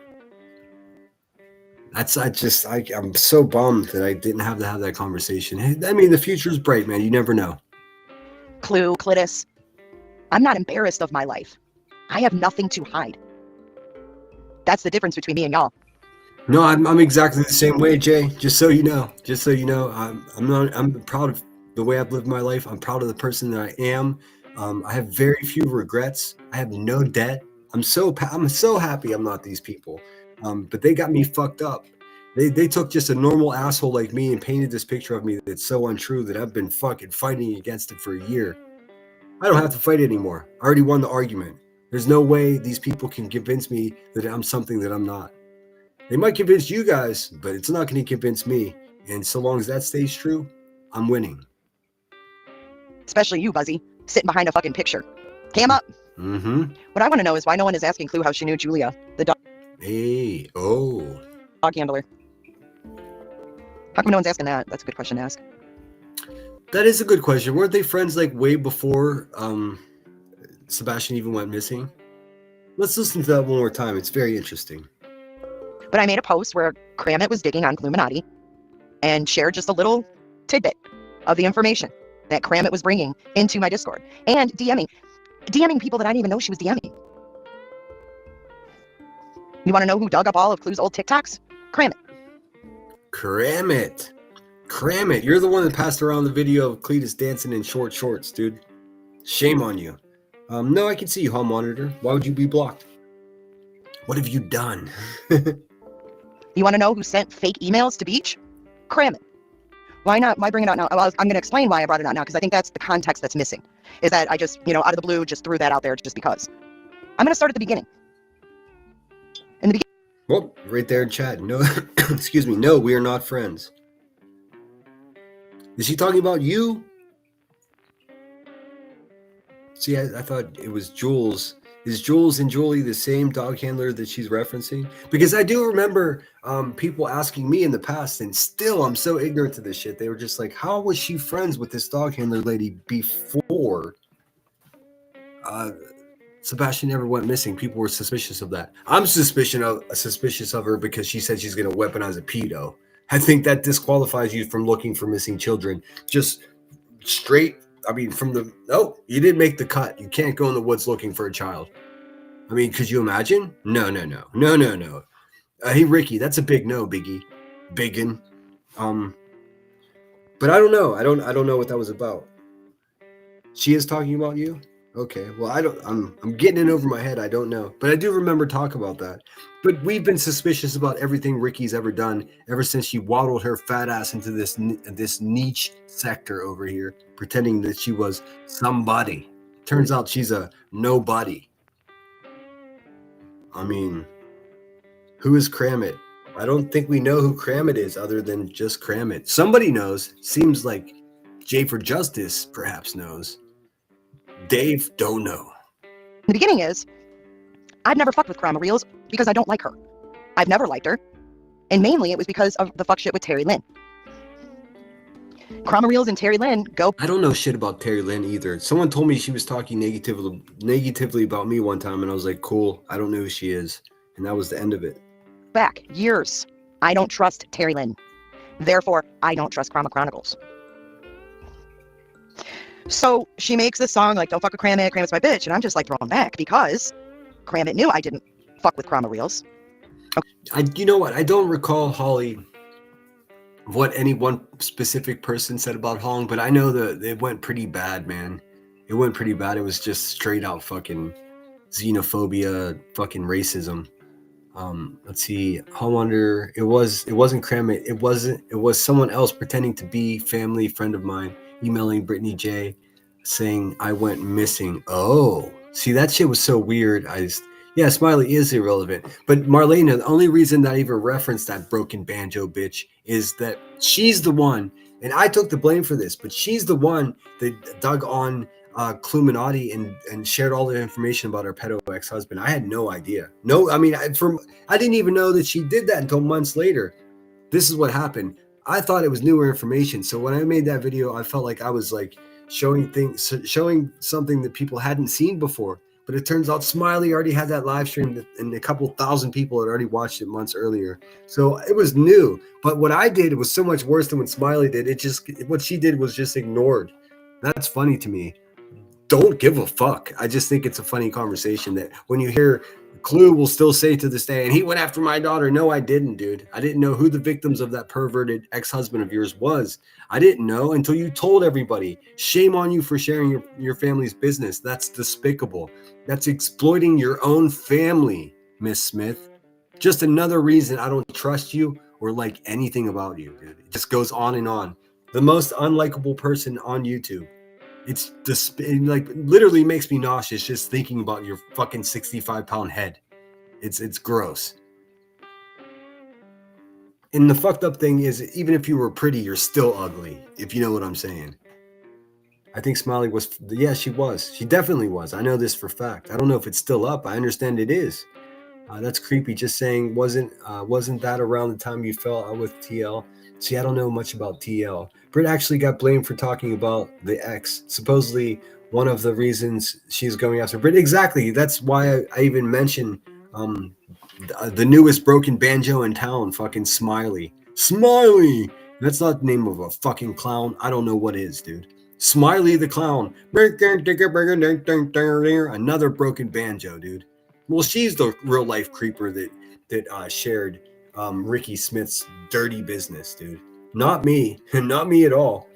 I'm so bummed that I didn't have to have that conversation. I mean, the future's bright, man. You never know. Clue, Clitus. I'm not embarrassed of my life. I have nothing to hide. That's the difference between me and y'all. No, I'm exactly the same way, Jay. Just so you know. I'm proud of the way I've lived my life. I'm proud of the person that I am. I have very few regrets. I have no debt. I'm so happy I'm not these people. But they got me fucked up. They took just a normal asshole like me and painted this picture of me that's so untrue that I've been fucking fighting against it for a year. I don't have to fight anymore. I already won the argument. There's no way these people can convince me that I'm something that I'm not. They might convince you guys, but it's not going to convince me. And so long as that stays true, I'm winning. Especially you, Buzzy, sitting behind a fucking picture. Cam up. Mm-hmm. What I want to know is why no one is asking Clue how she knew Julia, the dog handler. How come no one's asking that? That's a good question to ask. That is a good question. Weren't they friends like way before Sebastian even went missing? Let's listen to that one more time. It's very interesting. But I made a post where Kramit was digging on Gluminati and shared just a little tidbit of the information that Kramit was bringing into my Discord and DMing people that I didn't even know she was DMing. You want to know who dug up all of Clue's old TikToks? Kramit. Kramit, you're the one that passed around the video of Cletus dancing in short shorts, dude. Shame on you. No, I can see you, Hall Monitor. Why would you be blocked? What have you done? You want to know who sent fake emails to Beach? Kramit. Why not? Why bring it out now? Well, I'm going to explain why I brought it out now, because I think that's the context that's missing. Is that I just, out of the blue, just threw that out there just because. I'm going to start at the beginning. Well, right there in chat. No, excuse me. No, we are not friends. Is she talking about you? See, I thought it was Jules. Is Jules and Julie the same dog handler that she's referencing? Because I do remember people asking me in the past, and still I'm so ignorant to this shit. They were just like, how was she friends with this dog handler lady before Sebastian ever went missing? People were suspicious of that. I'm suspicious of her because she said she's going to weaponize a pedo. I think that disqualifies you from looking for missing children. Just straight. I mean, no, you didn't make the cut. You can't go in the woods looking for a child. I mean, could you imagine? No. Hey, Ricky, that's a big no, Biggie. Biggin. But I don't know. I don't know what that was about. She is talking about you? Okay. Well, I'm getting it over my head. I don't know. But I do remember talk about that. But we've been suspicious about everything Ricky's ever done ever since she waddled her fat ass into this niche sector over here, pretending that she was somebody. Turns out she's a nobody. I mean, who is Kramit? I don't think we know who Kramit is other than just Kramit. Somebody knows. Seems like Jay for Justice perhaps knows. Dave don't know. The beginning is, I've never fucked with Karama Reels because I don't like her. I've never liked her. And mainly it was because of the fuck shit with Terry Lynn. Karama Reels and Terry Lynn go. I don't know shit about Terry Lynn either. Someone told me she was talking negatively about me one time, and I was like, cool, I don't know who she is. And that was the end of it. Back years. I don't trust Terry Lynn. Therefore, I don't trust Karama Chronicles. So she makes this song like, don't fuck with Kramit, Kramit's my bitch. And I'm just like thrown back because Kramit knew I didn't fuck with Karama Reels. Okay. You know what? I don't recall, Holly, what any one specific person said about Hong, but I know that it went pretty bad, man. It went pretty bad. It was just straight out fucking xenophobia, fucking racism. Let's see. Homelander. It wasn't Kramit. It was someone else pretending to be family friend of mine, emailing Brittany J, saying I went missing. Oh, see, that shit was so weird. Yeah, Smiley is irrelevant. But Marlena, the only reason that I even referenced that broken banjo bitch is that she's the one, and I took the blame for this, but she's the one that dug on Cluminati and shared all the information about her pedo ex-husband. I had no idea. No, I mean, I didn't even know that she did that until months later. This is what happened. I thought it was newer information. So when I made that video, I felt like I was like showing something that people hadn't seen before. But it turns out Smiley already had that live stream, and a couple thousand people had already watched it months earlier. So it was new. But what I did was so much worse than what Smiley did. What she did was just ignored. That's funny to me. Don't give a fuck. I just think it's a funny conversation that when you hear Clue will still say to this day, and he went after my daughter. No, I didn't, dude. I didn't know who the victims of that perverted ex-husband of yours was. I didn't know until you told everybody. Shame on you for sharing your family's business. That's despicable. That's exploiting your own family, Miss Smith. Just another reason I don't trust you or like anything about you, dude. It just goes on and on. The most unlikable person on YouTube. It like literally makes me nauseous just thinking about your fucking 65-pound head. It's gross. And the fucked up thing is, even if you were pretty, you're still ugly, if you know what I'm saying. I think Smiley was, yeah, she was. She definitely was. I know this for a fact. I don't know if it's still up. I understand it is. That's creepy. Just saying, wasn't that around the time you fell out with TL? See, I don't know much about TL. Britt actually got blamed for talking about the ex. Supposedly, one of the reasons she's going after Britt. Exactly. That's why I even mentioned the newest broken banjo in town, fucking Smiley. Smiley! That's not the name of a fucking clown. I don't know what is, dude. Smiley the clown. Another broken banjo, dude. Well, she's the real life creeper that shared Ricky Smith's dirty business, dude. Not me. Not me at all.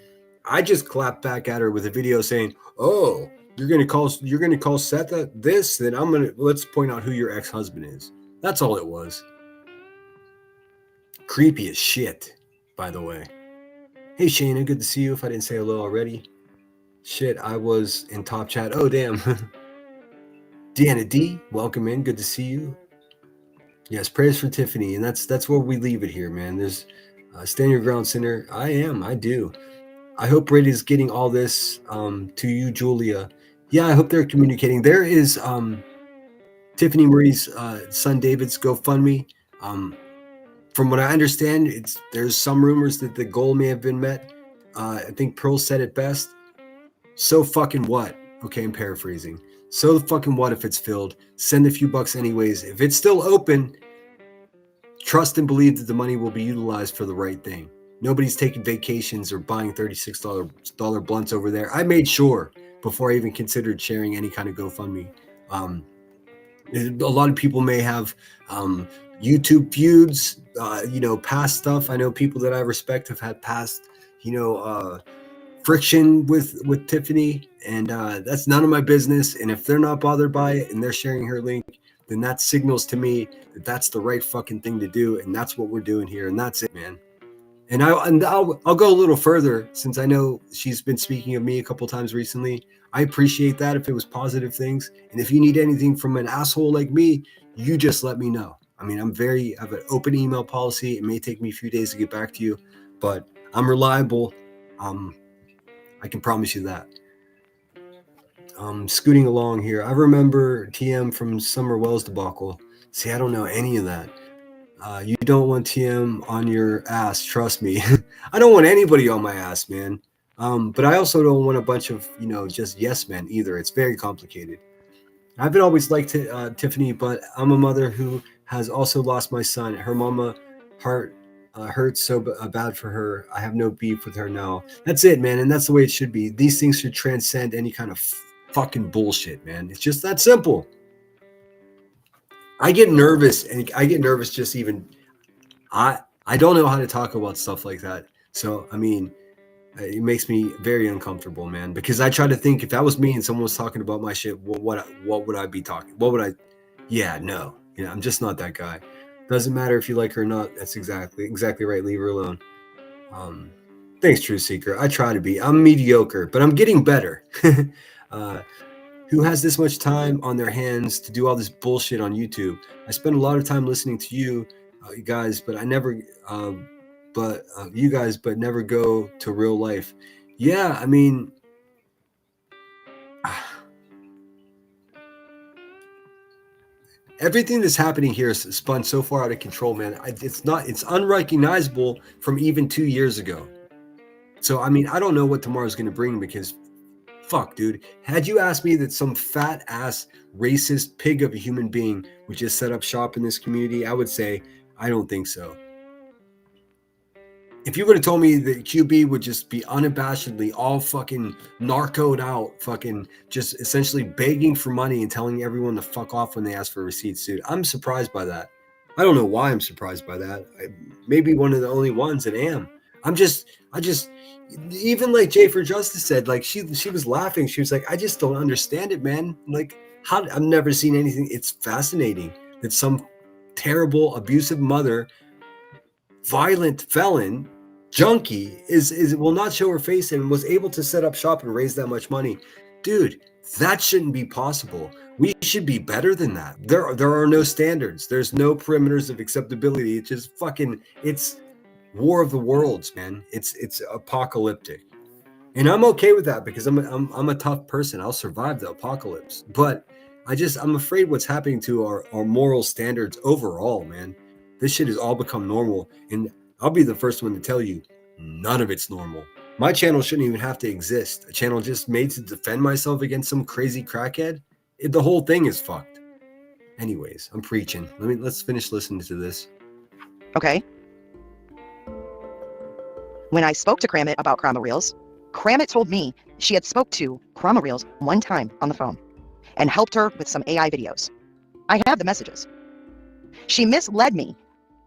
I just clapped back at her with a video saying, "Oh, you're gonna call Seth this? Then let's point out who your ex-husband is." That's all it was. Creepy as shit, by the way. Hey Shayna, good to see you. If I didn't say hello already. Shit, I was in top chat. Oh damn. Deanna D, welcome in. Good to see you. Yes, prayers for Tiffany, and that's where we leave it here, man. There's stand your ground, sinner. I do. I hope Brit is getting all this to you, Julia. Yeah, I hope they're communicating. There is Tiffany Marie's son David's GoFundMe. From what I understand, there's some rumors that the goal may have been met. I think Pearl said it best. So fucking what? Okay, I'm paraphrasing. So fucking what if it's filled? Send a few bucks anyways. If it's still open, trust and believe that the money will be utilized for the right thing. Nobody's taking vacations or buying $36 blunts over there. I made sure before I even considered sharing any kind of GoFundMe. A lot of people may have YouTube feuds, past stuff. I know people that I respect have had past, friction with Tiffany, and that's none of my business. And if they're not bothered by it and they're sharing her link, then that signals to me that that's the right fucking thing to do, and that's what we're doing here, and that's it, man. And I'll go a little further, since I know she's been speaking of me a couple times recently. I appreciate that if it was positive things, and if you need anything from an asshole like me, you just let me know. I mean, I have an open email policy. It may take me a few days to get back to you, but I'm reliable. I can promise you that. Scooting along here, I remember TM from Summer Wells debacle. See, I don't know any of that. You don't want TM on your ass, trust me. I don't want anybody on my ass, man. But I also don't want a bunch of, just yes men either. It's very complicated. I've been always liked Tiffany, but I'm a mother who has also lost my son. Her mama heart hurts so bad for her. I have no beef with her now. That's it, man. And that's the way it should be. These things should transcend any kind of fucking bullshit, man. It's just that simple. I get nervous, and I get nervous just even. I don't know how to talk about stuff like that. So, I mean, it makes me very uncomfortable, man, because I try to think, if that was me and someone was talking about my shit, what would I be talking? What would I? Yeah, no. I'm just not that guy. Doesn't matter if you like her or not. That's exactly right. Leave her alone. Thanks, True Seeker. I try to be. I'm mediocre, but I'm getting better. Who has this much time on their hands to do all this bullshit on YouTube? I spend a lot of time listening to you guys, but I never, but never go to real life. Yeah, I mean, everything that's happening here is spun so far out of control, man. It's unrecognizable from even 2 years ago. So, I mean, I don't know what tomorrow's going to bring, because fuck, dude. Had you asked me that some fat ass racist pig of a human being would just set up shop in this community, I would say, I don't think so. If you would have told me that QB would just be unabashedly all fucking narcoed out, fucking just essentially begging for money and telling everyone to fuck off when they ask for receipts, dude, I'm surprised by that. I don't know why I'm surprised by that. Maybe one of the only ones that am. I just, even like Jay for Justice said, like she was laughing. She was like, I just don't understand it, man. Like, how? I've never seen anything. It's fascinating that some terrible, abusive mother, violent felon, junkie will not show her face and was able to set up shop and raise that much money. Dude, that shouldn't be possible. We should be better than that. There are no standards. There's no perimeters of acceptability. It's just fucking, it's War of the Worlds, man. It's apocalyptic. And I'm okay with that, because I'm a tough person. I'll survive the apocalypse. But I'm afraid what's happening to our moral standards overall, man. This shit has all become normal. And I'll be the first one to tell you, none of it's normal. My channel shouldn't even have to exist. A channel just made to defend myself against some crazy crackhead. The whole thing is fucked. Anyways, I'm preaching. Let's finish listening to this. Okay. When I spoke to Kramit about Krama Reels, Kramit told me she had spoke to Krama Reels one time on the phone and helped her with some AI videos. I have the messages. She misled me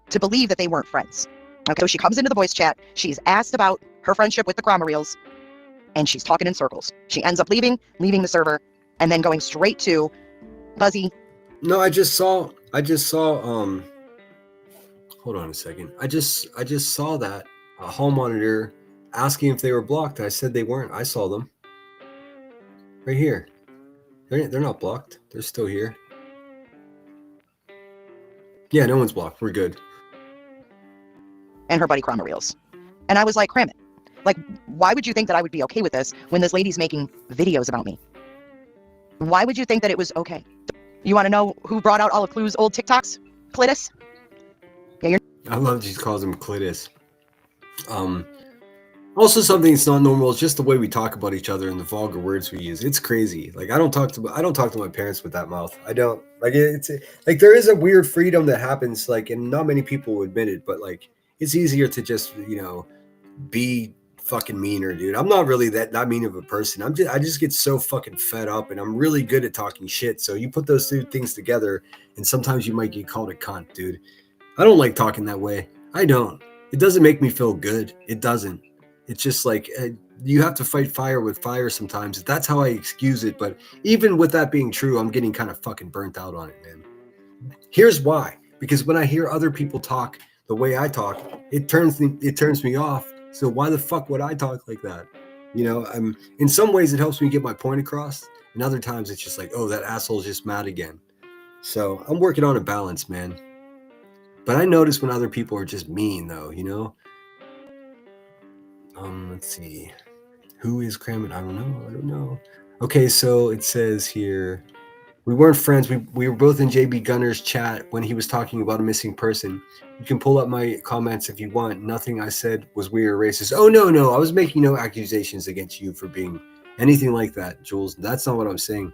to believe that they weren't friends. Okay, so she comes into the voice chat, she's asked about her friendship with the Krama Reels, and she's talking in circles. She ends up leaving the server, and then going straight to Buzzy. No, I just saw hold on a second. I just saw that a hall monitor asking if they were blocked. I said they weren't. I saw them right here. They're not blocked. They're still here. Yeah, no one's blocked. We're good. And her buddy Krama Reels. And I was like, Kramit, Like, why would you think that I would be okay with this when this lady's making videos about me? Why would you think that it was okay? You want to know who brought out all of Clue's old TikToks? Clitus? I love she calls him Clitus. Also, something that's not normal is just the way we talk about each other and the vulgar words we use. It's crazy. Like I don't talk to my parents with that mouth. I don't like it's like there is a weird freedom that happens. Like, and not many people will admit it, but like it's easier to just be fucking meaner, dude. I'm not really that mean of a person. I just get so fucking fed up, and I'm really good at talking shit. So you put those two things together, and sometimes you might get called a cunt, dude. I don't like talking that way. I don't. It doesn't make me feel good. It doesn't. It's just like you have to fight fire with fire sometimes. That's how I excuse it. But even with that being true, I'm getting kind of fucking burnt out on it, man. Here's why. Because when I hear other people talk the way I talk, it turns me off. So why the fuck would I talk like that? In some ways it helps me get my point across. And other times it's just like, oh, that asshole's just mad again. So I'm working on a balance, man. But I notice when other people are just mean, though, Let's see. Who is Kramit? I don't know. Okay, so it says here, we weren't friends. We were both in JB Gunner's chat when he was talking about a missing person. You can pull up my comments if you want. Nothing I said was weird or racist. Oh, no. I was making no accusations against you for being anything like that, Jules. That's not what I'm saying.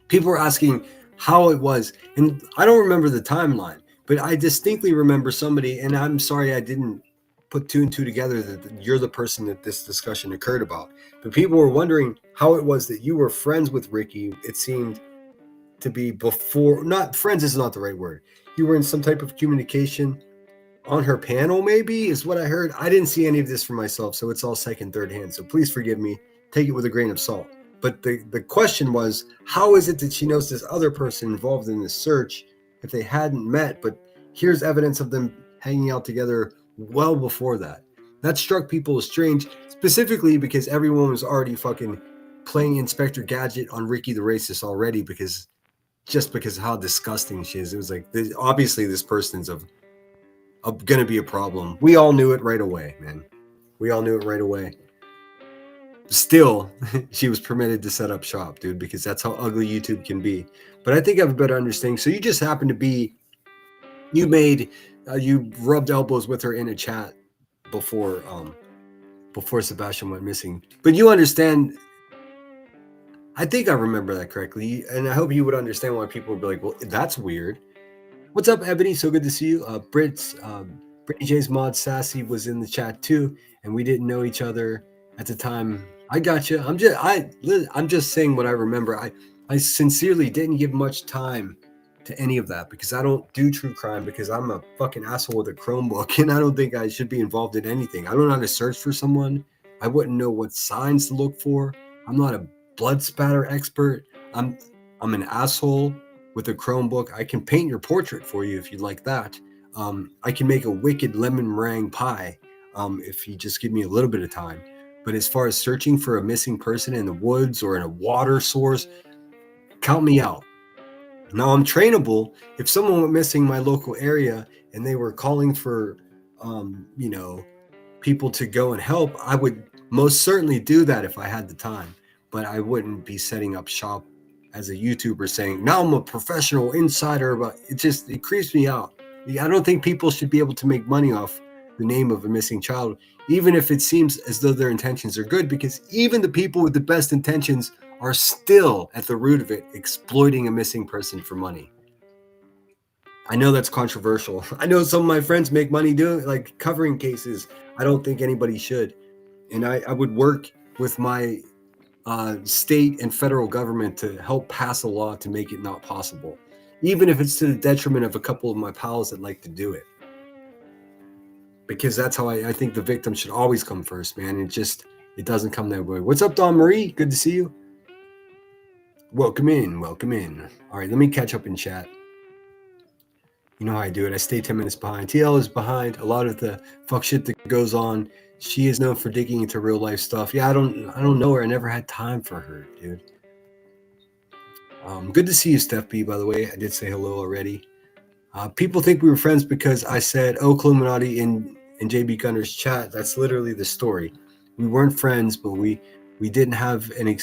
People were asking how it was, and I don't remember the timeline, but I distinctly remember somebody, and I'm sorry I didn't put two and two together that you're the person that this discussion occurred about. But people were wondering how it was that you were friends with Ricky. It seemed to be before, not friends is not the right word. You were in some type of communication on her panel, maybe, is what I heard. I didn't see any of this for myself, so it's all second, third hand. So please forgive me. Take it with a grain of salt. But the question was, how is it that she knows this other person involved in this search if they hadn't met? But here's evidence of them hanging out together well before that. That struck people as strange, specifically because everyone was already fucking playing Inspector Gadget on Ricky the Racist already, because of how disgusting she is. It was like, obviously this person's gonna be a problem. We all knew it right away, man. We all knew it right away. Still, she was permitted to set up shop, dude, because that's how ugly YouTube can be. But I think I have a better understanding. So you just happened to be, you rubbed elbows with her in a chat before Sebastian went missing. But you understand, I think I remember that correctly, and I hope you would understand why people would be like, well, that's weird. What's up, Ebony? So good to see you. Brittany J's mod Sassy was in the chat too, and we didn't know each other at the time. I got you. I'm just saying what I remember. I sincerely didn't give much time to any of that because I don't do true crime, because I'm a fucking asshole with a Chromebook, and I don't think I should be involved in anything. I don't know how to search for someone. I wouldn't know what signs to look for. I'm not a blood spatter expert. I'm an asshole with a Chromebook. I can paint your portrait for you if you'd like that. I can make a wicked lemon meringue pie if you just give me a little bit of time. But as far as searching for a missing person in the woods or in a water source, count me out. Now, I'm trainable. If someone went missing in my local area and they were calling for, people to go and help, I would most certainly do that if I had the time. But I wouldn't be setting up shop as a YouTuber saying, now I'm a professional insider. But it creeps me out. I don't think people should be able to make money off the name of a missing child, even if it seems as though their intentions are good, because even the people with the best intentions are still at the root of it exploiting a missing person for money. I know that's controversial. I know some of my friends make money doing like covering cases. I don't think anybody should. And I would work with my state and federal government to help pass a law to make it not possible, even if it's to the detriment of a couple of my pals that like to do it. Because that's how I think the victim should always come first, man. It doesn't come that way. What's up, Dawn Marie? Good to see you. Welcome in. All right, let me catch up in chat. You know how I do it. I stay 10 minutes behind. TL is behind a lot of the fuck shit that goes on. She is known for digging into real life stuff. Yeah, I don't know her. I never had time for her, dude. Good to see you, Steph B, by the way. I did say hello already. People think we were friends because I said, oh, Illuminati in JB Gunner's chat. That's literally the story. we weren't friends, but we didn't have an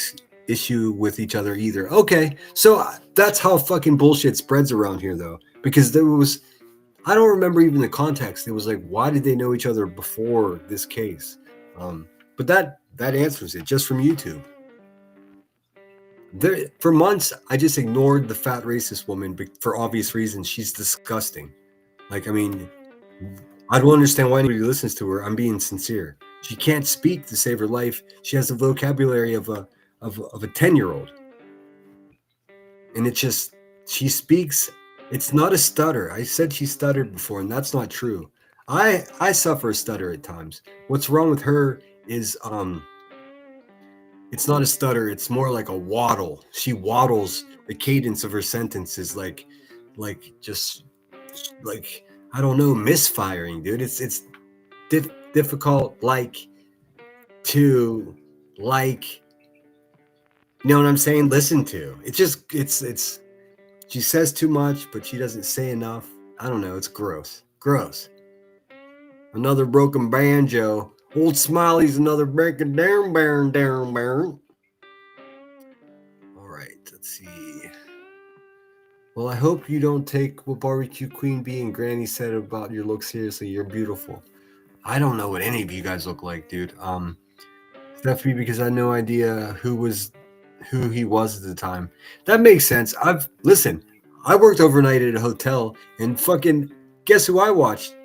issue with each other either. Okay, so that's how fucking bullshit spreads around here, though, because there was, I don't remember even the context. It was like, why did they know each other before this case? But that answers it just from YouTube. For months, I just ignored the fat racist woman for obvious reasons. She's disgusting. Like, I mean, I don't understand why anybody listens to her. I'm being sincere. She can't speak to save her life. She has the vocabulary of a 10-year-old. And it just, she speaks, it's not a stutter. I said she stuttered before, and that's not true. I suffer a stutter at times. What's wrong with her is it's not a stutter, it's more like a waddle. She waddles. The cadence of her sentences like just like, I don't know, misfiring, dude. It's difficult, like, to, like, you know what I'm saying? Listen to. It's just, it's, she says too much, but she doesn't say enough. I don't know. It's gross. Gross. Another broken banjo. Old Smiley's another breaking down, down. All right, let's see. Well, I hope you don't take what Barbecue Queen Bee and Granny said about your look seriously. You're beautiful. I don't know what any of you guys look like, dude. Definitely because I had no idea who he was at the time. That makes sense. Listen, I worked overnight at a hotel, and fucking guess who I watched?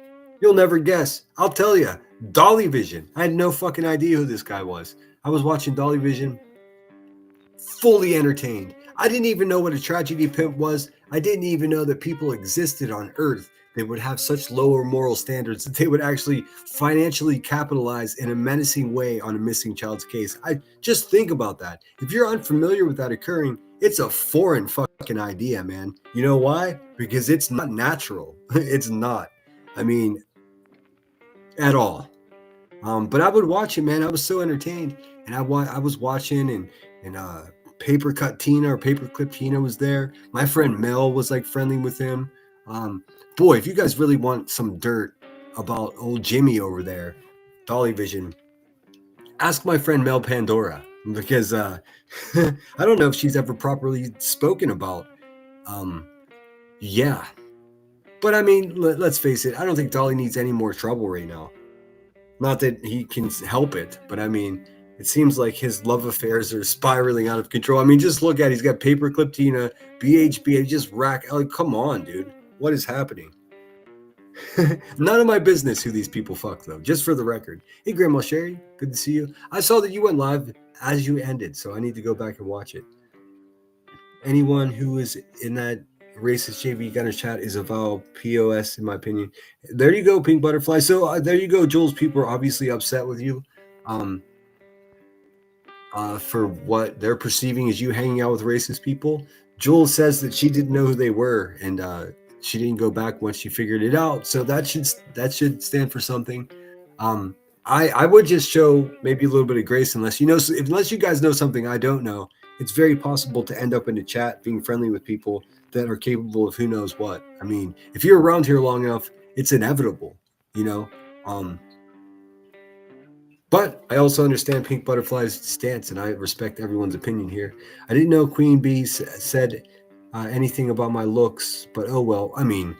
You'll never guess. I'll tell you. Dolly Vision. I had no fucking idea who this guy was. I was watching Dolly Vision, fully entertained. I didn't even know what a tragedy pimp was. I didn't even know that people existed on Earth that would have such lower moral standards that they would actually financially capitalize in a menacing way on a missing child's case. I just think about that. If you're unfamiliar with that occurring, it's a foreign fucking idea, man. You know why? Because it's not natural. It's not. I mean, at all. But I would watch it, man. I was so entertained, and I was watching, and Papercut Tina or Paperclip Tina was there. My friend Mel was like friendly with him. Boy, if you guys really want some dirt about old Jimmy over there, Dolly Vision, ask my friend Mel Pandora, because I don't know if she's ever properly spoken about. Yeah. But I mean, let's face it, I don't think Dolly needs any more trouble right now. Not that he can help it, but I mean, it seems like his love affairs are spiraling out of control. I mean, just look at it. He's got Paperclip Tina, BHB, just rack. Like, come on, dude. What is happening? None of my business who these people fuck, though, just for the record. Hey, Grandma Sherry, good to see you. I saw that you went live as you ended, so I need to go back and watch it. Anyone who is in that racist JV Gunner chat is a vile POS, in my opinion. There you go, Pink Butterfly. So there you go, Jules. People are obviously upset with you for what they're perceiving as you hanging out with racist people. Jules says that she didn't know who they were, and she didn't go back once she figured it out. So that should stand for something. I would just show maybe a little bit of grace, unless you guys know something I don't know. It's very possible to end up in the chat being friendly with people that are capable of who knows what. I mean, if you're around here long enough, it's inevitable, you know. But I also understand Pink Butterfly's stance, and I respect everyone's opinion here. I didn't know Queen Bee said anything about my looks, but oh well. I mean,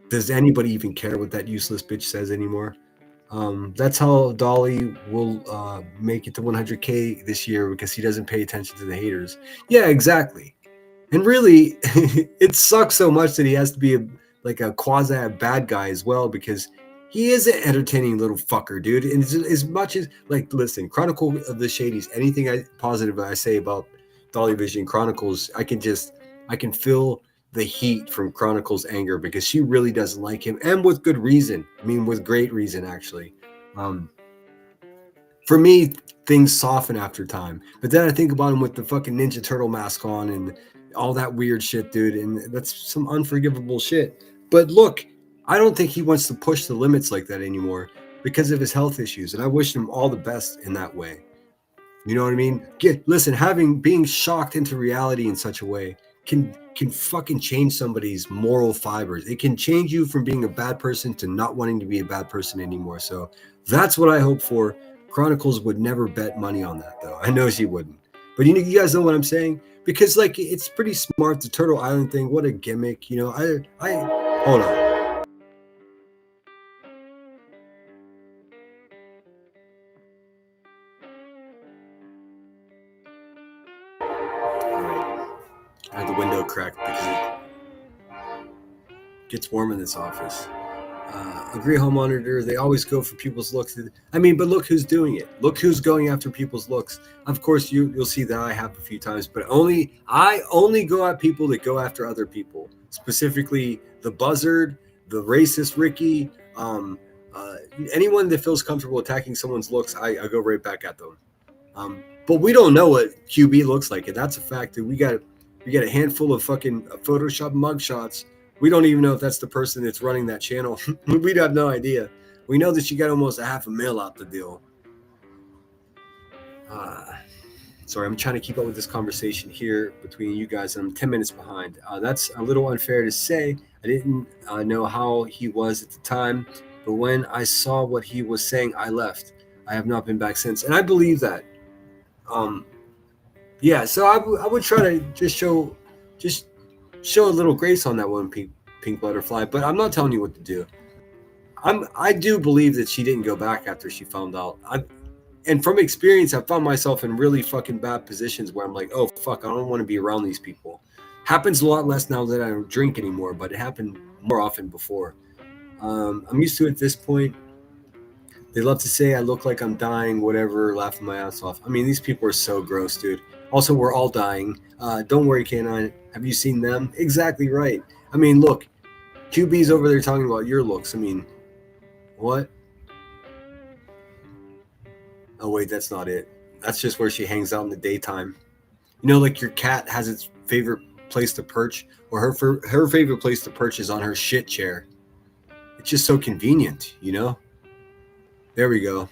does anybody even care what that useless bitch says anymore? That's how Dolly will make it to 100K this year, because he doesn't pay attention to the haters. Yeah, exactly. And really, it sucks so much that he has to be a quasi bad guy as well, because he is an entertaining little fucker, dude. And as much as, like, listen, Chronicle of the Shadies, anything positive I say about Dolly Vision Chronicles, I can feel the heat from Chronicle's anger, because she really doesn't like him, and with good reason. I mean, with great reason, actually. For me, things soften after time, but then I think about him with the fucking Ninja Turtle mask on and all that weird shit, dude, and that's some unforgivable shit. But look, I don't think he wants to push the limits like that anymore because of his health issues, and I wish him all the best in that way. You know what I mean? Listen, being shocked into reality in such a way can fucking change somebody's moral fibers. It can change you from being a bad person to not wanting to be a bad person anymore. So that's what I hope for Chronicles would never bet money on that, though. I know she wouldn't. But you guys know what I'm saying? Because like it's pretty smart. The Turtle Island thing, what a gimmick. You know, I hold on. I had the window cracked because it gets warm in this office. Agree Home Monitor, they always go for people's looks. I mean, but look who's doing it. Look who's going after people's looks. Of course, you'll see that I have a few times, but I only go at people that go after other people. Specifically, the buzzard, the racist Ricky, anyone that feels comfortable attacking someone's looks, I go right back at them. But we don't know what QB looks like, and that's a fact. That we got a handful of fucking Photoshop mugshots. We don't even know if that's the person that's running that channel. We'd have no idea. We know that she got almost $500,000 out the deal. Sorry, I'm trying to keep up with this conversation here between you guys, and I'm 10 minutes behind. That's a little unfair to say. I didn't know how he was at the time, but when I saw what he was saying, I left. I have not been back since, and I believe that. Yeah, so I would try to just show a little grace on that one pink butterfly, but I'm not telling you what to do. I do believe that she didn't go back after she found out. And from experience, I found myself in really fucking bad positions where I'm like, oh fuck, I don't want to be around these people. Happens a lot less now that I don't drink anymore, but it happened more often before. I'm used to it at this point. They love to say I look like I'm dying, whatever, laughing my ass off. I mean, these people are so gross, dude. Also, we're all dying. Don't worry, Canine. Have you seen them? Exactly right. I mean, look, QB's over there talking about your looks. I mean, what? Oh, wait, that's not it. That's just where she hangs out in the daytime. You know, like your cat has its favorite place to perch, or her favorite place to perch is on her shit chair. It's just so convenient, you know? There we go.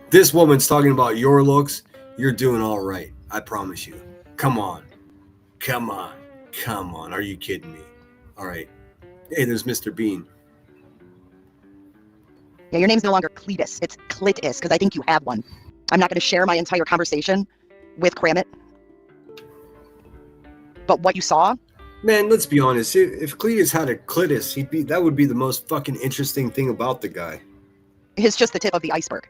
This woman's talking about your looks. You're doing all right. I promise you. Come on. Come on. Come on. Are you kidding me? All right. Hey, there's Mr. Bean. Yeah, your name's no longer Cletus. It's Clitus, because I think you have one. I'm not going to share my entire conversation with Kramit. But what you saw? Man, let's be honest. If Cletus had a clitus, that would be the most fucking interesting thing about the guy. Is just the tip of the iceberg.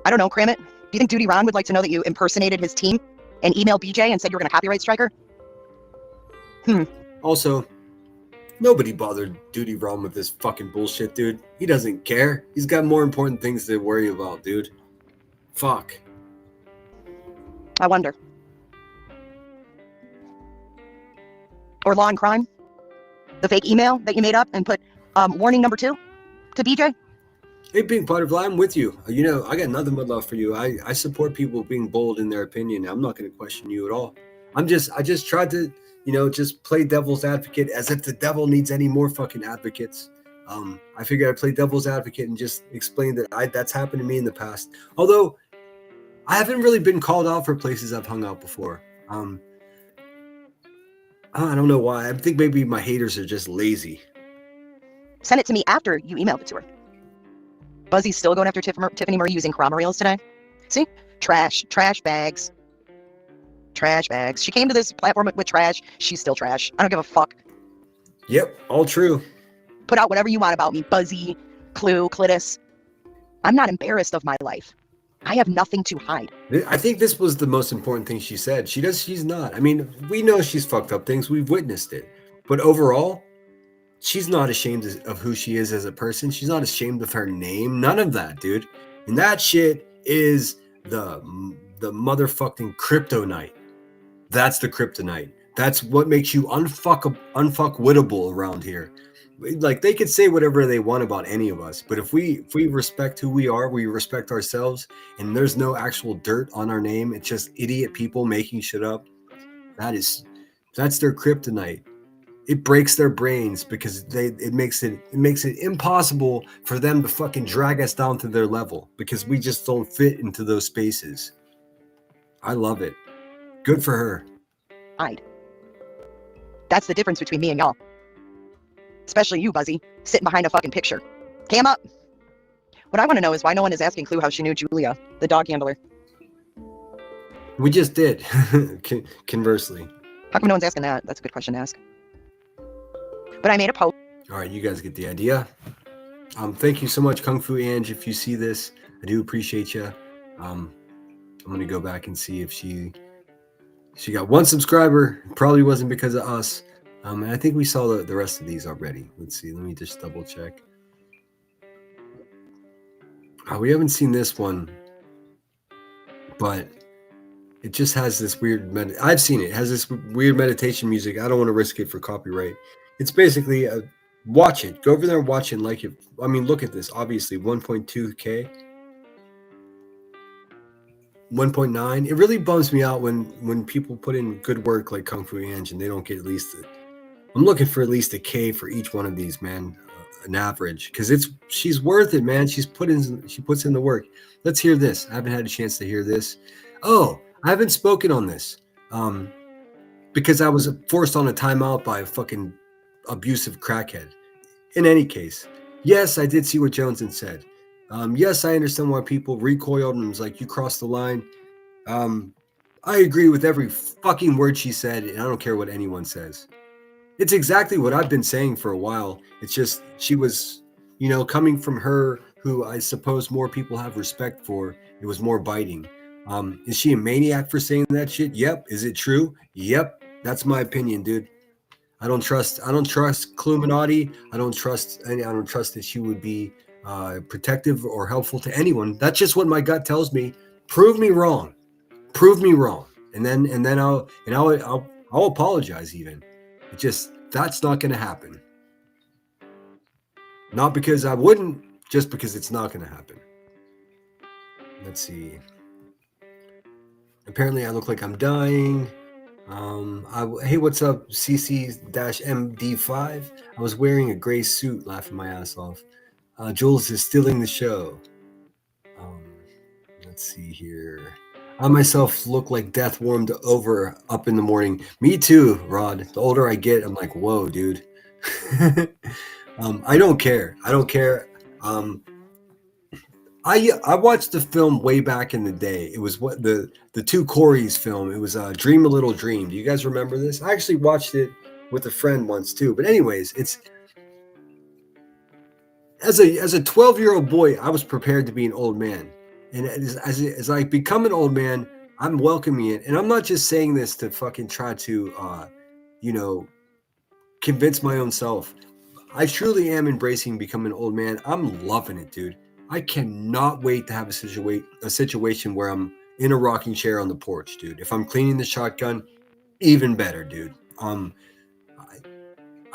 I don't know, Kramit. Do you think Duty Ron would like to know that you impersonated his team and emailed BJ and said you were going to copyright strike her? Also, nobody bothered Duty Ron with this fucking bullshit, dude. He doesn't care. He's got more important things to worry about, dude. Fuck. I wonder. Or Law and Crime? The fake email that you made up and put warning number 2 to BJ? Hey, Pink Butterfly, I'm with you. You know, I got nothing but love for you. I support people being bold in their opinion. I'm not going to question you at all. I just tried to, just play devil's advocate as if the devil needs any more fucking advocates. I figured I'd play devil's advocate and just explain that that's happened to me in the past. Although I haven't really been called out for places I've hung out before. I don't know why. I think maybe my haters are just lazy. Send it to me after you emailed it to her. Buzzy's still going after Tiffany Marie using Cromwell reels today. See? Trash bags. Trash bags. She came to this platform with trash. She's still trash. I don't give a fuck. Yep, all true. Put out whatever you want about me. Buzzy, Clue, Clitus. I'm not embarrassed of my life. I have nothing to hide. I think this was the most important thing she said. She's not. I mean, we know she's fucked up things. We've witnessed it. But overall, she's not ashamed of who she is as a person. She's not ashamed of her name. None of that, dude. And that shit is the motherfucking kryptonite. That's the kryptonite. That's what makes you unfuckwittable around here. Like, they could say whatever they want about any of us, but if we respect who we are, we respect ourselves, and there's no actual dirt on our name, it's just idiot people making shit up. That's their kryptonite. It breaks their brains because it makes it impossible for them to fucking drag us down to their level because we just don't fit into those spaces. I love it. Good for her. Hide. That's the difference between me and y'all. Especially you, Buzzy, sitting behind a fucking picture. Cam up. What I want to know is why no one is asking Clue how she knew Julia, the dog handler. We just did. Conversely. How come no one's asking that? That's a good question to ask. But I made a post. All right, you guys get the idea. Thank you so much, Kung Fu Ange. If you see this, I do appreciate you. I'm gonna go back and see if she got one subscriber. Probably wasn't because of us. And I think we saw the rest of these already. Let's see. Let me just double check. We haven't seen this one, but it just has this weird. I've seen it. It has this weird meditation music. I don't want to risk it for copyright. It's basically watch it. Go over there and watch it and like it. I mean, look at this. Obviously, 1.2K. 1.9. It really bums me out when people put in good work like Kung Fu Ange and they don't get at least. I'm looking for at least a K for each one of these, man. An average, because she's worth it, man. She puts in the work. Let's hear this. I haven't had a chance to hear this. Oh, I haven't spoken on this because I was forced on a timeout by a fucking abusive crackhead. In any case, yes, I did see what Joneson said. Yes, I understand why people recoiled and was like, you crossed the line. I agree with every fucking word she said, and I don't care what anyone says. It's exactly what I've been saying for a while. It's just she was, coming from her, who I suppose more people have respect for. It was more biting. Is she a maniac for saying that shit? Yep. Is it true? Yep. That's my opinion, dude. I don't trust Cluminati. I don't trust that she would be protective or helpful to anyone. That's just what my gut tells me. Prove me wrong. And then I'll apologize even. It just, that's not going to happen. Not because I wouldn't, just because it's not going to happen. Let's see. Apparently I look like I'm dying. Hey, what's up, CC-MD5? I was wearing a gray suit, laughing my ass off. Jules is stealing the show. Let's see here. I myself look like death warmed over up in the morning. Me too, Rod. The older I get, I'm like, whoa, dude. I don't care. I watched the film way back in the day. It was what the two Corys film. It was Dream a Little Dream. Do you guys remember this? I actually watched it with a friend once too. But anyways, it's as a 12-year-old boy, I was prepared to be an old man. And as I become an old man, I'm welcoming it. And I'm not just saying this to fucking try to, convince my own self. I truly am embracing becoming an old man. I'm loving it, dude. I cannot wait to have a situation where I'm in a rocking chair on the porch, dude. If I'm cleaning the shotgun, even better, dude. I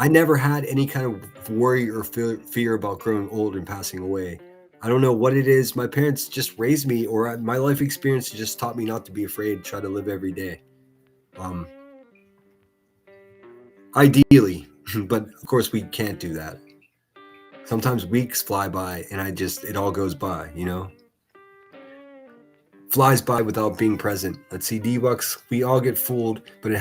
never had any kind of worry or fear about growing old and passing away. I don't know what it is. My parents just raised me, or my life experience just taught me not to be afraid, try to live every day. Ideally, but of course we can't do that. Sometimes weeks fly by and it all goes by, Flies by without being present. Let's see, D-Bucks, we all get fooled, but it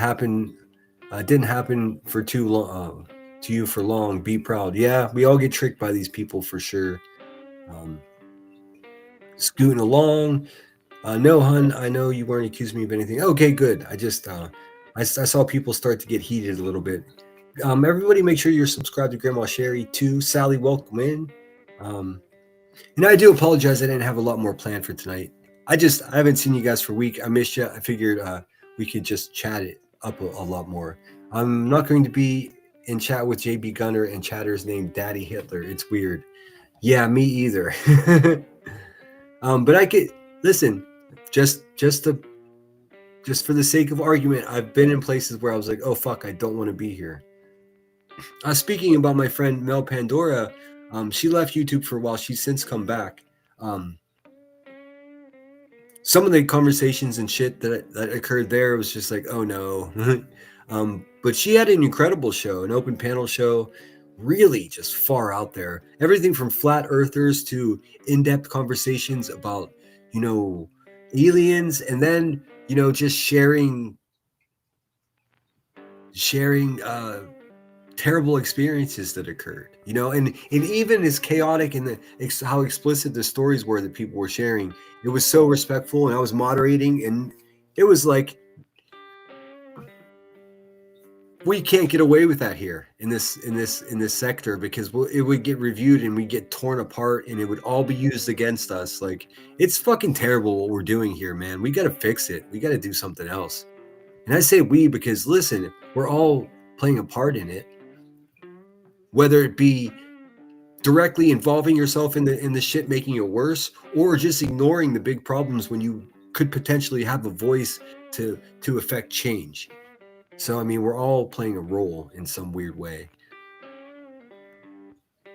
didn't happen for too long, to you for long. Be proud. Yeah, we all get tricked by these people for sure. Scooting along. No, hun, I know you weren't accusing me of anything. Okay, good. I just I saw people start to get heated a little bit. Everybody make sure you're subscribed to Grandma Sherry too. Sally, welcome in. And I do apologize, I didn't have a lot more planned for tonight. I haven't seen you guys for a week. I missed you. I figured we could just chat it up a lot more. I'm not going to be in chat with JB Gunner and chatters named Daddy Hitler. It's weird. Yeah, me either. But I could listen, just for the sake of argument, I've been in places where I was like, oh fuck, I don't want to be here. Speaking about my friend Mel Pandora, she left YouTube for a while. She's since come back. Some of the conversations and shit that occurred there was just like, oh no. But she had an incredible show, an open panel show, really just far out there. Everything from flat earthers to in-depth conversations about, aliens, and then, just sharing terrible experiences that occurred, you know, and even as chaotic and how explicit the stories were that people were sharing, it was so respectful, and I was moderating, and it was like, we can't get away with that here in this sector, because it would get reviewed and we get torn apart, and it would all be used against us. Like, it's fucking terrible what we're doing here, man. We got to fix it. We got to do something else. And I say we because, listen, we're all playing a part in it. Whether it be directly involving yourself in the shit, making it worse, or just ignoring the big problems when you could potentially have a voice to affect change. So, I mean, we're all playing a role in some weird way.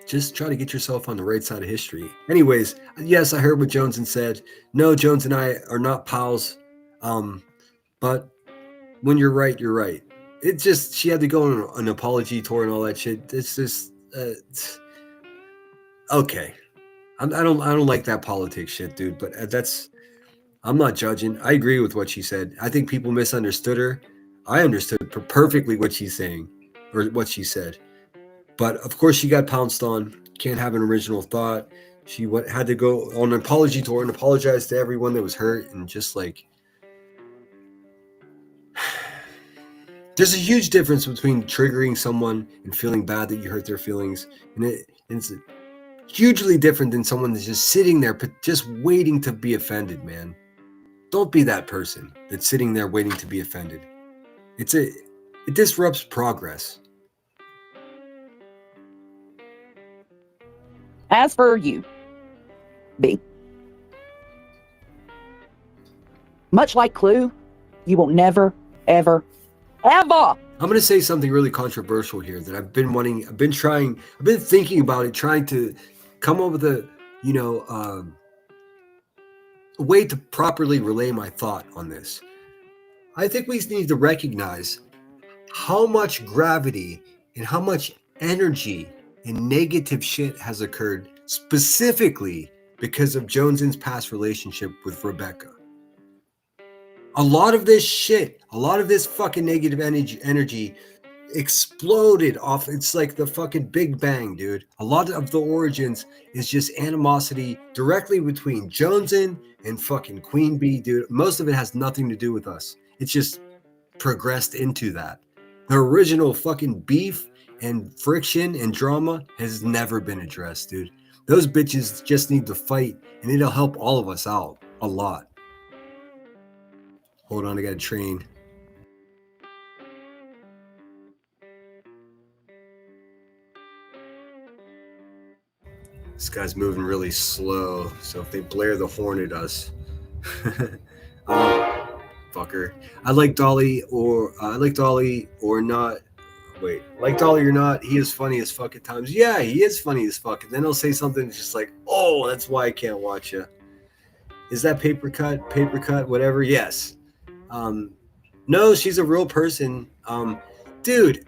Just try to get yourself on the right side of history. Anyways, yes, I heard what Joneson said. No, Jones and I are not pals. But when you're right, you're right. It just, she had to go on an apology tour and all that shit. It's just, okay. I don't like that politics shit, dude. But I'm not judging. I agree with what she said. I think people misunderstood her. I understood perfectly what she's saying, or what she said. But of course, she got pounced on. Can't have an original thought. She had to go on an apology tour and apologize to everyone that was hurt, and just like, there's a huge difference between triggering someone and feeling bad that you hurt their feelings. And it's hugely different than someone that's just sitting there, just waiting to be offended, man. Don't be that person that's sitting there waiting to be offended. It disrupts progress. As for you, B, much like Clue, you will never, ever, ever. I'm going to say something really controversial here that I've been thinking about it, trying to come up with a way to properly relay my thought on this. I think we need to recognize how much gravity and how much energy and negative shit has occurred specifically because of Joneson's past relationship with Rebecca. A lot of this shit, a lot of this fucking negative energy exploded off. It's like the fucking Big Bang, dude. A lot of the origins is just animosity directly between Joneson and fucking Queen Bee, dude. Most of it has nothing to do with us. It's just progressed into that. The original fucking beef and friction and drama has never been addressed, dude. Those bitches just need to fight, and it'll help all of us out a lot. Hold on, I got a train. This guy's moving really slow, so if they blare the horn at us, fucker. I like Dolly or not. Wait, like Dolly or not, he is funny as fuck at times. Yeah, he is funny as fuck. And then he'll say something just like, oh, that's why I can't watch you. Is that paper cut, whatever? Yes. No, she's a real person. Dude,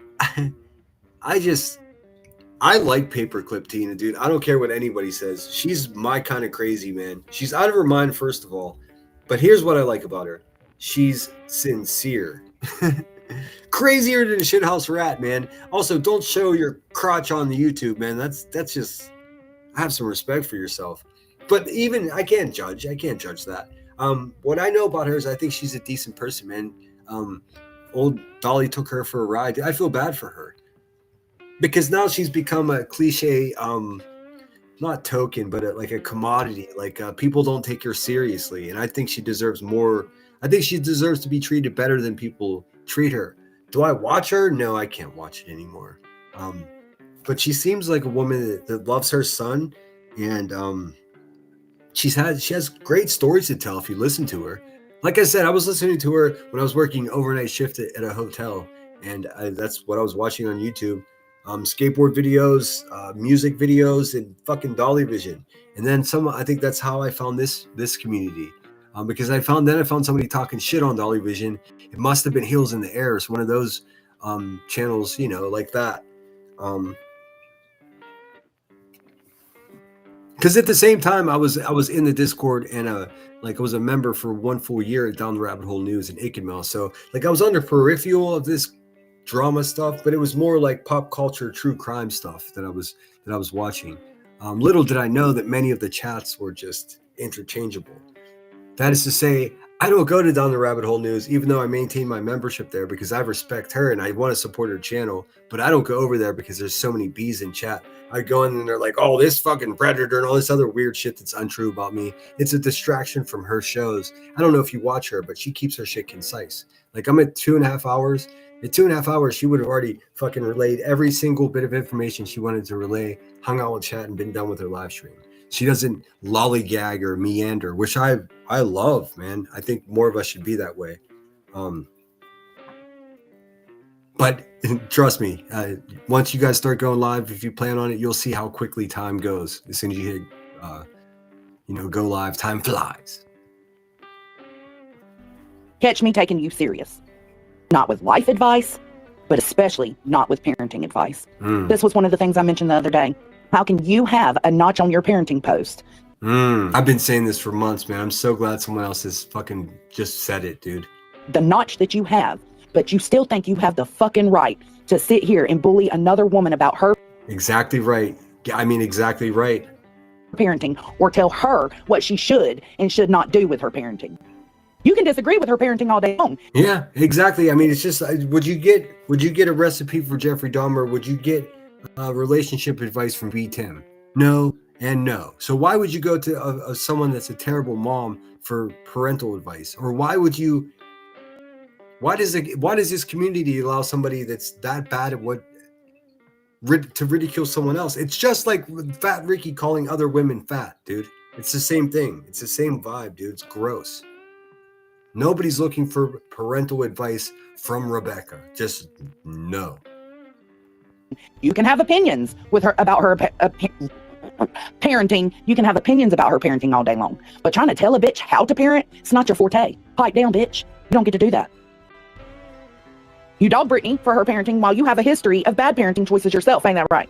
I like Paperclip Tina, dude. I don't care what anybody says. She's my kind of crazy, man. She's out of her mind, first of all. But here's what I like about her. She's sincere. Crazier than a shithouse rat, man. Also, don't show your crotch on the YouTube, man. That's just, have some respect for yourself. But even, I can't judge that. What I know about her is I think she's a decent person, man. Old Dolly took her for a ride. I feel bad for her. Because now she's become a cliche, not token, but like a commodity. Like people don't take her seriously. And I think she deserves more. I think she deserves to be treated better than people treat her. Do I watch her? No, I can't watch it anymore. But she seems like a woman that loves her son. And she has great stories to tell if you listen to her. Like I said, I was listening to her when I was working overnight shift at a hotel. And that's what I was watching on YouTube. Skateboard videos, music videos, and fucking Dolly Vision. And then I think that's how I found this community. Because I found somebody talking shit on Dolly Vision. It must have been Heels in the Air. It's one of those channels, like that. Because at the same time, I was in the Discord and I was a member for one full year at Down the Rabbit Hole News and Aiken Mouse. So I was on the peripheral of this drama stuff, but it was more like pop culture, true crime stuff that I was watching. Little did I know that many of the chats were just interchangeable. That is to say, I don't go to Down the Rabbit Hole News, even though I maintain my membership there because I respect her and I want to support her channel. But I don't go over there because there's so many bees in chat. I go in and they're like, oh, this fucking predator and all this other weird shit that's untrue about me. It's a distraction from her shows. I don't know if you watch her, but she keeps her shit concise. Like I'm at 2.5 hours. At 2.5 hours, she would have already fucking relayed every single bit of information she wanted to relay, hung out with chat, and been done with her live stream. She doesn't lollygag or meander, which I love, man. I think more of us should be that way. But trust me, once you guys start going live, if you plan on it, you'll see how quickly time goes. As soon as you hit, go live, time flies. Catch me taking you serious. Not with life advice, but especially not with parenting advice. This was one of the things I mentioned the other day. How can you have a notch on your parenting post? I've been saying this for months, man. I'm so glad someone else has fucking just said it, dude. The notch that you have, but you still think you have the fucking right to sit here and bully another woman about her Exactly right. I mean, exactly right. parenting, or tell her what she should and should not do with her parenting. You can disagree with her parenting all day long. Yeah, exactly. I mean, it's just, would you get a recipe for Jeffrey Dahmer? Would you get relationship advice from B. Tim? No and no. So why would you go to someone that's a terrible mom for parental advice? Or why does this community allow somebody that's that bad at to ridicule someone else? It's just like Fat Ricky calling other women fat, dude. It's the same thing. It's the same vibe, dude. It's gross. Nobody's looking for parental advice from Rebecca. Just no. You can have opinions with her about her parenting. You can have opinions about her parenting all day long. But trying to tell a bitch how to parent, it's not your forte. Pipe down, bitch. You don't get to do that. You dog Brittany for her parenting while you have a history of bad parenting choices yourself. Ain't that right?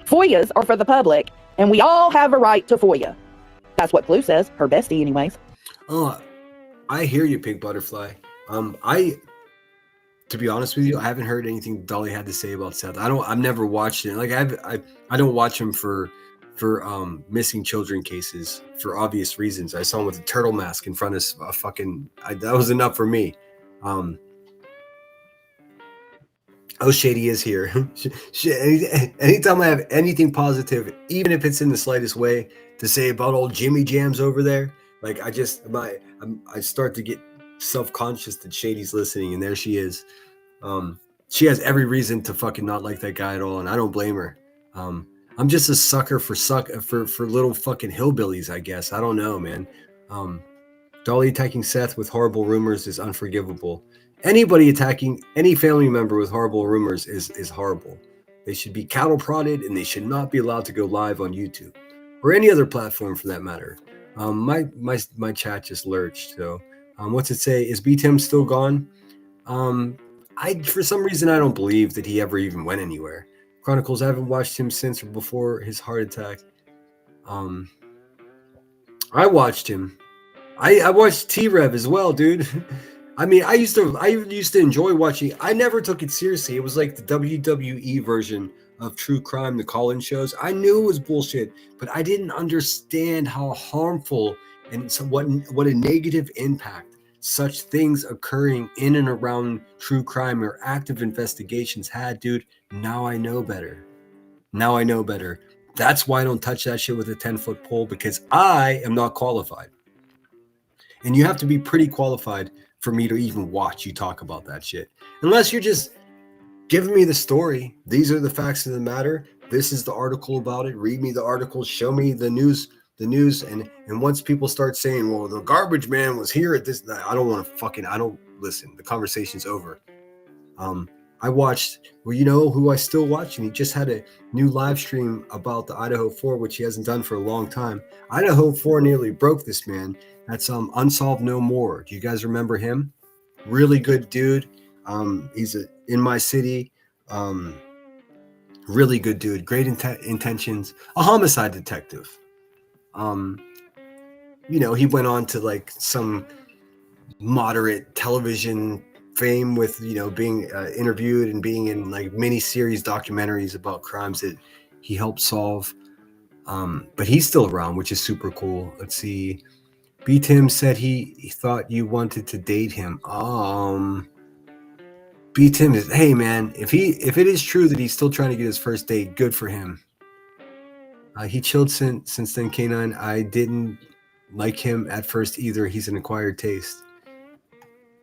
FOIAs are for the public, and we all have a right to FOIA. That's what Blue says, her bestie anyways. Oh, I hear you, Pink Butterfly. To be honest with you, I haven't heard anything Dolly had to say about Seth. I've never watched it. Like I don't watch him for missing children cases for obvious reasons. I saw him with a turtle mask in front of a fucking. That was enough for me. Oh, Shady is here. Anytime I have anything positive, even if it's in the slightest way, to say about old Jimmy Jams over there, like I start to get self-conscious that Shady's listening, and there she is. She has every reason to fucking not like that guy at all, and I don't blame her. I'm just a sucker for little fucking hillbillies, I guess. I don't know, man. Dolly attacking Seth with horrible rumors is unforgivable. Anybody attacking any family member with horrible rumors is horrible. They should be cattle prodded, and they should not be allowed to go live on YouTube or any other platform for that matter. My chat just lurched. So, what's it say? Is B. Tim still gone? For some reason I don't believe that he ever even went anywhere. Chronicles, I haven't watched him since or before his heart attack. I watched him. I watched T-Rev as well, dude. I mean, I used to enjoy watching. I never took it seriously. It was like the WWE version of true crime, the call-in shows. I knew it was bullshit, but I didn't understand how harmful and so what a negative impact such things occurring in and around true crime or active investigations had, dude. Now I know better. That's why I don't touch that shit with a 10-foot pole, because I am not qualified. And you have to be pretty qualified for me to even watch you talk about that shit. Unless you're just giving me the story. These are the facts of the matter. This is the article about it. Read me the article. Show me the news. And once people start saying, well, the garbage man was here at this, I don't listen. The conversation's over. I watched, well, you know who I still watch? And he just had a new live stream about the Idaho 4, which he hasn't done for a long time. Idaho 4 nearly broke this man. That's Unsolved No More. Do you guys remember him? Really good dude. He's in my city. Really good dude. Great intentions. A homicide detective. He went on to like some moderate television fame with, you know, being interviewed and being in like mini series documentaries about crimes that he helped solve. But he's still around, which is super cool. Let's see. B Tim said he thought you wanted to date him. B Tim is, hey man, if it is true that he's still trying to get his first date, good for him. He chilled since then, K9. I didn't like him at first either. He's an acquired taste.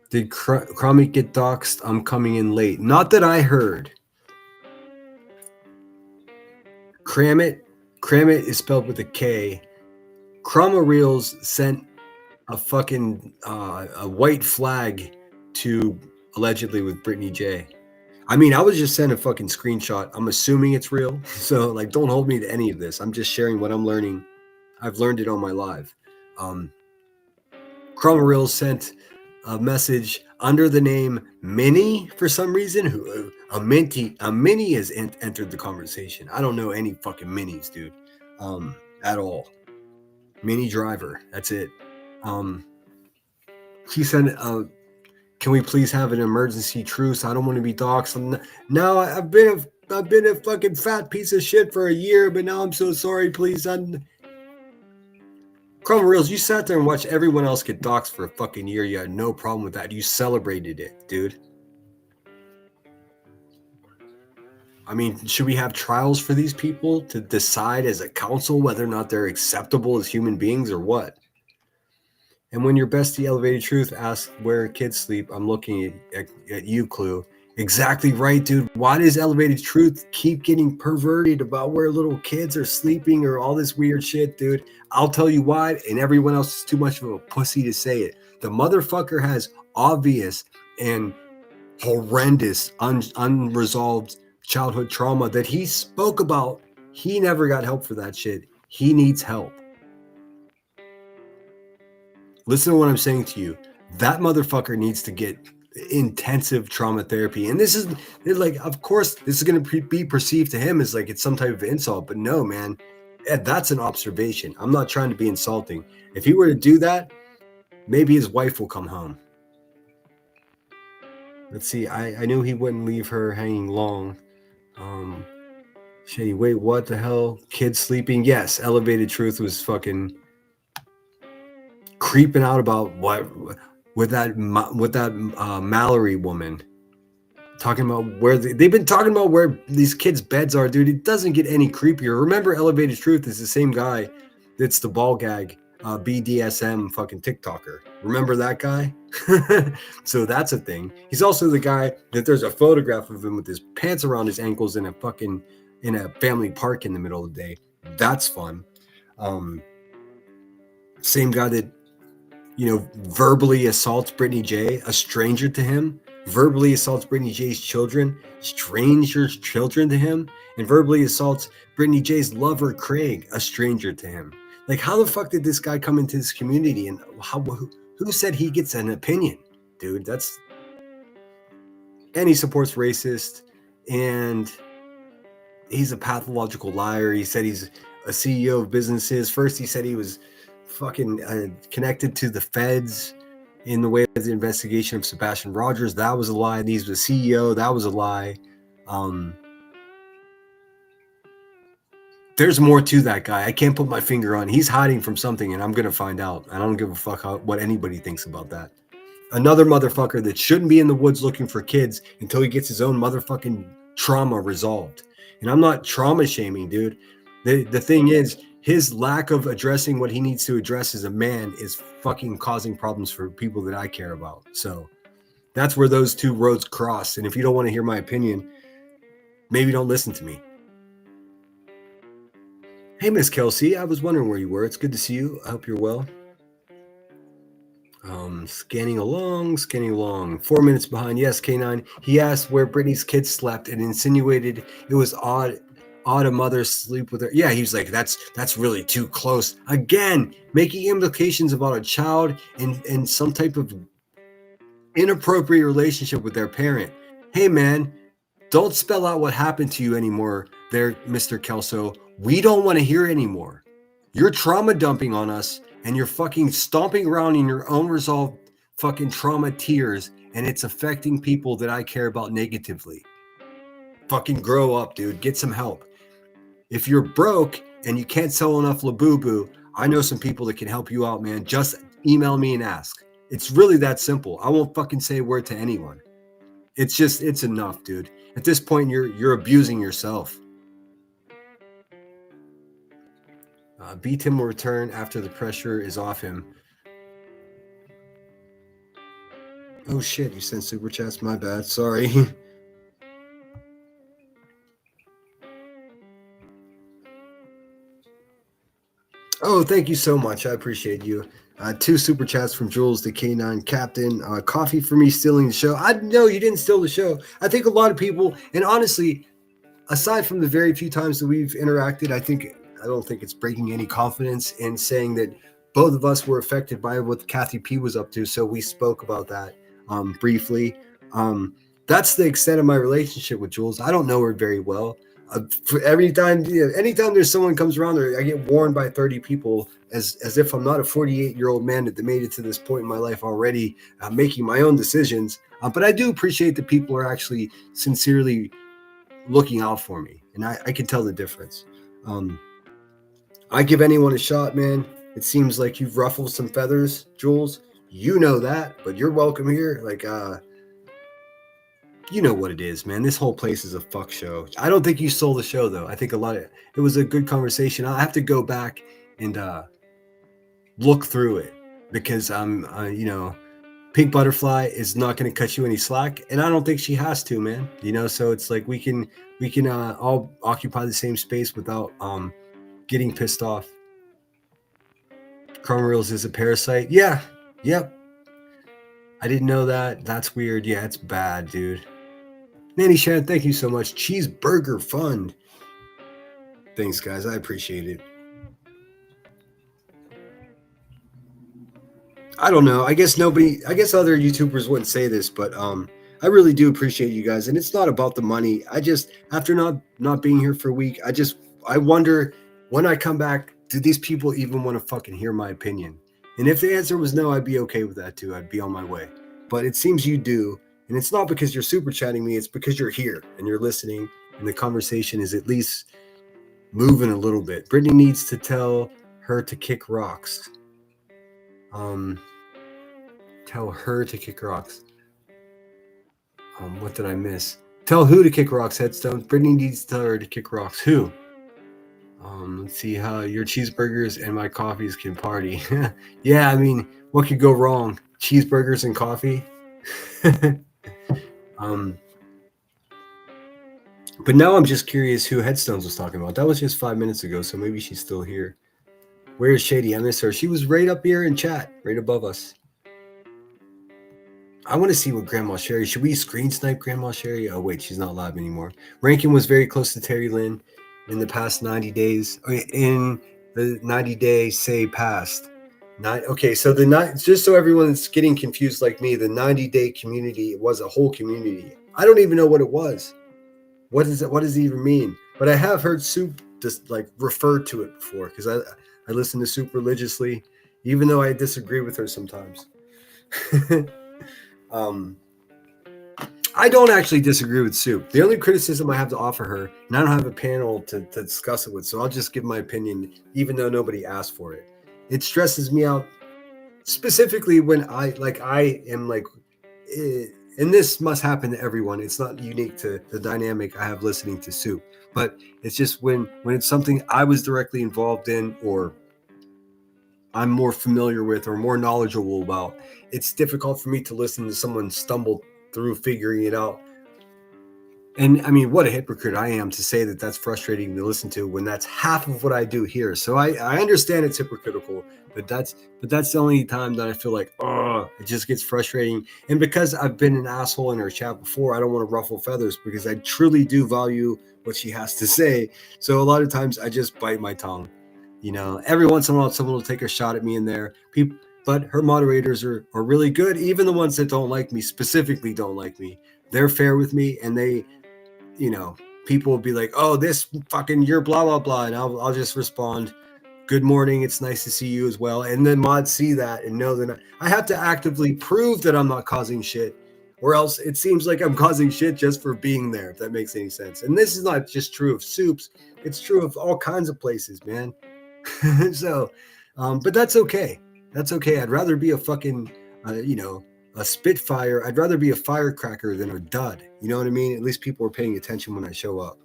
Did Cromit get doxxed? I'm coming in late. Not that I heard. Kramit is spelled with a K. Chroma Reels sent a fucking a white flag to allegedly with Brittany J. I mean, I was just sent a fucking screenshot. I'm assuming it's real. So like, don't hold me to any of this. I'm just sharing what I'm learning. I've learned it on my live. Chroma Reels sent a message under the name Minnie for some reason. A Minnie has entered the conversation. I don't know any fucking Minis, dude, at all. Mini Driver, that's it. She said, "Can we please have an emergency truce? I don't want to be doxxed. Now I've been a fucking fat piece of shit for a year, but now I'm so sorry. Please, Chroma Reels, you sat there and watched everyone else get doxxed for a fucking year. You had no problem with that. You celebrated it, dude. I mean, should we have trials for these people to decide as a council whether or not they're acceptable as human beings or what? And when your bestie Elevated Truth asks where kids sleep, I'm looking at you, Clue. Exactly right, dude. Why does Elevated Truth keep getting perverted about where little kids are sleeping or all this weird shit, dude? I'll tell you why, and everyone else is too much of a pussy to say it. The motherfucker has obvious and horrendous unresolved childhood trauma that he spoke about. He never got help for that shit. He needs help. Listen to what I'm saying to you. That motherfucker needs to get intensive trauma therapy. And this is like, of course, this is going to be perceived to him as like it's some type of insult, but no, man, that's an observation. I'm not trying to be insulting. If he were to do that, maybe his wife will come home. Let's see. I knew he wouldn't leave her hanging long. Shady, wait, what the hell? Kids sleeping? Yes, Elevated Truth was fucking creeping out about what with that Mallory woman, talking about where they've been talking about where these kids' beds are, dude. It doesn't get any creepier. Remember, Elevated Truth is the same guy that's the ball gag BDSM fucking TikToker. Remember that guy? So that's a thing. He's also the guy that there's a photograph of him with his pants around his ankles in a family park in the middle of the day. That's fun. Same guy that, you know, verbally assaults Brittany J, a stranger to him, verbally assaults Brittany J's children, strangers' children to him, and verbally assaults Brittany J's lover, Craig, a stranger to him. Like, how the fuck did this guy come into this community? And who said he gets an opinion, dude? And he supports racist, and he's a pathological liar. He said he's a CEO of businesses. First, he said he was fucking connected to the feds in the way of the investigation of Sebastian Rogers. That was a lie. He's the CEO. That was a lie. There's more to that guy. I can't put my finger on. He's hiding from something, and I'm going to find out. I don't give a fuck what anybody thinks about that. Another motherfucker that shouldn't be in the woods looking for kids until he gets his own motherfucking trauma resolved. And I'm not trauma shaming, dude. The thing is, his lack of addressing what he needs to address as a man is fucking causing problems for people that I care about. So that's where those two roads cross. And if you don't want to hear my opinion, maybe don't listen to me. Hey, Miss Kelsey, I was wondering where you were. It's good to see you. I hope you're well. Scanning along. 4 minutes behind. Yes, K9. He asked where Brittany's kids slept and insinuated it was odd a mother sleep with her. Yeah, he was like, that's really too close. Again, making implications about a child and some type of inappropriate relationship with their parent. Hey, man, don't spell out what happened to you anymore there, Mr. Kelso. We don't want to hear anymore. You're trauma dumping on us, and you're fucking stomping around in your own resolved fucking trauma tears, and it's affecting people that I care about negatively. Fucking grow up, dude. Get some help. If you're broke and you can't sell enough Labubu, I know some people that can help you out, man. Just email me and ask. It's really that simple. I won't fucking say a word to anyone. It's enough, dude. At this point, you're abusing yourself. B Tim will return after the pressure is off him. Oh shit, you sent super chats. My bad. Sorry. Oh, thank you so much. I appreciate you. 2 super chats from Jules the K9 Captain. Coffee for me stealing the show. I know you didn't steal the show. I think a lot of people, and honestly, aside from the very few times that we've interacted, I don't think it's breaking any confidence in saying that both of us were affected by what Kathy P was up to. So we spoke about that briefly. That's the extent of my relationship with Jules. I don't know her very well. For anytime there's someone comes around there, I get warned by 30 people as if I'm not a 48-year-old man that made it to this point in my life already, making my own decisions. But I do appreciate that people are actually sincerely looking out for me, and I can tell the difference. I give anyone a shot, man. It seems like you've ruffled some feathers, Jules. You know that, but you're welcome here. Like, you know what it is, man. This whole place is a fuck show. I don't think you stole the show, though. I think it was a good conversation. I'll have to go back and look through it because Pink Butterfly is not going to cut you any slack, and I don't think she has to, man. So it's like we can all occupy the same space without getting pissed off. Chrome Reels is a parasite. Yeah. Yep. I didn't know that. That's weird. Yeah, it's bad, dude. Nanny Shan, thank you so much. Cheeseburger Fund. Thanks, guys. I appreciate it. I don't know. I guess other YouTubers wouldn't say this, but I really do appreciate you guys. And it's not about the money. After not being here for a week, I wonder when I come back, do these people even want to fucking hear my opinion? And if the answer was no, I'd be okay with that too. I'd be on my way. But it seems you do. And it's not because you're super chatting me. It's because you're here and you're listening. And the conversation is at least moving a little bit. Brittany needs to tell her to kick rocks. Tell her to kick rocks. What did I miss? Tell who to kick rocks, Headstones. Brittany needs to tell her to kick rocks. Who? Let's see how your cheeseburgers and my coffees can party. Yeah, I mean, what could go wrong? Cheeseburgers and coffee. But now I'm just curious who Headstones was talking about. That was just 5 minutes ago, so maybe she's still here. Where is Shady? I miss her. She was right up here in chat, right above us. I want to see what Grandma Sherry. Should we screen snipe Grandma Sherry? Oh wait, she's not live anymore. Rankin was very close to Terry Lynn in the past 90 days. In the 90-day say past. Okay, so just so everyone's getting confused like me, the 90-day community was a whole community. I don't even know what it was. What does it even mean? But I have heard Soup just like refer to it before because I listen to Soup religiously, even though I disagree with her sometimes. I don't actually disagree with Soup. The only criticism I have to offer her, and I don't have a panel to discuss it with, so I'll just give my opinion, even though nobody asked for it. It stresses me out, specifically when I am like, and this must happen to everyone. It's not unique to the dynamic I have listening to Soup, but it's just when it's something I was directly involved in or I'm more familiar with or more knowledgeable about, it's difficult for me to listen to someone stumble through figuring it out. And I mean, what a hypocrite I am to say that that's frustrating to listen to when that's half of what I do here. So I understand it's hypocritical, but that's the only time that I feel like, it just gets frustrating. And because I've been an asshole in her chat before, I don't want to ruffle feathers because I truly do value what she has to say. So a lot of times I just bite my tongue. Every once in a while, someone will take a shot at me in there. But her moderators are really good. Even the ones that don't like me, specifically don't like me, they're fair with me. And they, people will be like, oh, this fucking, you're blah, blah, blah. And I'll just respond, good morning, it's nice to see you as well. And then mods see that and know that I have to actively prove that I'm not causing shit, or else it seems like I'm causing shit just for being there, if that makes any sense. And this is not just true of Soups, it's true of all kinds of places, man. So, but that's okay. That's okay. I'd rather be a fucking, a Spitfire. I'd rather be a firecracker than a dud. You know what I mean? At least people are paying attention when I show up.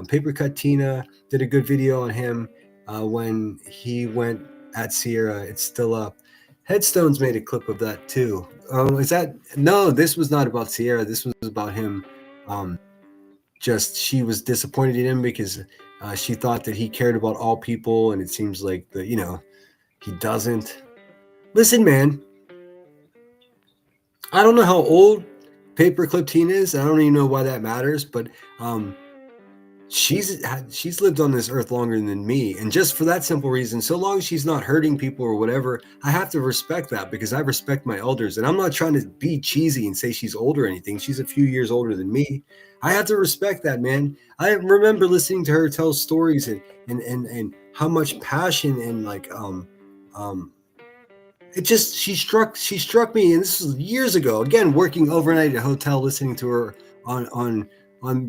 Paper Cut Tina did a good video on him when he went at Sierra. It's still up. Headstones made a clip of that too. No, this was not about Sierra. This was about him. She was disappointed in him because she thought that he cared about all people, and it seems like he doesn't. Listen, man, I don't know how old Paperclip Tina is. I don't even know why that matters, but she's lived on this earth longer than me, and just for that simple reason, so long as she's not hurting people or whatever, I have to respect that because I respect my elders. And I'm not trying to be cheesy and say she's older or anything. She's a few years older than me. I have to respect that, man. I remember listening to her tell stories and how much passion and she struck me, and this was years ago. Again, working overnight at a hotel, listening to her on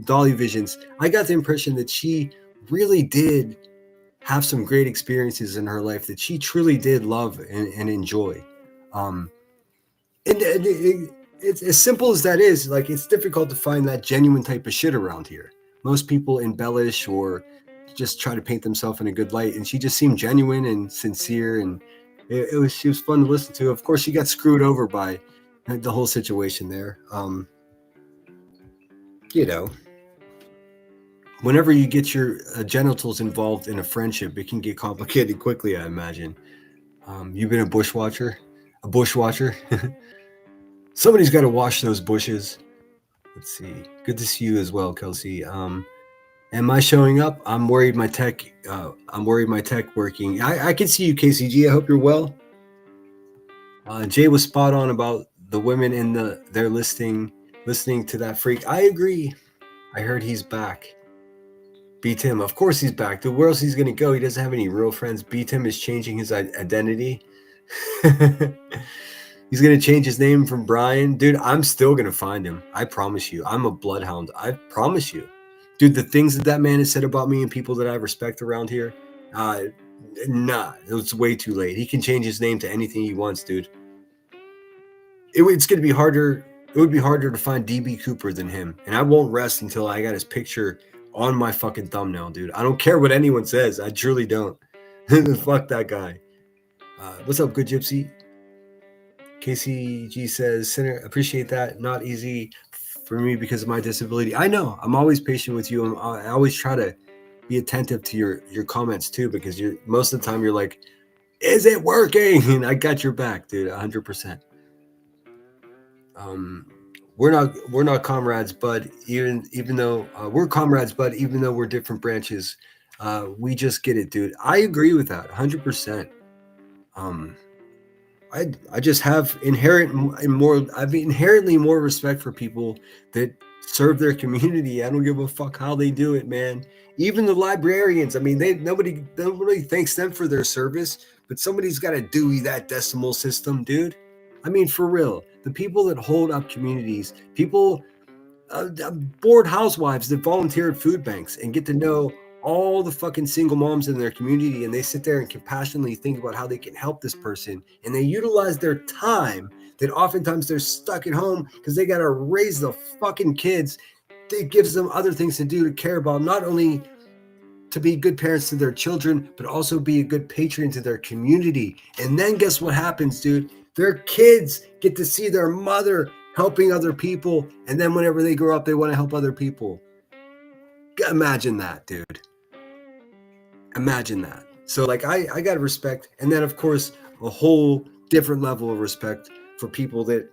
Dolly Visions, I got the impression that she really did have some great experiences in her life that she truly did love and enjoy. It's as simple as that is. Like, it's difficult to find that genuine type of shit around here. Most people embellish or just try to paint themselves in a good light, and she just seemed genuine and sincere, and she was fun to listen to. Of course, she got screwed over by the whole situation there. Whenever you get your genitals involved in a friendship, it can get complicated quickly, I imagine. You've been a bushwatcher? Somebody's got to wash those bushes. Let's see. Good to see you as well, Kelsey. Am I showing up? I'm worried my tech working. I can see you, KCG. I hope you're well. Jay was spot on about the women in their listening to that freak. I agree. I heard he's back. B-Tim, of course he's back. Dude, where else he's gonna go? He doesn't have any real friends. B-Tim is changing his identity. He's gonna change his name from Brian. Dude, I'm still gonna find him. I promise you. I'm a bloodhound. I promise you. Dude, the things that man has said about me and people that I respect around here, it's way too late. He can change his name to anything he wants, dude. It's gonna be harder. It would be harder to find DB Cooper than him. And I won't rest until I got his picture on my fucking thumbnail, dude. I don't care what anyone says. I truly don't. Fuck that guy. What's up, Good Gypsy? KCG says, Sinner, appreciate that. Not easy for me because of my disability. I know. I'm always patient with you. I always try to be attentive to your comments too, because most of the time you're like, is it working? And I got your back, dude, 100%. We're not comrades, but even though we're comrades, but even though we're different branches, we just get it, dude. I agree with that 100%. I just have inherently more respect for people that serve their community. I don't give a fuck how they do it, man. Even the librarians, I mean, nobody thanks them for their service, but somebody's got to Dewey that decimal system, dude. I mean, for real, the people that hold up communities, people, bored housewives that volunteer at food banks and get to know all the fucking single moms in their community, and they sit there and compassionately think about how they can help this person, and they utilize their time that oftentimes they're stuck at home because they got to raise the fucking kids. It gives them other things to do, to care about, not only to be good parents to their children, but also be a good patron to their community. And then guess what happens, dude? Their kids get to see their mother helping other people, and then whenever they grow up, they want to help other people. Imagine that, dude. Imagine that. So, like, I got to respect, and then, of course, a whole different level of respect for people that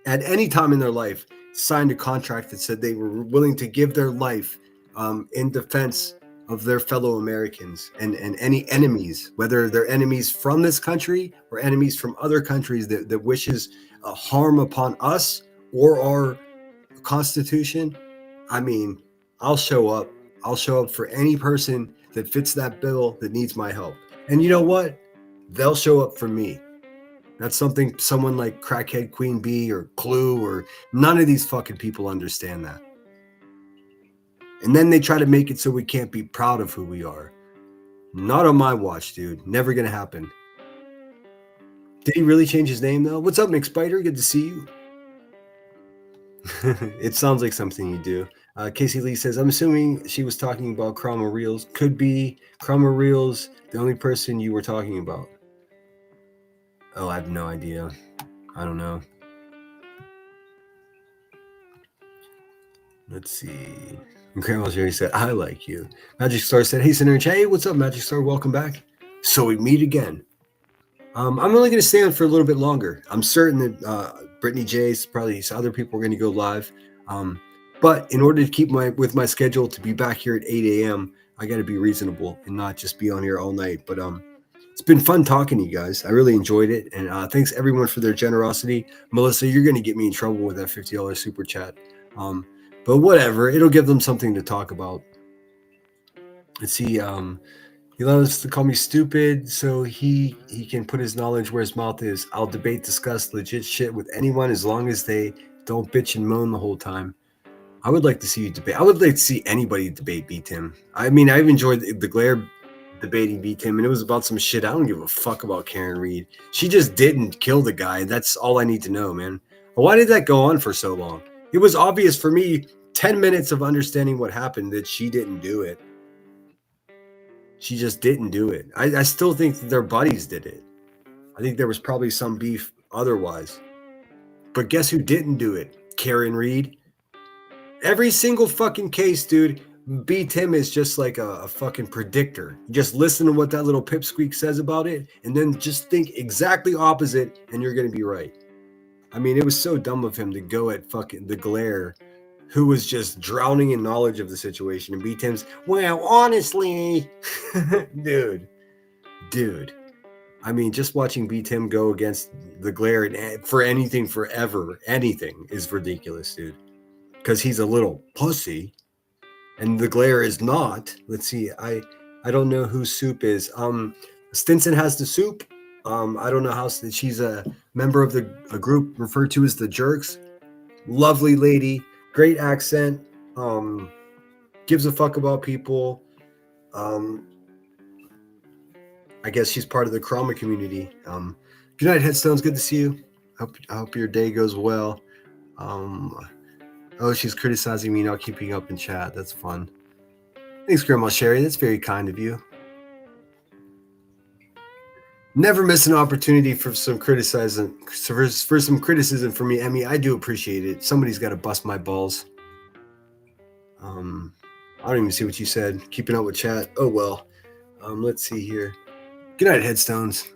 at any time in their life signed a contract that said they were willing to give their life in defense of their fellow Americans and any enemies, whether they're enemies from this country or enemies from other countries that wishes harm upon us or our Constitution. I mean, I'll show up. I'll show up for any person that fits that bill that needs my help. And you know what? They'll show up for me. That's something someone like Crackhead Queen Bee or Clue or none of these fucking people understand that. And then they try to make it so we can't be proud of who we are. Not on my watch, dude. Never gonna happen. Did he really change his name though? What's up, McSpider? Good to see you. It sounds like something you do. Casey Lee says, I'm assuming she was talking about Chroma Reels. Could be Chroma Reels the only person you were talking about. Oh, I have no idea. I don't know. Let's see. And Grandma Jerry said, I like you. Magic Star said, hey, Senator. Hey, what's up, Magic Star? Welcome back. So we meet again. I'm only going to stay on for a little bit longer. I'm certain that Brittany J's, probably some other people are going to go live. But in order to keep with my schedule to be back here at 8 a.m., I got to be reasonable and not just be on here all night. But it's been fun talking to you guys. I really enjoyed it. And thanks everyone for their generosity. Melissa, you're going to get me in trouble with that $50 super chat. But whatever, it'll give them something to talk about. Let's see. He loves to call me stupid so he can put his knowledge where his mouth is. I'll debate, discuss legit shit with anyone as long as they don't bitch and moan the whole time. I would like to see you debate. I would like to see anybody debate B. Tim. I mean, I've enjoyed the Glare debating B. Tim, and it was about some shit. I don't give a fuck about Karen Reed. She just didn't kill the guy. That's all I need to know, man. Why did that go on for so long? It was obvious for me, 10 minutes of understanding what happened, that she didn't do it. She just didn't do it. I still think that their buddies did it. I think there was probably some beef otherwise. But guess who didn't do it? Karen Reed. Every single fucking case, dude, B. Tim is just like a fucking predictor. Just listen to what that little pipsqueak says about it, and then just think exactly opposite, and you're going to be right. I mean, it was so dumb of him to go at fucking the Glare, who was just drowning in knowledge of the situation. And B. Tim's, well, honestly, dude. I mean, just watching B. Tim go against the Glare for anything forever, anything is ridiculous, dude. Because he's a little pussy, and the Glare is not. Let's see. I don't know who Soup is. Stinson has the Soup. I don't know how she's a member of a group referred to as the Jerks. Lovely lady, great accent. Gives a fuck about people. I guess she's part of the Chroma community. Good night, Headstones. Good to see you. I hope your day goes well. Oh, she's criticizing me not keeping up in chat. That's fun. Thanks, Grandma Sherry. That's very kind of you. Never miss an opportunity for some criticism. For some criticism from me, Emmy. I do appreciate it. Somebody's got to bust my balls. I don't even see what you said. Keeping up with chat. Oh well. Let's see here. Good night, Headstones.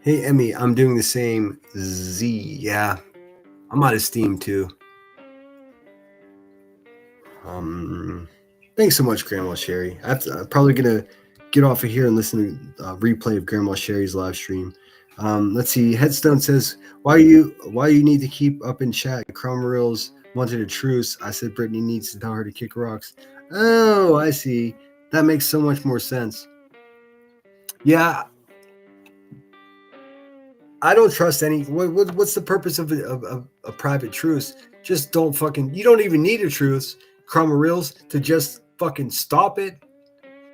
Hey, Emmy. I'm doing the same. Z. Yeah. I'm out of steam too. Thanks so much, Grandma Sherry. I'm probably gonna get off of here and listen to a replay of Grandma Sherry's live stream. Let's see. Headstone says, why you need to keep up in chat? Chroma Reels wanted a truce. I said Brittany needs to tell her to kick rocks. Oh, I see. That makes so much more sense. Yeah. I don't trust any. What's the purpose of a private truce? Just don't fucking. You don't even need a truce, Chroma Reels, to just fucking stop it.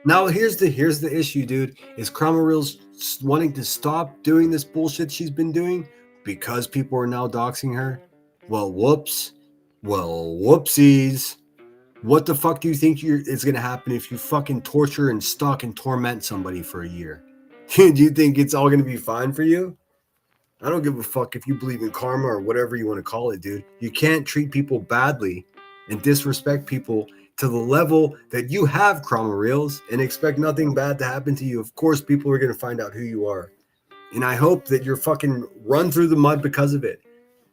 Now here's the issue, dude. Is Chroma Reels wanting to stop doing this bullshit she's been doing because people are now doxing her? Well, whoops. Well, whoopsies. What the fuck do you think is gonna happen if you fucking torture and stalk and torment somebody for a year? Do you think it's all gonna be fine for you? I don't give a fuck if you believe in karma or whatever you want to call it, dude. You can't treat people badly and disrespect people to the level that you have, Chroma Reels, and expect nothing bad to happen to you. Of course, people are going to find out who you are. And I hope that you're fucking run through the mud because of it.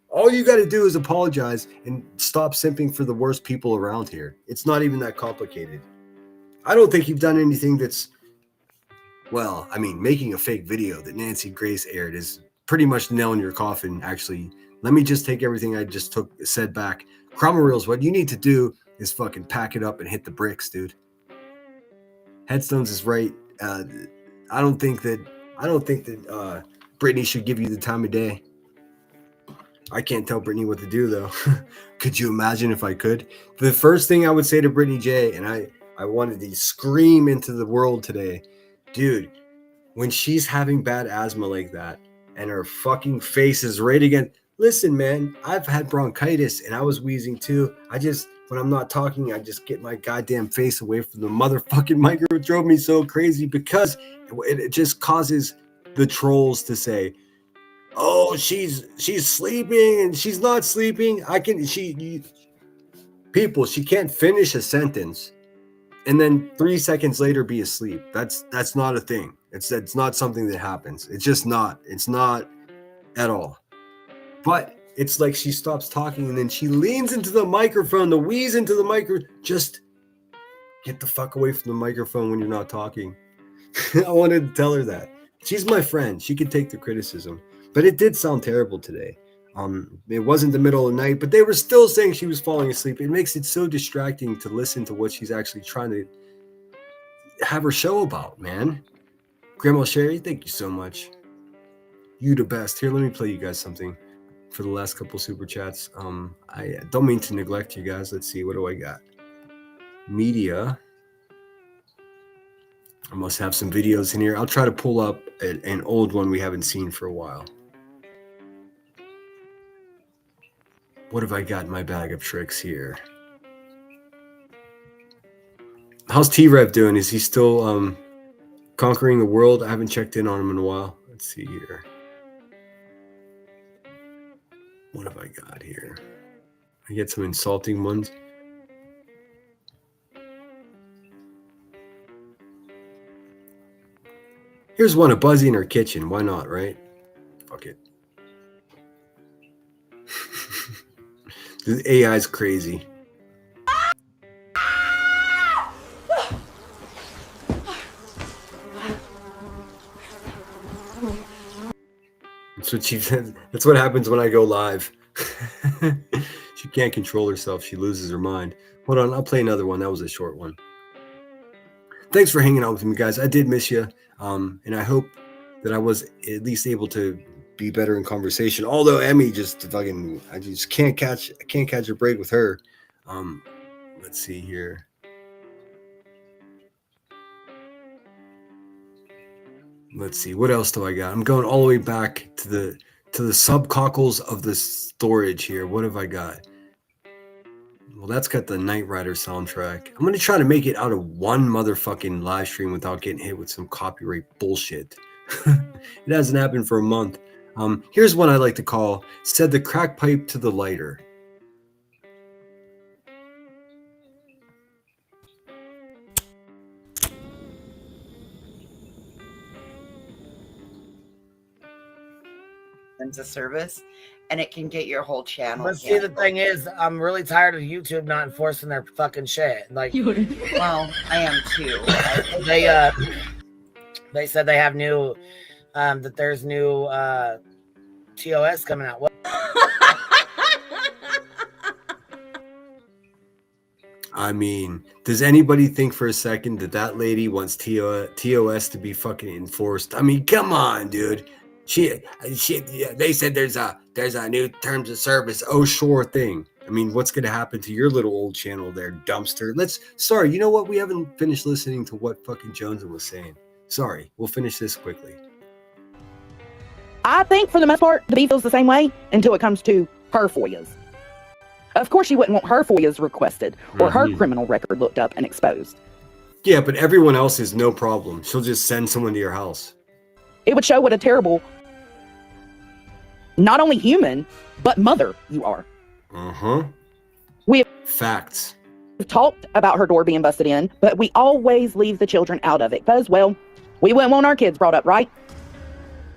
All you got to do is apologize and stop simping for the worst people around here. It's not even that complicated. I don't think you've done anything that's, well, I mean, making a fake video that Nancy Grace aired is pretty much nail in your coffin. Actually, let me just take everything I just said back. Chroma Reels, what you need to do is fucking pack it up and hit the bricks, dude. Headstones is right. I don't think that Brittany should give you the time of day. I can't tell Brittany what to do though. Could you imagine if I could? The first thing I would say to Brittany J, and I wanted to scream into the world today, dude, when she's having bad asthma like that and her fucking face is right again. Listen, man, I've had bronchitis and I was wheezing too. When I'm not talking, I just get my goddamn face away from the motherfucking microphone. It drove me so crazy because it just causes the trolls to say, "Oh, she's sleeping and she's not sleeping." She can't finish a sentence and then 3 seconds later be asleep. That's not a thing. It's not something that happens. It's just not. It's not at all. But it's like she stops talking and then she leans into the microphone, the wheeze into the microphone. Just get the fuck away from the microphone when you're not talking. I wanted to tell her that. She's my friend. She can take the criticism. But it did sound terrible today. It wasn't the middle of the night, but they were still saying she was falling asleep. It makes it so distracting to listen to what she's actually trying to have her show about, man. Grandma Sherry, thank you so much. You the best. Here, let me play you guys something for the last couple super chats. I don't mean to neglect you guys. Let's see, what do I got? Media. I must have some videos in here. I'll try to pull up an old one we haven't seen for a while. What have I got in my bag of tricks here? How's T-Rev doing? Is he still conquering the world? I haven't checked in on him in a while. Let's see here. What have I got here? I get some insulting ones. Here's one of Buzzy in her kitchen. Why not, right? Fuck it. The AI is crazy. That's what she said. That's what happens when I go live. She can't control herself. She loses her mind. Hold on, I'll play another one. That was a short one. Thanks for hanging out with me, guys. I did miss you. And I hope that I was at least able to be better in conversation. Although Emmy just fucking, I can't catch a break with her. Let's see here. Let's see, what else do I got? I'm going all the way back to the subcockles of the storage here. What have I got? Well, that's got the Knight Rider soundtrack. I'm going to try to make it out of one motherfucking live stream without getting hit with some copyright bullshit. It hasn't happened for a month. Here's one I like to call, Said the Crack Pipe to the Lighter. A service, and it can get your whole channel. But see, the thing is, I'm really tired of YouTube not enforcing their fucking shit. Like, well, I am too. They said they have new, that there's new TOS coming out. What? I mean, does anybody think for a second that lady wants TOS to be fucking enforced? I mean, come on, dude. They said there's a new terms of service. Oh, sure thing. I mean, what's going to happen to your little old channel there, dumpster? Sorry, you know what? We haven't finished listening to what fucking Jones was saying. Sorry, we'll finish this quickly. I think for the most part, the bee feels the same way until it comes to her FOIAs. Of course, she wouldn't want her FOIAs requested or her criminal record looked up and exposed. Yeah, but everyone else is no problem. She'll just send someone to your house. It would show what a terrible, not only human, but mother you are. We have facts. Talked about her door being busted in, but we always leave the children out of it because, well, we wouldn't want our kids brought up, right?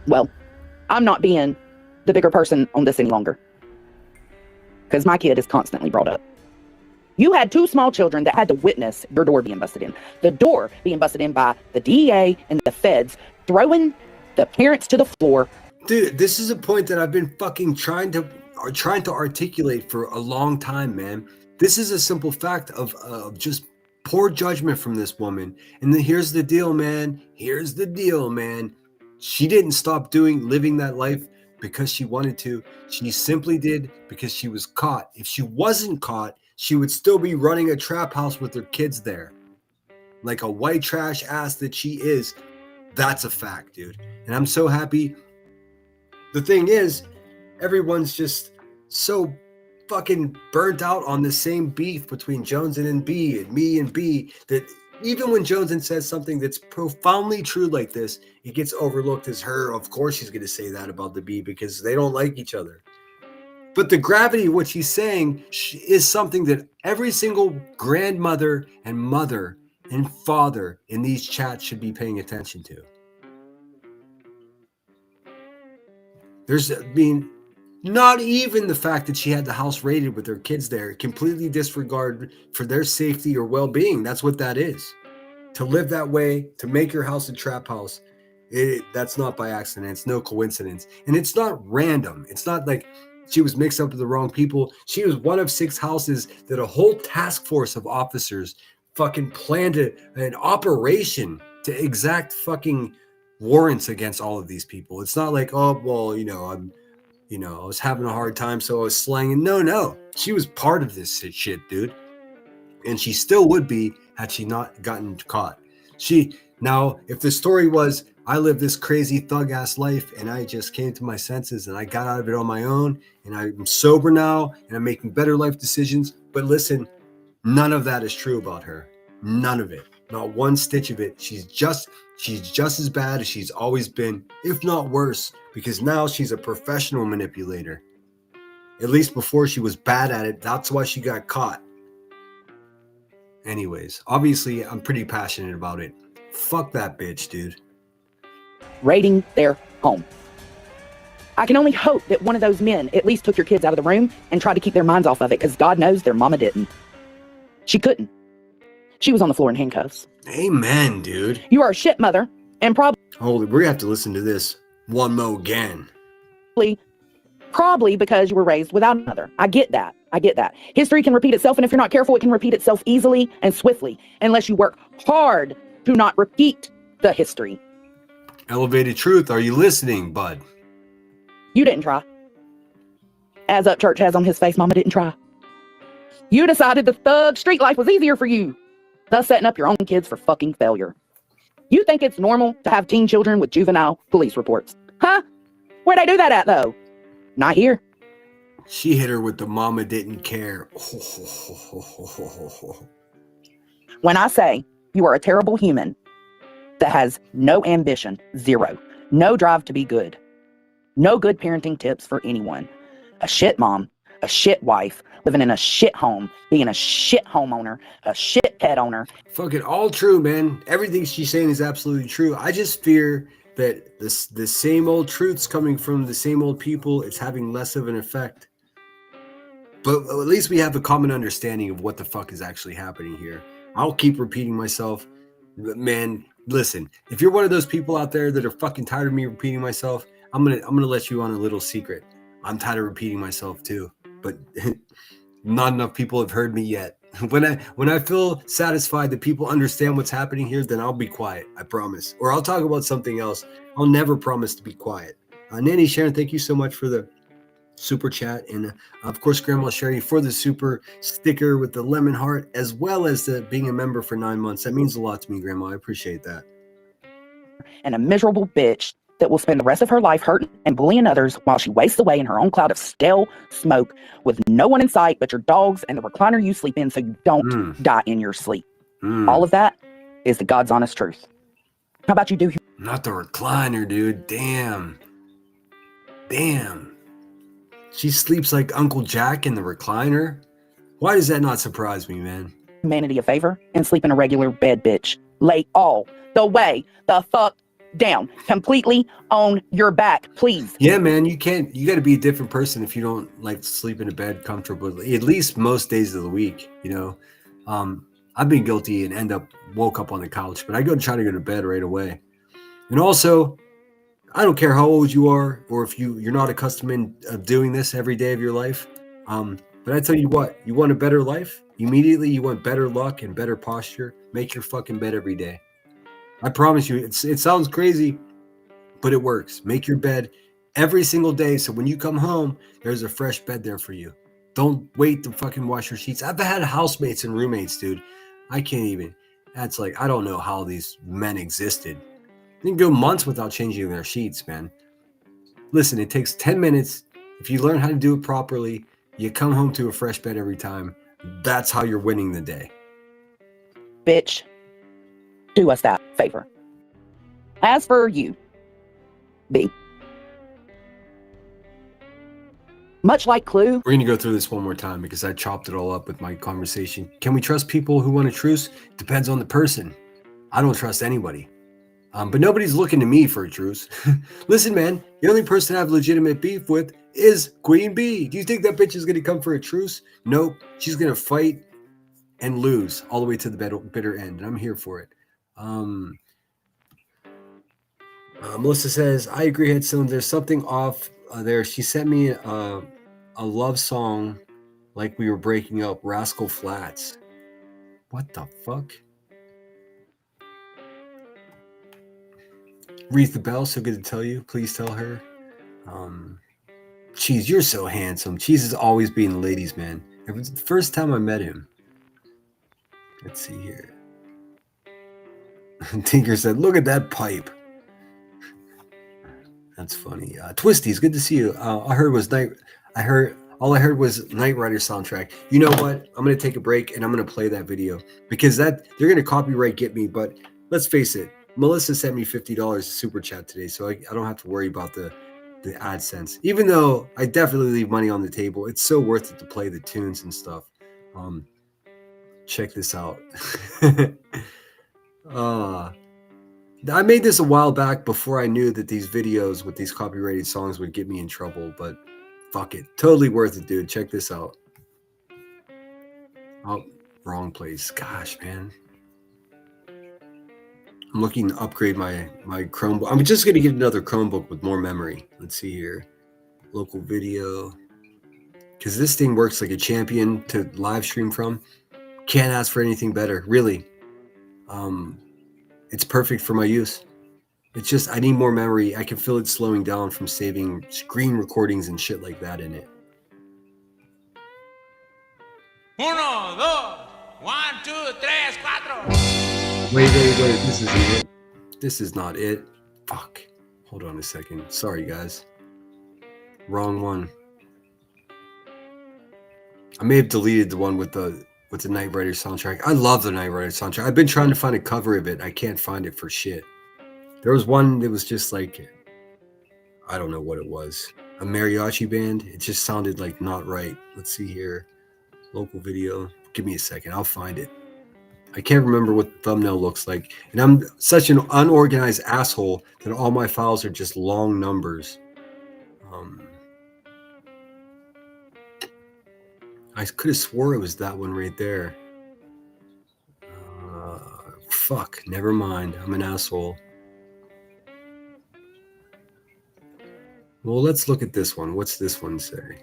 Well, I'm not being the bigger person on this any longer because my kid is constantly brought up. You had two small children that had to witness your door being busted in. The door being busted in by the DEA and the feds throwing the parents to the floor. Dude, this is a point that I've been fucking trying to articulate for a long time, man. This is a simple fact of just Poor judgment from this woman. And then here's the deal, man. Here's the deal, man. She didn't stop living that life because she wanted to. She simply did because she was caught. If she wasn't caught, she would still be running a trap house with her kids there. Like a white trash ass that she is. That's a fact, dude. And I'm so happy. The thing is, everyone's just so fucking burnt out on the same beef between Joneson and B and me and B that even when Joneson says something that's profoundly true like this, it gets overlooked as her. Of course she's going to say that about the B because they don't like each other. But the gravity of what she's saying is something that every single grandmother and mother and father in these chats should be paying attention to. Not even the fact that she had the house raided with her kids there, completely disregard for their safety or well-being. That's what that is. To live that way, to make your house a trap house, that's not by accident. It's no coincidence. And it's not random. It's not like she was mixed up with the wrong people. She was one of 6 houses that a whole task force of officers fucking planned an operation to exact fucking warrants against all of these people. It's not like, oh, well, I was having a hard time, so I was slanging. No. She was part of this shit, dude. And she still would be had she not gotten caught. Now, if the story was, I lived this crazy thug-ass life and I just came to my senses and I got out of it on my own and I'm sober now and I'm making better life decisions. But listen, none of that is true about her. None of it. Not one stitch of it. She's just as bad as she's always been, if not worse, because now she's a professional manipulator. At least before she was bad at it. That's why she got caught. Anyways, obviously, I'm pretty passionate about it. Fuck that bitch, dude. Raiding their home. I can only hope that one of those men at least took your kids out of the room and tried to keep their minds off of it, because God knows their mama didn't. She couldn't. She was on the floor in handcuffs. Amen, dude. You are a shit mother, and We're going to have to listen to this one more again. Probably because you were raised without a mother. I get that. History can repeat itself, and if you're not careful, it can repeat itself easily and swiftly, unless you work hard to not repeat the history. Elevated Truth, are you listening, bud? You didn't try. As Up Church has on his face, Mama didn't try. You decided the thug street life was easier for you, thus setting up your own kids for fucking failure. You think it's normal to have teen children with juvenile police reports? Huh? Where'd I do that at, though? Not here. She hit her with the mama didn't care. When I say you are a terrible human that has no ambition, zero, no drive to be good, no good parenting tips for anyone, a shit mom, a shit wife, living in a shit home, being a shit homeowner, a shit pet owner. Fucking all true, man. Everything she's saying is absolutely true. I just fear that the same old truths coming from the same old people, it's having less of an effect. But at least we have a common understanding of what the fuck is actually happening here. I'll keep repeating myself. Man, listen, if you're one of those people out there that are fucking tired of me repeating myself, I'm gonna let you on a little secret. I'm tired of repeating myself too, but not enough people have heard me yet. When I feel satisfied that people understand what's happening here, then I'll be quiet. I promise. Or I'll talk about something else. I'll never promise to be quiet. Nanny Sharon, thank you so much for the super chat, and of course Grandma Sherry for the super sticker with the lemon heart, as well as the being a member for 9 months. That means a lot to me, Grandma. I appreciate that. And a miserable bitch that will spend the rest of her life hurting and bullying others while she wastes away in her own cloud of stale smoke with no one in sight but your dogs and the recliner you sleep in so you don't die in your sleep. All of that is the God's honest truth. How about you do? Not the recliner, dude. Damn. She sleeps like Uncle Jack in the recliner? Why does that not surprise me, man? Humanity a favor and sleep in a regular bed, bitch. Lay all the way the fuck down. Completely on your back, please. Yeah, man, you got to be a different person if you don't like to sleep in a bed comfortably, at least most days of the week, you know. I've been guilty and woke up on the couch, but I try to go to bed right away. And also, I don't care how old you are or if you're not accustomed of doing this every day of your life. But I tell you what, you want a better life? Immediately you want better luck and better posture. Make your fucking bed every day. I promise you, it sounds crazy, but it works. Make your bed every single day, so when you come home, there's a fresh bed there for you. Don't wait to fucking wash your sheets. I've had housemates and roommates, dude. I can't even. That's like, I don't know how these men existed. They can go months without changing their sheets, man. Listen, it takes 10 minutes. If you learn how to do it properly, you come home to a fresh bed every time. That's how you're winning the day. Bitch, do us that favor. As for you, B, much like Clue. We're going to go through this one more time because I chopped it all up with my conversation. Can we trust people who want a truce? Depends on the person. I don't trust anybody. But nobody's looking to me for a truce. Listen, man, the only person I have legitimate beef with is Queen Bee. Do you think that bitch is going to come for a truce? Nope. She's going to fight and lose all the way to the bitter end. And I'm here for it. Melissa says, I agree, Headstone. There's something off there. She sent me a love song like we were breaking up, Rascal Flatts. What the fuck? Wreath the Bell, so good to tell you. Please tell her. Cheese, you're so handsome. Cheese is always being the ladies' man. It was the first time I met him. Let's see here. Tinker said, look at that pipe. That's funny. Twisties, good to see you. All I heard was Knight Rider soundtrack. You know what? I'm gonna take a break and I'm gonna play that video because they're gonna copyright get me. But let's face it, Melissa sent me $50 super chat today, so I don't have to worry about the AdSense. Even though I definitely leave money on the table, it's so worth it to play the tunes and stuff. Check this out. I made this a while back before I knew that these videos with these copyrighted songs would get me in trouble, but fuck it. Totally worth it, dude. Check this out. Oh, wrong place. Gosh, man. I'm looking to upgrade my Chromebook. I'm just going to get another Chromebook with more memory. Let's see here. Local video. Because this thing works like a champion to live stream from. Can't ask for anything better. Really. It's perfect for my use. It's just, I need more memory. I can feel it slowing down from saving screen recordings and shit like that in it. 1, 2, 1, 2, 3, 4. Wait. This isn't it. This is not it. Fuck. Hold on a second. Sorry, guys. Wrong one. I may have deleted the one with the Knight Rider soundtrack. I love the Knight Rider soundtrack. I've been trying to find a cover of it. I can't find it for shit. There was one that was just like, I don't know what it was. A mariachi band. It just sounded like not right. Let's see here. Local video. Give me a second. I'll find it. I can't remember what the thumbnail looks like. And I'm such an unorganized asshole that all my files are just long numbers. I could have swore it was that one right there. Fuck, never mind. I'm an asshole. Well, let's look at this one. What's this one say?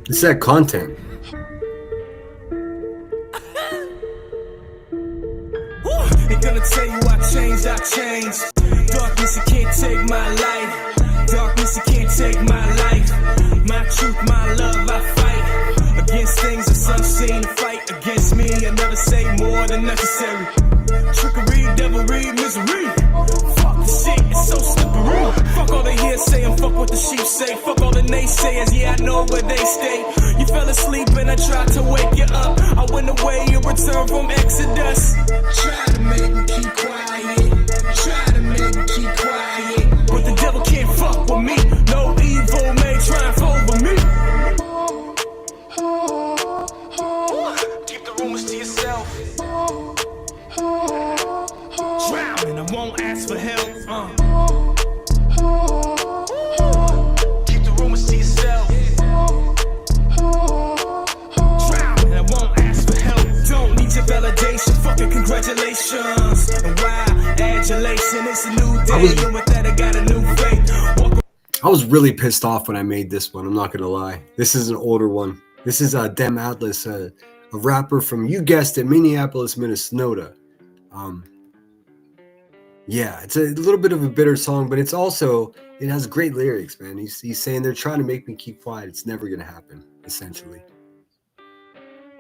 It's that content. Ain't gonna tell you I changed. Darkness, you can't take my life. Darkness, you can't take my life. My truth, my love, I fight against things that some seem to fight against me. I never say more than necessary. Trickery, devilry, misery. Fuck the shit, it's so slippery. Fuck all they hearsay and fuck what the sheep say. Fuck all the naysayers, yeah, I know where they stay. You fell asleep and I tried to wake you up. I went away and returned from Exodus. Try to make me keep quiet. Try to make me keep quiet. But the devil can't fuck with me. No evil may triumph over me. Keep the rumors to yourself. Drown and I won't ask for help. Keep the rumors to yourself. congratulations. And why adulation? It's a new day, and with that I got a new faith. I was really pissed off when I made this one. I'm not gonna lie. This is an older one. This is Dem Atlas, a rapper from, you guessed it, Minneapolis, Minnesota. Yeah, it's a little bit of a bitter song, but it's also, it has great lyrics, man. He's saying they're trying to make me keep quiet. It's never gonna happen, essentially.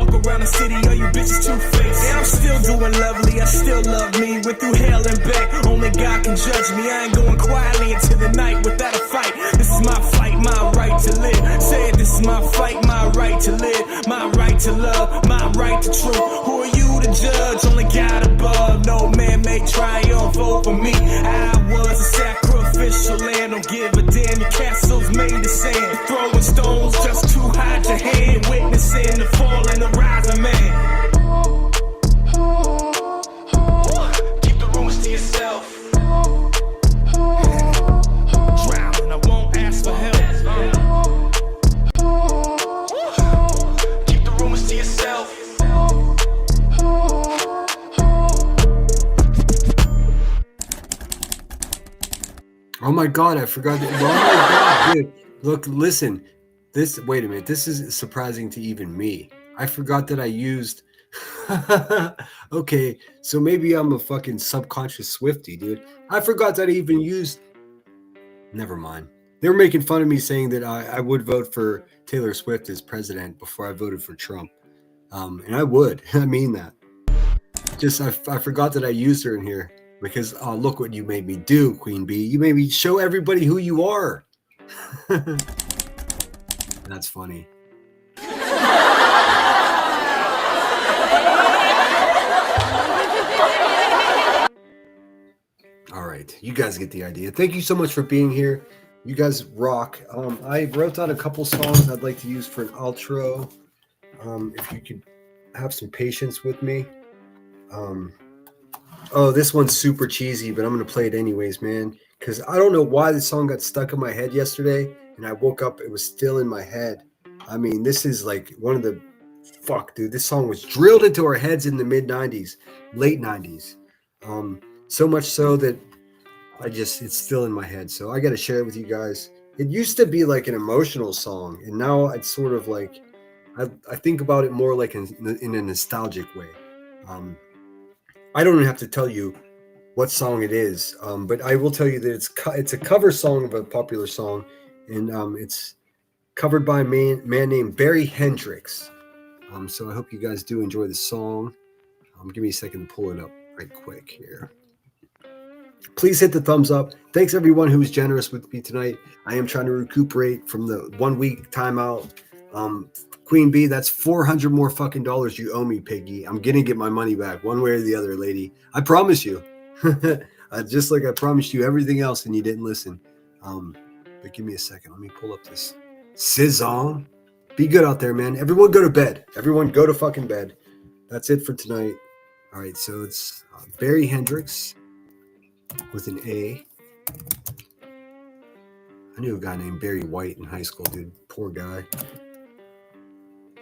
Walk around the city, all you bitches two-faced. And I'm still doing lovely, I still love me. Went through hell and back, only God can judge me. I ain't going quietly into the night without a fight. This is my fight, my right to live. Say it, this is my fight, my right to live. My right to love, my right to truth. Who are you to judge? Only God above. No man may triumph over me. I was a sacrificial lamb. Don't give a damn, your castle's made of sand. Throwing stones just to hide your hand. Witnessing the fall and the rising man. Keep the rumors to yourself. Drown and I won't ask for help. Keep the rumors to yourself. Oh my God, I forgot that. Oh my God, dude. Look, listen. Wait a minute. This is surprising to even me. I forgot that I used. Okay, so maybe I'm a fucking subconscious Swiftie, dude. I forgot that I even used. Never mind. They were making fun of me saying that I would vote for Taylor Swift as president before I voted for Trump. And I would. I mean that. Just, I forgot that I used her in here because, oh, look what you made me do, Queen Bee. You made me show everybody who you are. That's funny. All right, you guys get the idea. Thank you so much for being here. You guys rock. I wrote down a couple songs I'd like to use for an outro. If you could have some patience with me. Oh, this one's super cheesy, but I'm going to play it anyways, man. Because I don't know why this song got stuck in my head yesterday. And I woke up, it was still in my head. I mean, this is like one of the... Fuck, dude. This song was drilled into our heads in the mid-90s. Late 90s. So much so that it's still in my head. So I got to share it with you guys. It used to be like an emotional song. And now it's sort of like... I think about it more like in a nostalgic way. I don't even have to tell you what song it is, but I will tell you that it's a cover song of a popular song, and it's covered by a man named Barry Hendricks. So I hope you guys do enjoy the song. Give me a second to pull it up right quick here. Please hit the thumbs up. Thanks everyone who was generous with me tonight. I am trying to recuperate from the 1 week timeout. Queen Bee, that's $400 more fucking dollars you owe me, Piggy. I'm gonna get my money back one way or the other, lady. I promise you. Just like I promised you everything else and you didn't listen. But give me a second. Let me pull up this SZA. Be good out there, man. Everyone go to bed. Everyone go to fucking bed. That's it for tonight. All right, so it's Barry Hendricks with an A. I knew a guy named Barry White in high school, dude. Poor guy.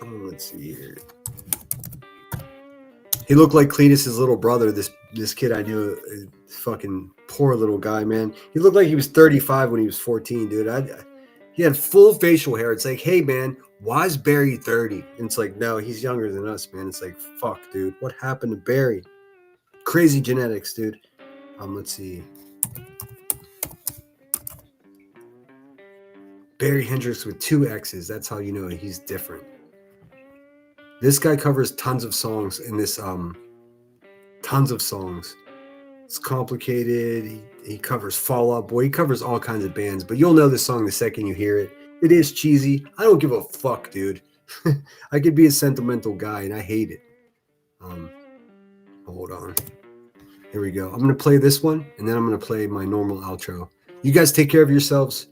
Let's see here. He looked like Cletus's little brother. This kid I knew, fucking poor little guy, man. He looked like he was 35 when he was 14, dude. He had full facial hair. It's like, hey, man, why is Barry 30? And it's like, no, he's younger than us, man. It's like, fuck, dude. What happened to Barry? Crazy genetics, dude. Let's see. Barry Hendricks with 2 X's. That's how you know he's different. This guy covers tons of songs in this, tons of songs. It's complicated. He covers Fall Out Boy. He covers all kinds of bands, but you'll know this song the second you hear it. It is cheesy. I don't give a fuck, dude. I could be a sentimental guy, and I hate it. Hold on. Here we go. I'm going to play this one, and then I'm going to play my normal outro. You guys take care of yourselves.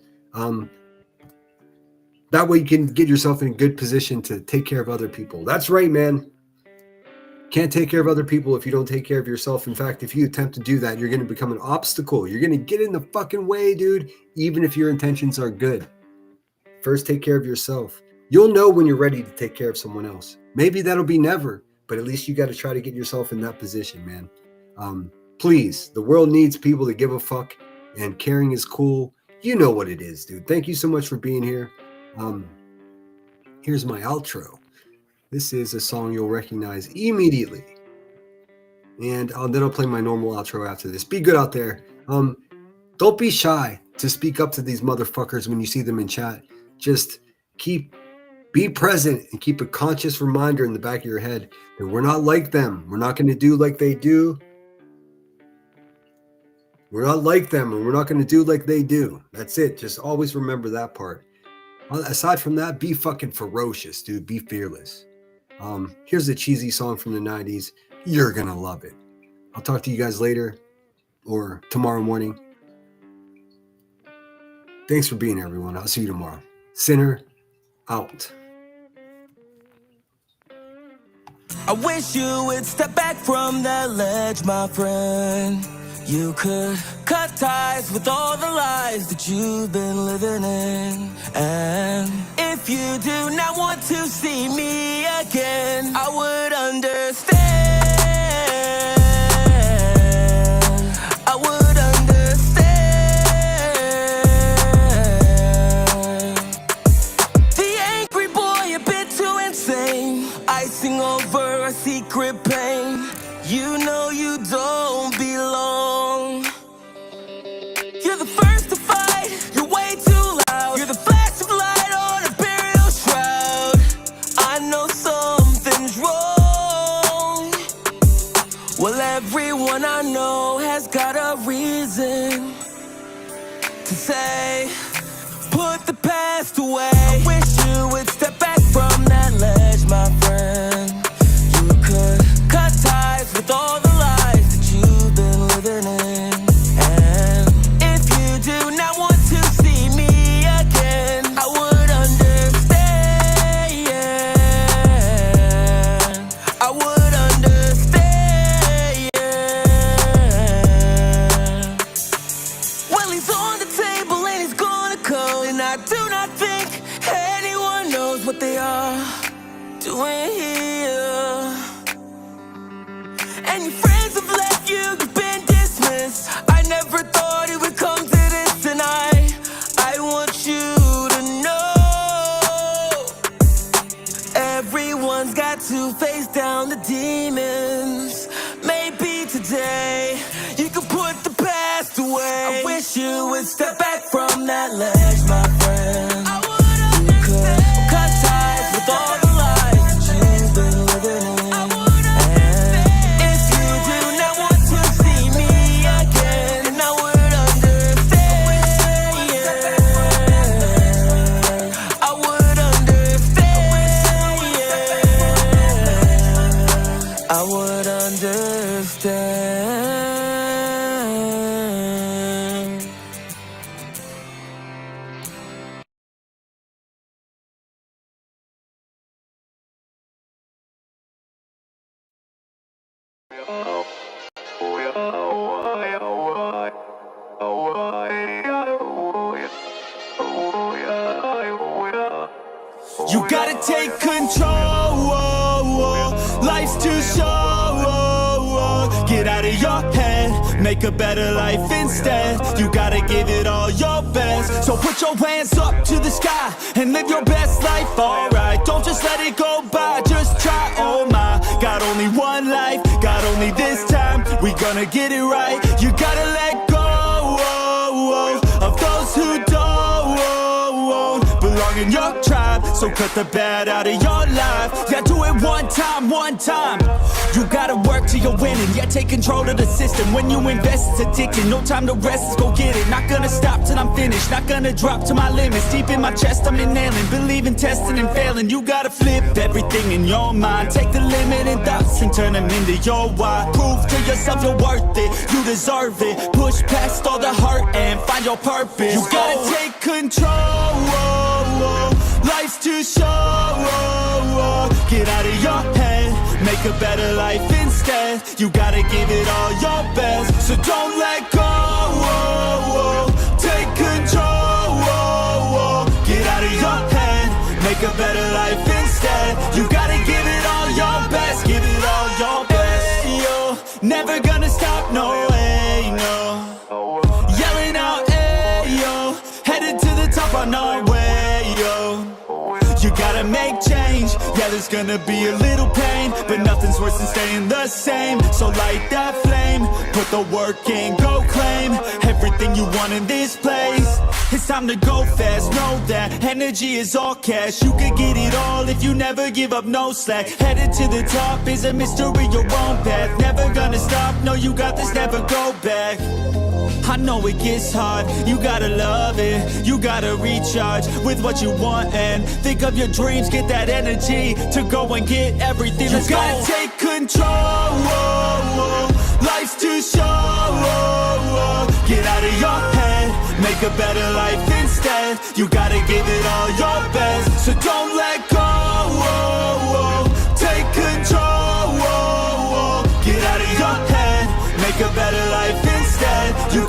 That way you can get yourself in a good position to take care of other people. That's right, man. Can't take care of other people if you don't take care of yourself. In fact, if you attempt to do that, you're going to become an obstacle. You're going to get in the fucking way, dude, even if your intentions are good. First, take care of yourself. You'll know when you're ready to take care of someone else. Maybe that'll be never, but at least you got to try to get yourself in that position, man. Please, the world needs people to give a fuck, and caring is cool. You know what it is, dude. Thank you so much for being here. Here's my outro. This is a song you'll recognize immediately. And then I'll play my normal outro after this. Be good out there. Don't be shy to speak up to these motherfuckers when you see them in chat. Just be present and keep a conscious reminder in the back of your head that we're not like them. We're not going to do like they do. We're not like them, and we're not going to do like they do. That's it. Just always remember that part. Aside from that, be fucking ferocious, dude. Be fearless. Here's a cheesy song from the 90s. You're going to love it. I'll talk to you guys later or tomorrow morning. Thanks for being here, everyone. I'll see you tomorrow. Sinner out. I wish you would step back from that ledge, my friend. You could cut ties with all the lies that you've been living in. And if you do not want to see me again, I would understand. I would understand. The angry boy, a bit too insane, icing over a secret pain. You know you don't belong. You're the first to fight, you're way too loud. You're the flash of light on a burial shroud. I know something's wrong. Well, everyone I know has got a reason to say, put the past away. I wish you would step back from that ledge, my friend. You could cut ties with all the lies that you've been living in. And if you do not want to see me again, I would understand. I would understand. Well, he's on the table and he's gonna come, and I do not think anyone knows what they are doing here. And your friends have left you, you've been dismissed. I never thought it would come to this tonight. I want you to know everyone's got to face down the demons. Maybe today you can put the past away. I wish you would step back from that ledge, my friend. You could cut ties with all the lies that you've been living in. I would understand. You gotta take control. Life's too short. Get out of your head, make a better life instead. You gotta give it all your best. So put your hands up to the sky and live your best life, alright. Don't just let it go by, just try, oh my. Got only one life, got only this time. We gonna get it right. You gotta let go of those who don't belong in your tribe. So cut the bad out of your life. Yeah, do it one time, one time. You gotta work till you're winning. Yeah, take control of the system. When you invest, it's addicting. No time to rest, let's go get it. Not gonna stop till I'm finished. Not gonna drop to my limits. Deep in my chest, I'm inhaling. Believe in testing and failing. You gotta flip everything in your mind. Take the limiting thoughts and turn them into your why. Prove to yourself you're worth it. You deserve it. Push past all the hurt and find your purpose. You gotta take control. Life's too short. Get out of your head, make a better life instead. You gotta give it all your best, so don't let go. Take control. Get out of your head, make a better life instead. You gotta give it all your best, give it Never gonna stop, no way, no. Yelling out, ayo, headed to the top on our way, yo. You gotta make change, yeah, there's gonna be a little pain, but nothing's worse than staying the same. So light that flame, put the work in, go claim everything you want in this place. It's time to go fast, know that energy is all cash. You could get it all if you never give up, no slack. Headed to the top is a mystery, your own path. Never gonna stop, no, you got this, never go back. I know it gets hard, you gotta love it. You gotta recharge with what you want and think of your dreams. Get that energy to go and get everything. You gotta take control. Life's too short. Get out of your head, make a better life instead. You gotta give it all your best, so don't let go. Take control. Get out of your head, make a better life instead. You